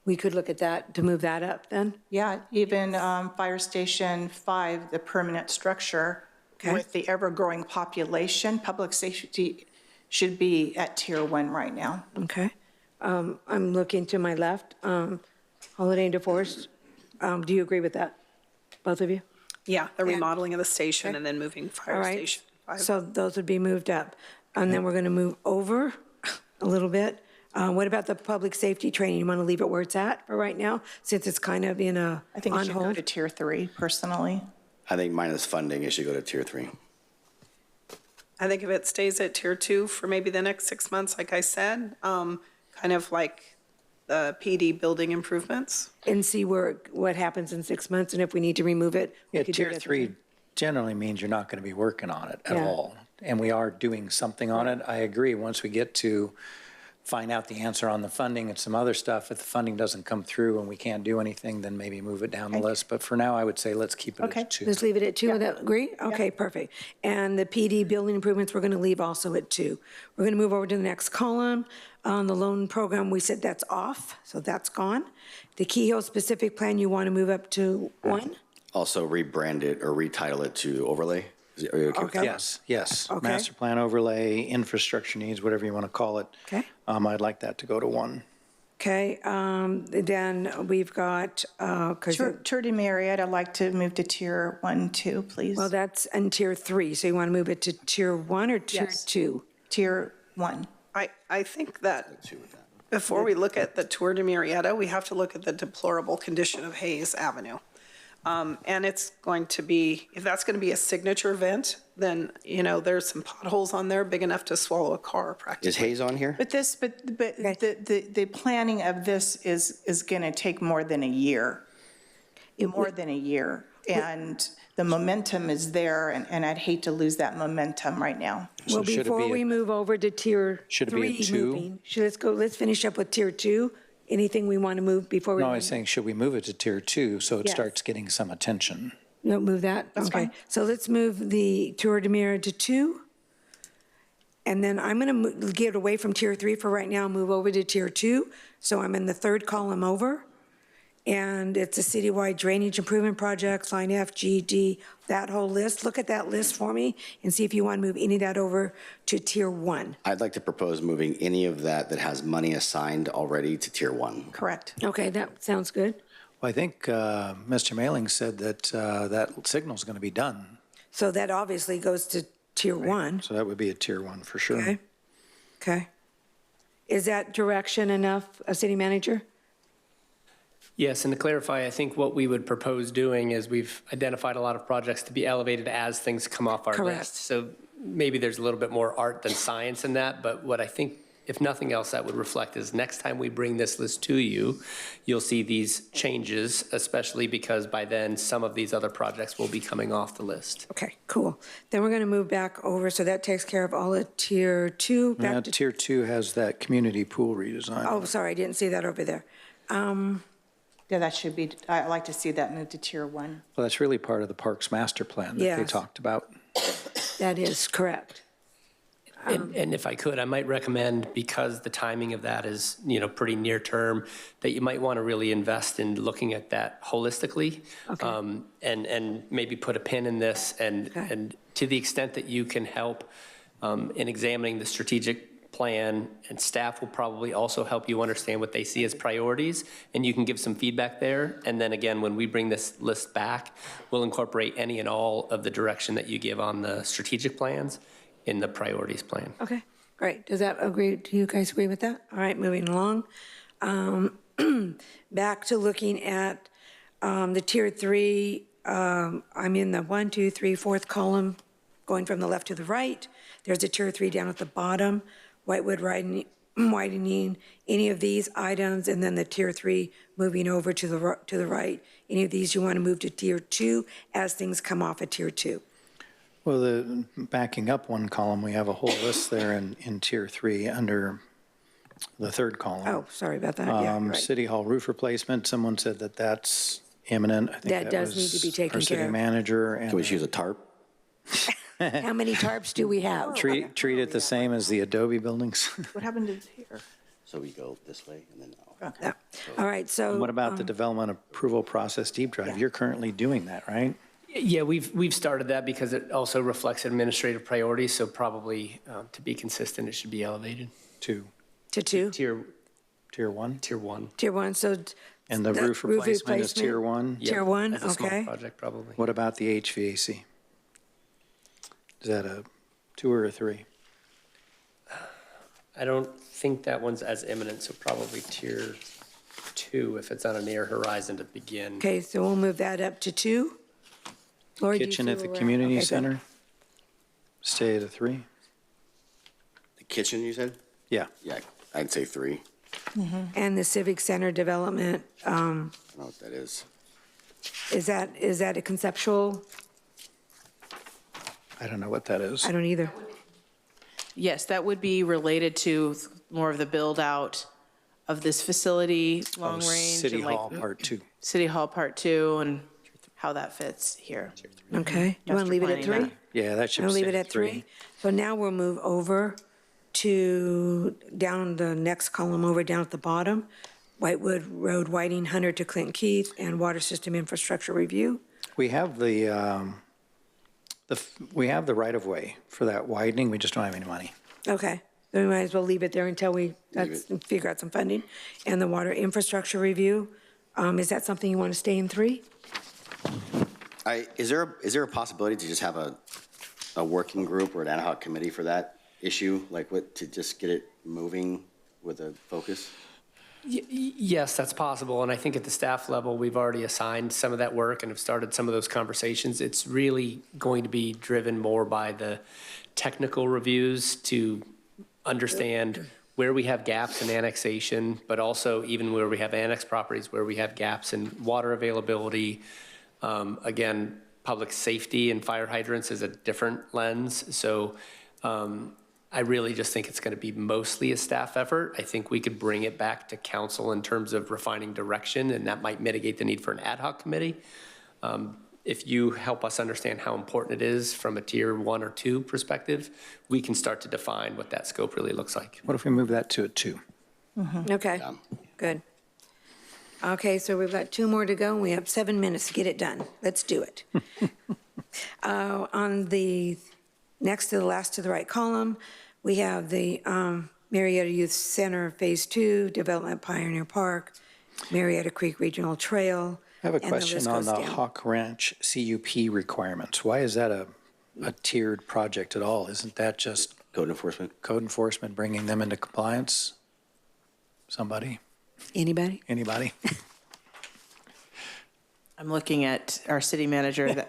We could look at that to move that up then? Yeah, even Fire Station 5, the permanent structure, with the ever-growing population, public safety should be at tier 1 right now. Okay. I'm looking to my left. Holiday and DeForest, do you agree with that? Both of you? Yeah, the remodeling of the station and then moving All Fire right. Station 5. So those would be moved up. And then we're going to move over a little bit. What about the public safety training? You want to leave it where it's at for right now, since it's kind of in a I think it on should go hold? to tier 3, personally. I think minus funding, it should go to tier 3. I think if it stays at tier 2 for maybe the next 6 months, like I said, kind of like the PD building improvements. And see what happens in 6 months, and if we need to remove it, we Yeah, could do tier it. 3 generally means you're not going to be working on it at Yeah. all. And we are doing something on it. I agree, once we get to find out the answer on the funding and some other stuff. If the funding doesn't come through and we can't do anything, then maybe move it down the list. But for now, I would say let's keep it Okay. at 2. Let's leave it at 2, would that agree? Okay, perfect. And the PD building improvements, we're going to leave also at 2. We're going to move over to the next column. On the loan program, we said that's off, so that's gone. The Keyhill specific plan, you want to move up to 1? Also rebrand it or retitle it to overlay? Are you okay with that? Yes, yes. Okay. Master plan overlay, infrastructure needs, whatever you want to call it. Okay. I'd like that to go to 1. Okay, then we've got, Tour de Murrieta, I'd like to move to tier 1, 2, please. well, that's in tier 3, so you want to move it to tier 1 or tier Yes. 2? Tier 1. I think that before we look at the Tour de Murrieta, we have to look at the deplorable condition of Hayes Avenue. And it's going to be, if that's going to be a signature event, then, there's some potholes on there big enough to swallow a car practically. Is Hayes on here? But the planning of this is going to take more than a year. More than a year. And the momentum is there, and I'd hate to lose that momentum right now. So Well, should it before be a- we move over to tier 3 Should it be a 2? moving, let's finish up with tier 2. Anything we want to move before we? No, I was saying, should we move it to tier 2 so it Yes. starts getting some attention? No, move that? That's Okay. fine. So let's move the Tour de Mira to 2. And then I'm going to get away from tier 3 for right now, move over to tier 2. So I'm in the third column over. And it's a citywide drainage improvement projects, line F, G, D, that whole list. Look at that list for me and see if you want to move any of that over to tier 1. I'd like to propose moving any of that has money assigned already to tier 1. Correct. Okay, that sounds good. Well, I think Mr. Mailing said that that signal's going to be done. So that obviously goes to tier 1. So that would be a tier 1 for sure. Okay. Okay. Is that direction enough, City Manager? Yes, and to clarify, I think what we would propose doing is we've identified a lot of projects to be elevated as things come off our Correct. list. So maybe there's a little bit more art than science in that, but what I think, if nothing else, that would reflect is next time we bring this list to you, you'll see these changes, especially because by then some of these other projects will be coming off the list. Okay, cool. Then we're going to move back over, so that takes care of all of tier 2. Yeah, Back to, tier 2 has that community pool redesign. oh, sorry, I didn't see that over there. Yeah, that should be, I'd like to see that move to tier 1. Well, that's really part of the Parks Master Plan that they Yes. talked about. That is correct. And if I could, I might recommend, because the timing of that is, pretty near term, that you might want to really invest in looking at that holistically. Okay. And maybe put a pin in this, and to the extent that you can help in examining the strategic plan, and staff will probably also help you understand what they see as priorities, and you can give some feedback there. And then again, when we bring this list back, we'll incorporate any and all of the direction that you give on the strategic plans in the priorities plan. Okay, great. Does that agree, do you guys agree with that? All right, moving along. Back to looking at the tier 3, I'm in the 1, 2, 3, 4th column, going from the left to the right. There's a tier 3 down at the bottom, Whitewood widening, any of these items, and then the tier 3 moving over to the right. Any of these you want to move to tier 2 as things come off of tier 2. Well, backing up one column, we have a whole list there in tier 3 under the third column. Oh, sorry about that, yeah, right. City Hall roof replacement, someone said that that's imminent. I think That does need to be taken our city care of. manager. And Can we use a tarp? How many tarps do we have? treat it the same as the Adobe buildings. What happened to here? So we go this way and then, Yeah. All right, so. What about the development approval process deep drive? You're currently doing that, right? Yeah, we've started that because it also reflects administrative priorities, so probably to be consistent, it should be elevated. 2. To 2? Tier 1? Tier 1. Tier 1, so. And the roof replacement is tier 1? Tier 1, As a small okay. project, probably. What about the HVAC? Is that a 2 or a 3? I don't think that one's as imminent, so probably tier 2 if it's on a near horizon to begin. Okay, so we'll move that up to 2. Lori, do you Kitchen see at the where we're community Okay, good. center? Stay at a 3? the kitchen, you said? Yeah. Yeah, I'd say 3. And the civic center development, I don't know what that is. is that a conceptual? I don't know what that is. I don't either. Yes, that would be related to more of the build out of this facility, long range. City and like Hall Part 2. City Hall Part 2 and how that fits here. Okay, do you want to leave it at 3? Yeah, that should I'll leave stay it at 3. So now we'll move over to down the next column over down at the bottom, Whitewood Road Whiting Hunter to Clinton Keith and Water System Infrastructure Review. We have the right-of-way for that widening, we just don't have any money. Okay, so we might as well leave it there until we figure out some funding. And the Water Infrastructure Review, is that something you want to stay in 3? Is there a possibility to just have a working group or an ad hoc committee for that issue, like what, to just get it moving with a focus? Yes, that's possible, and I think at the staff level, we've already assigned some of that work and have started some of those conversations. It's really going to be driven more by the technical reviews to understand where we have gaps in annexation, but also even where we have annexed properties, where we have gaps in water availability. Again, public safety and fire hydrants is a different lens, so I really just think it's going to be mostly a staff effort. I think we could bring it back to council in terms of refining direction, and that might mitigate the need for an ad hoc committee. If you help us understand how important it is from a tier 1 or 2 perspective, we can start to define what that scope really looks like. What if we move that to a 2? Okay, good. Okay, so we've got 2 more to go, and we have 7 minutes to get it done. Let's do it. On the next to the last to the right column, we have the Murrieta Youth Center Phase 2, Development Pioneer Park, Murrieta Creek Regional Trail. I have a and the question list on goes the down. Hawk Ranch CUP requirements. Why is that a tiered project at all? Isn't that just Code enforcement? code enforcement bringing them into compliance? Somebody? Anybody? Anybody? I'm looking at our city manager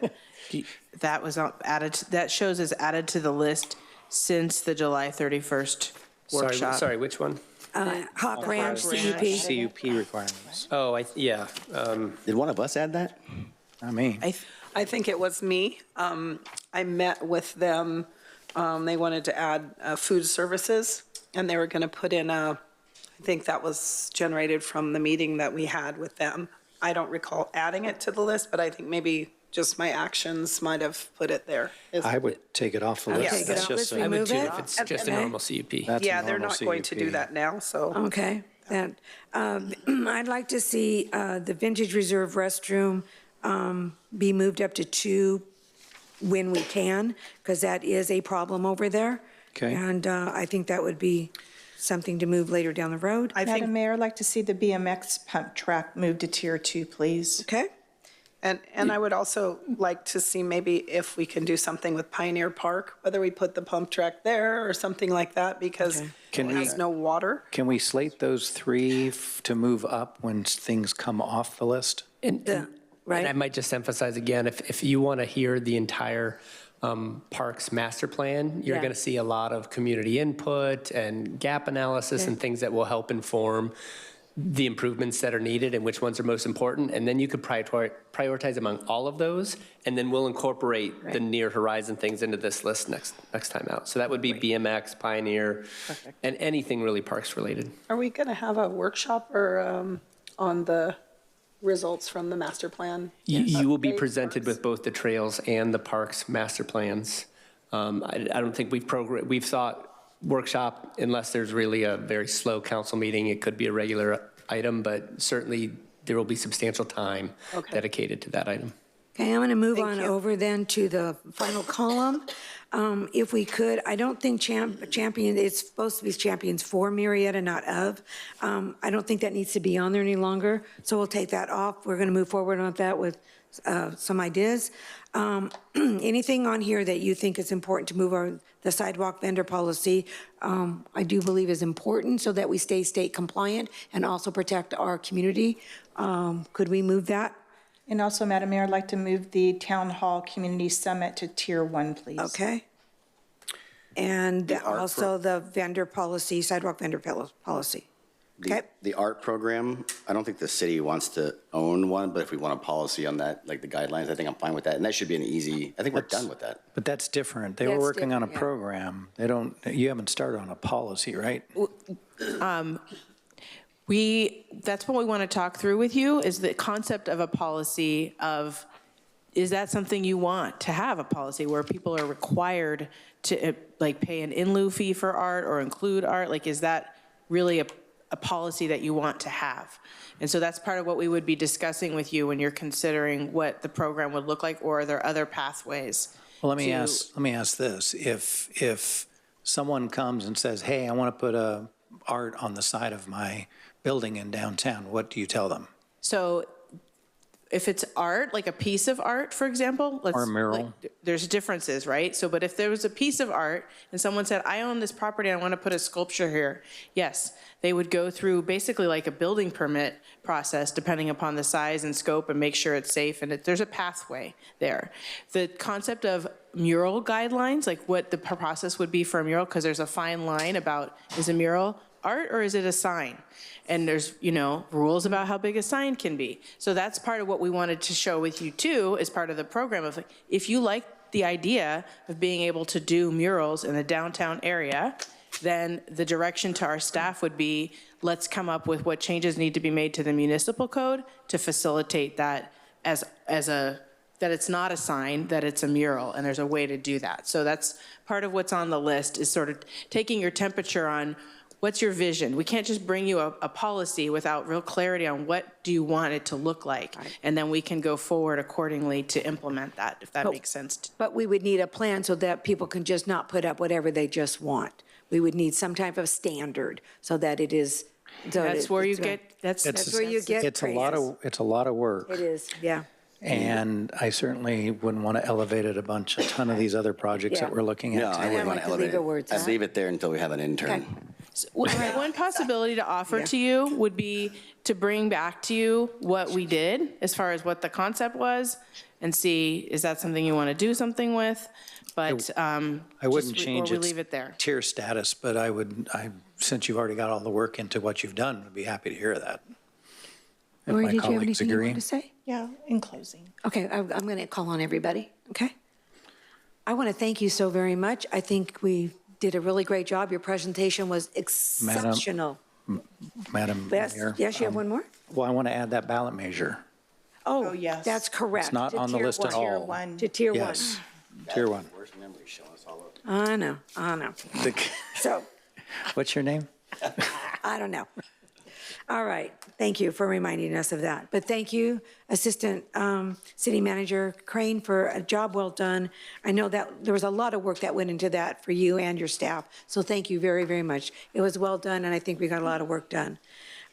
that was added, that shows is added to the list since the July 31st workshop. Sorry, which one? Hawk Ranch CUP. CUP requirements. Oh, yeah. Did one of us add that? I mean, I think it was me. I met with them. They wanted to add food services, and they were going to put in I think that was generated from the meeting that we had with them. I don't recall adding it to the list, but I think maybe just my actions might have put it there. I would take it off the list. Take it That's off. just Let's I would remove too it. if it's just a Okay. normal CUP. That's a Yeah, they're normal not going to do CUP. that now, so. Okay, that, I'd like to see the Vintage Reserve restroom be moved up to 2 when we can, because that is a problem over there. Okay. And I think that would be something to move later down the road. I think, Madam Mayor, I'd like to see the BMX pump track moved to tier 2, please. Okay? and I would also like to see maybe if we can do something with Pioneer Park, whether we put the pump track there or something like that, because it has no water. Can we slate those 3 to move up when things come off the list? Right. And I might just emphasize again, if you want to hear the entire parks master plan, you're going to see a lot of community input and gap analysis and things that will help inform the improvements that are needed and which ones are most important. And then you could prioritize among all of those, and then we'll incorporate the near horizon things into this list next time out. So that would be BMX, Pioneer, and anything really parks related. Are we going to have a workshop or on the results from the master plan? You will be presented with both the trails and the parks master plans. I don't think we've thought workshop unless there's really a very slow council meeting. It could be a regular item, but certainly there will be substantial time dedicated to that item. Okay, I'm going to move on over then to the final column. If we could, I don't think champion, it's supposed to be champions for Murrieta, not of. I don't think that needs to be on there any longer, so we'll take that off. We're going to move forward on that with some ideas. Anything on here that you think is important to move the sidewalk vendor policy, I do believe is important so that we stay state compliant and also protect our community. Could we move that? And also, Madam Mayor, I'd like to move the Town Hall Community Summit to tier 1, please. Okay. And also the vendor policy, sidewalk vendor policy. Okay. The art program, I don't think the city wants to own one, but if we want a policy on that, like the guidelines, I think I'm fine with that. And that should be an easy, I think we're done with that. But that's different. They were working on a program. You haven't started on a policy, right? That's what we want to talk through with you, is the concept of a policy of, is that something you want to have, a policy where people are required to like pay an in lieu fee for art or include art? Like, is that really a policy that you want to have? And so that's part of what we would be discussing with you when you're considering what the program would look like, or are there other pathways? Well, let me ask this. If someone comes and says, hey, I want to put a art on the side of my building in downtown, what do you tell them? So if it's art, like a piece of art, for example, Or a mural. there's differences, right? So, but if there was a piece of art and someone said, I own this property, I want to put a sculpture here, yes, they would go through basically like a building permit process, depending upon the size and scope, and make sure it's safe, and there's a pathway there. The concept of mural guidelines, like what the process would be for a mural, because there's a fine line about, is a mural art or is it a sign? And there's, rules about how big a sign can be. So that's part of what we wanted to show with you too, as part of the program of, if you like the idea of being able to do murals in the downtown area, then the direction to our staff would be, let's come up with what changes need to be made to the municipal code to facilitate that that it's not a sign, that it's a mural, and there's a way to do that. So that's part of what's on the list, is sort of taking your temperature on, what's your vision? We can't just bring you a policy without real clarity on what do you want it to look like. Right. And then we can go forward accordingly to implement that, if that makes sense. But we would need a plan so that people can just not put up whatever they just want. We would need some type of standard so that it is. That's where you get, that's where you get It's a lot of work. It is, yeah. And I certainly wouldn't want to elevate it a ton of these other projects that we're looking at. No, I wouldn't want to elevate it. I'd leave it there until we have an intern. Okay. So, one possibility to offer to you would be to bring back to you what we did as far as what the concept was, and see, is that something you want to do something with? But I wouldn't change or we leave it there. tier status, but since you've already got all the work into what you've done, I'd be happy to hear that. If Lori, my did you have colleagues anything you agree. want to say? Yeah, in closing. Okay, I'm going to call on everybody, okay? I want to thank you so very much. I think we did a really great job. Your presentation was exceptional. Madam Yes, Mayor. yes, you have one more? Well, I want to add that ballot measure. Oh, yes. that's correct. It's not To on the tier list at one. all. To tier one. Yes, tier one. Worst memory showing us all up. I know. So, What's your name? I don't know. All right, thank you for reminding us of that. But thank you, Assistant City Manager Crane, for a job well done. I know that there was a lot of work that went into that for you and your staff, so thank you very, very much. It was well done, and I think we got a lot of work done.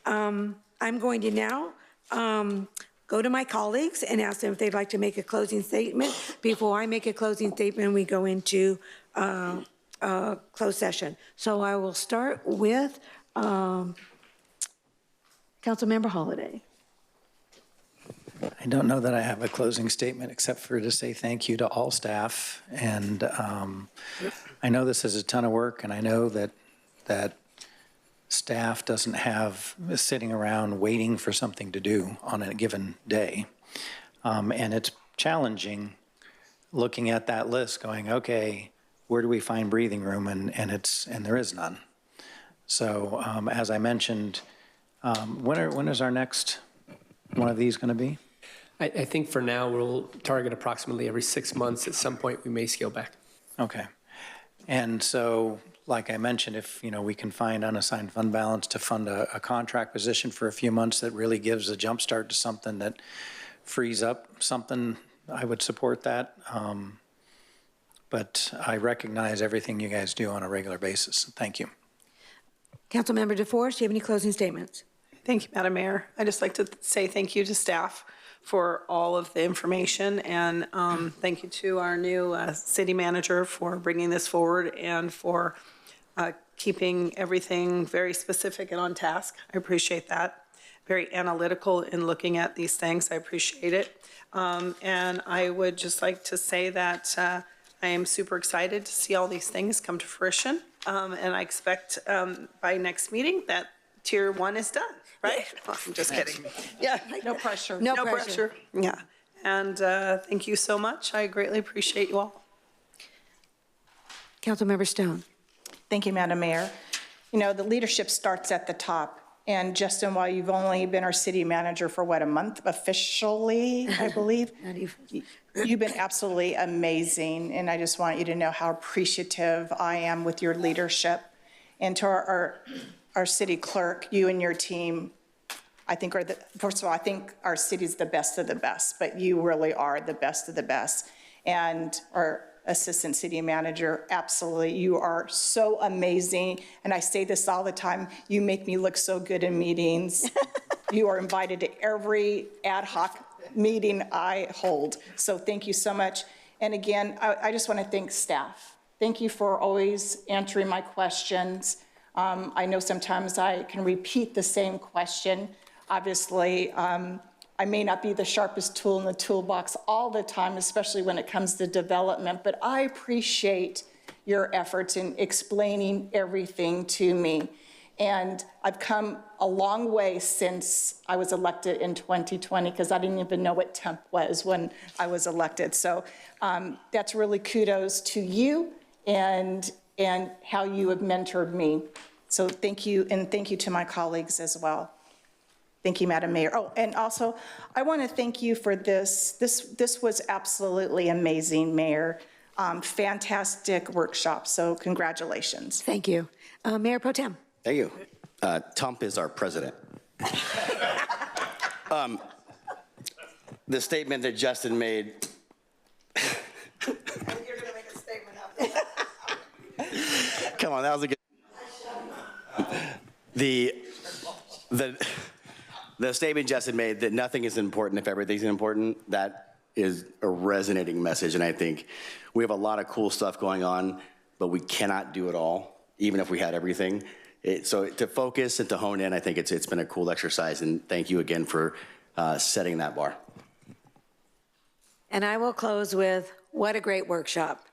I'm going to now go to my colleagues and ask them if they'd like to make a closing statement. Before I make a closing statement, we go into closed session. So I will start with Councilmember Holliday. I don't know that I have a closing statement except for to say thank you to all staff. And I know this is a ton of work, and I know that staff doesn't have sitting around waiting for something to do on a given day. And it's challenging looking at that list going, okay, where do we find breathing room? And there is none. So as I mentioned, when is our next one of these going to be? I think for now, we'll target approximately every 6 months. At some point, we may scale back. Okay. And so, like I mentioned, if we can find unassigned fund balance to fund a contract position for a few months that really gives a jump start to something that frees up something, I would support that. But I recognize everything you guys do on a regular basis. Thank you. Councilmember DeForest, do you have any closing statements? Thank you, Madam Mayor. I'd just like to say thank you to staff for all of the information, and thank you to our new city manager for bringing this forward and for keeping everything very specific and on task. I appreciate that. Very analytical in looking at these things. I appreciate it. And I would just like to say that I am super excited to see all these things come to fruition. And I expect by next meeting that Tier 1 is done, right? Oh, I'm just kidding. Yeah, no pressure. No pressure. Yeah. And thank you so much. I greatly appreciate you all. Councilmember Stone. Thank you, Madam Mayor. you know, the leadership starts at the top. And Justin, while you've only been our city manager for what, a month officially, I believe? You've been absolutely amazing. And I just want you to know how appreciative I am with your leadership. And to our city clerk, you and your team, I think first of all, I think our city's the best of the best, but you really are the best of the best. And our assistant city manager, absolutely, you are so amazing. And I say this all the time, you make me look so good in meetings. You are invited to every ad hoc meeting I hold. So thank you so much. And again, I just want to thank staff. Thank you for always answering my questions. I know sometimes I can repeat the same question. Obviously, I may not be the sharpest tool in the toolbox all the time, especially when it comes to development, but I appreciate your efforts in explaining everything to me. And I've come a long way since I was elected in 2020, because I didn't even know what temp was when I was elected. So that's really kudos to you and how you have mentored me. So thank you, and thank you to my colleagues as well. Thank you, Madam Mayor. Oh, and also, I want to thank you for this. This was absolutely amazing, Mayor. Fantastic workshop, so congratulations. Thank you. Mayor Pro Tem. Thank you. Tump is our president. The statement that Justin made. You're going to make a statement after that. Come on, that was a good. The statement Justin made that nothing is important if everything's important, that is a resonating message. And I think we have a lot of cool stuff going on, but we cannot do it all, even if we had everything. So to focus and to hone in, I think it's been a cool exercise. And thank you again for setting that bar. And I will close with, what a great workshop.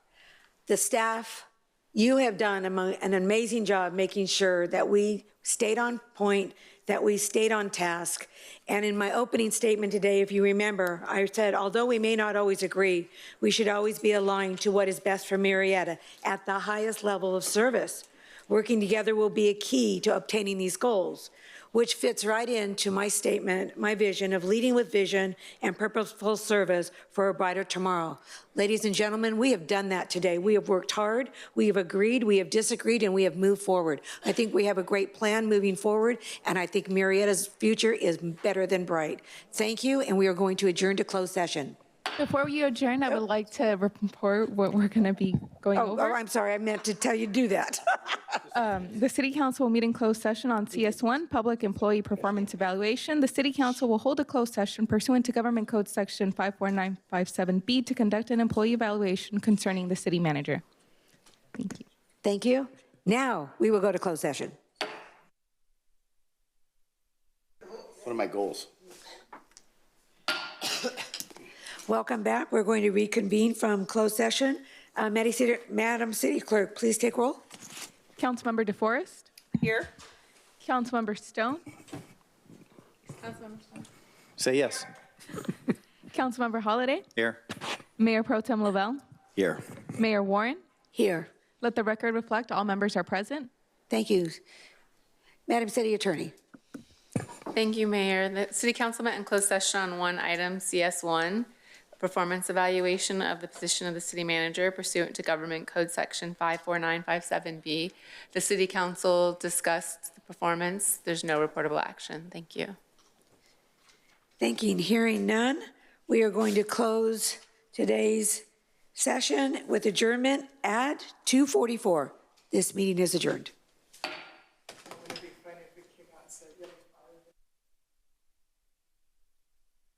The staff, you have done an amazing job making sure that we stayed on point, that we stayed on task. And in my opening statement today, if you remember, I said, although we may not always agree, we should always be aligned to what is best for Murrieta at the highest level of service. Working together will be a key to obtaining these goals, which fits right into my statement, my vision of leading with vision and purposeful service for a brighter tomorrow. Ladies and gentlemen, we have done that today. We have worked hard, we have agreed, we have disagreed, and we have moved forward. I think we have a great plan moving forward, and I think Murrieta's future is better than bright. Thank you, and we are going to adjourn to closed session. Before we adjourn, I would like to report what we're going to be going over. Oh, I'm sorry. I meant to tell you to do that. The City Council will meet in closed session on CS1, Public Employee Performance Evaluation. The City Council will hold a closed session pursuant to Government Code Section 54957B to conduct an employee evaluation concerning the city manager. Thank you. Thank you. Now we will go to closed session. One of my goals. Welcome back. We're going to reconvene from closed session. Madam City Clerk, please take roll. Councilmember DeForest. Here. Councilmember Stone. Say yes. Councilmember Holliday. Here. Mayor Pro Tem Lavelle. Here. Mayor Warren. Here. Let the record reflect all members are present. Thank you. Madam City Attorney. Thank you, Mayor. The City Council met in closed session on one item, CS1, performance evaluation of the position of the city manager pursuant to Government Code Section 54957B. The City Council discussed the performance. There's no reportable action. Thank you. Thank you. Hearing none, we are going to close today's session with adjournment at 2:44. This meeting is adjourned.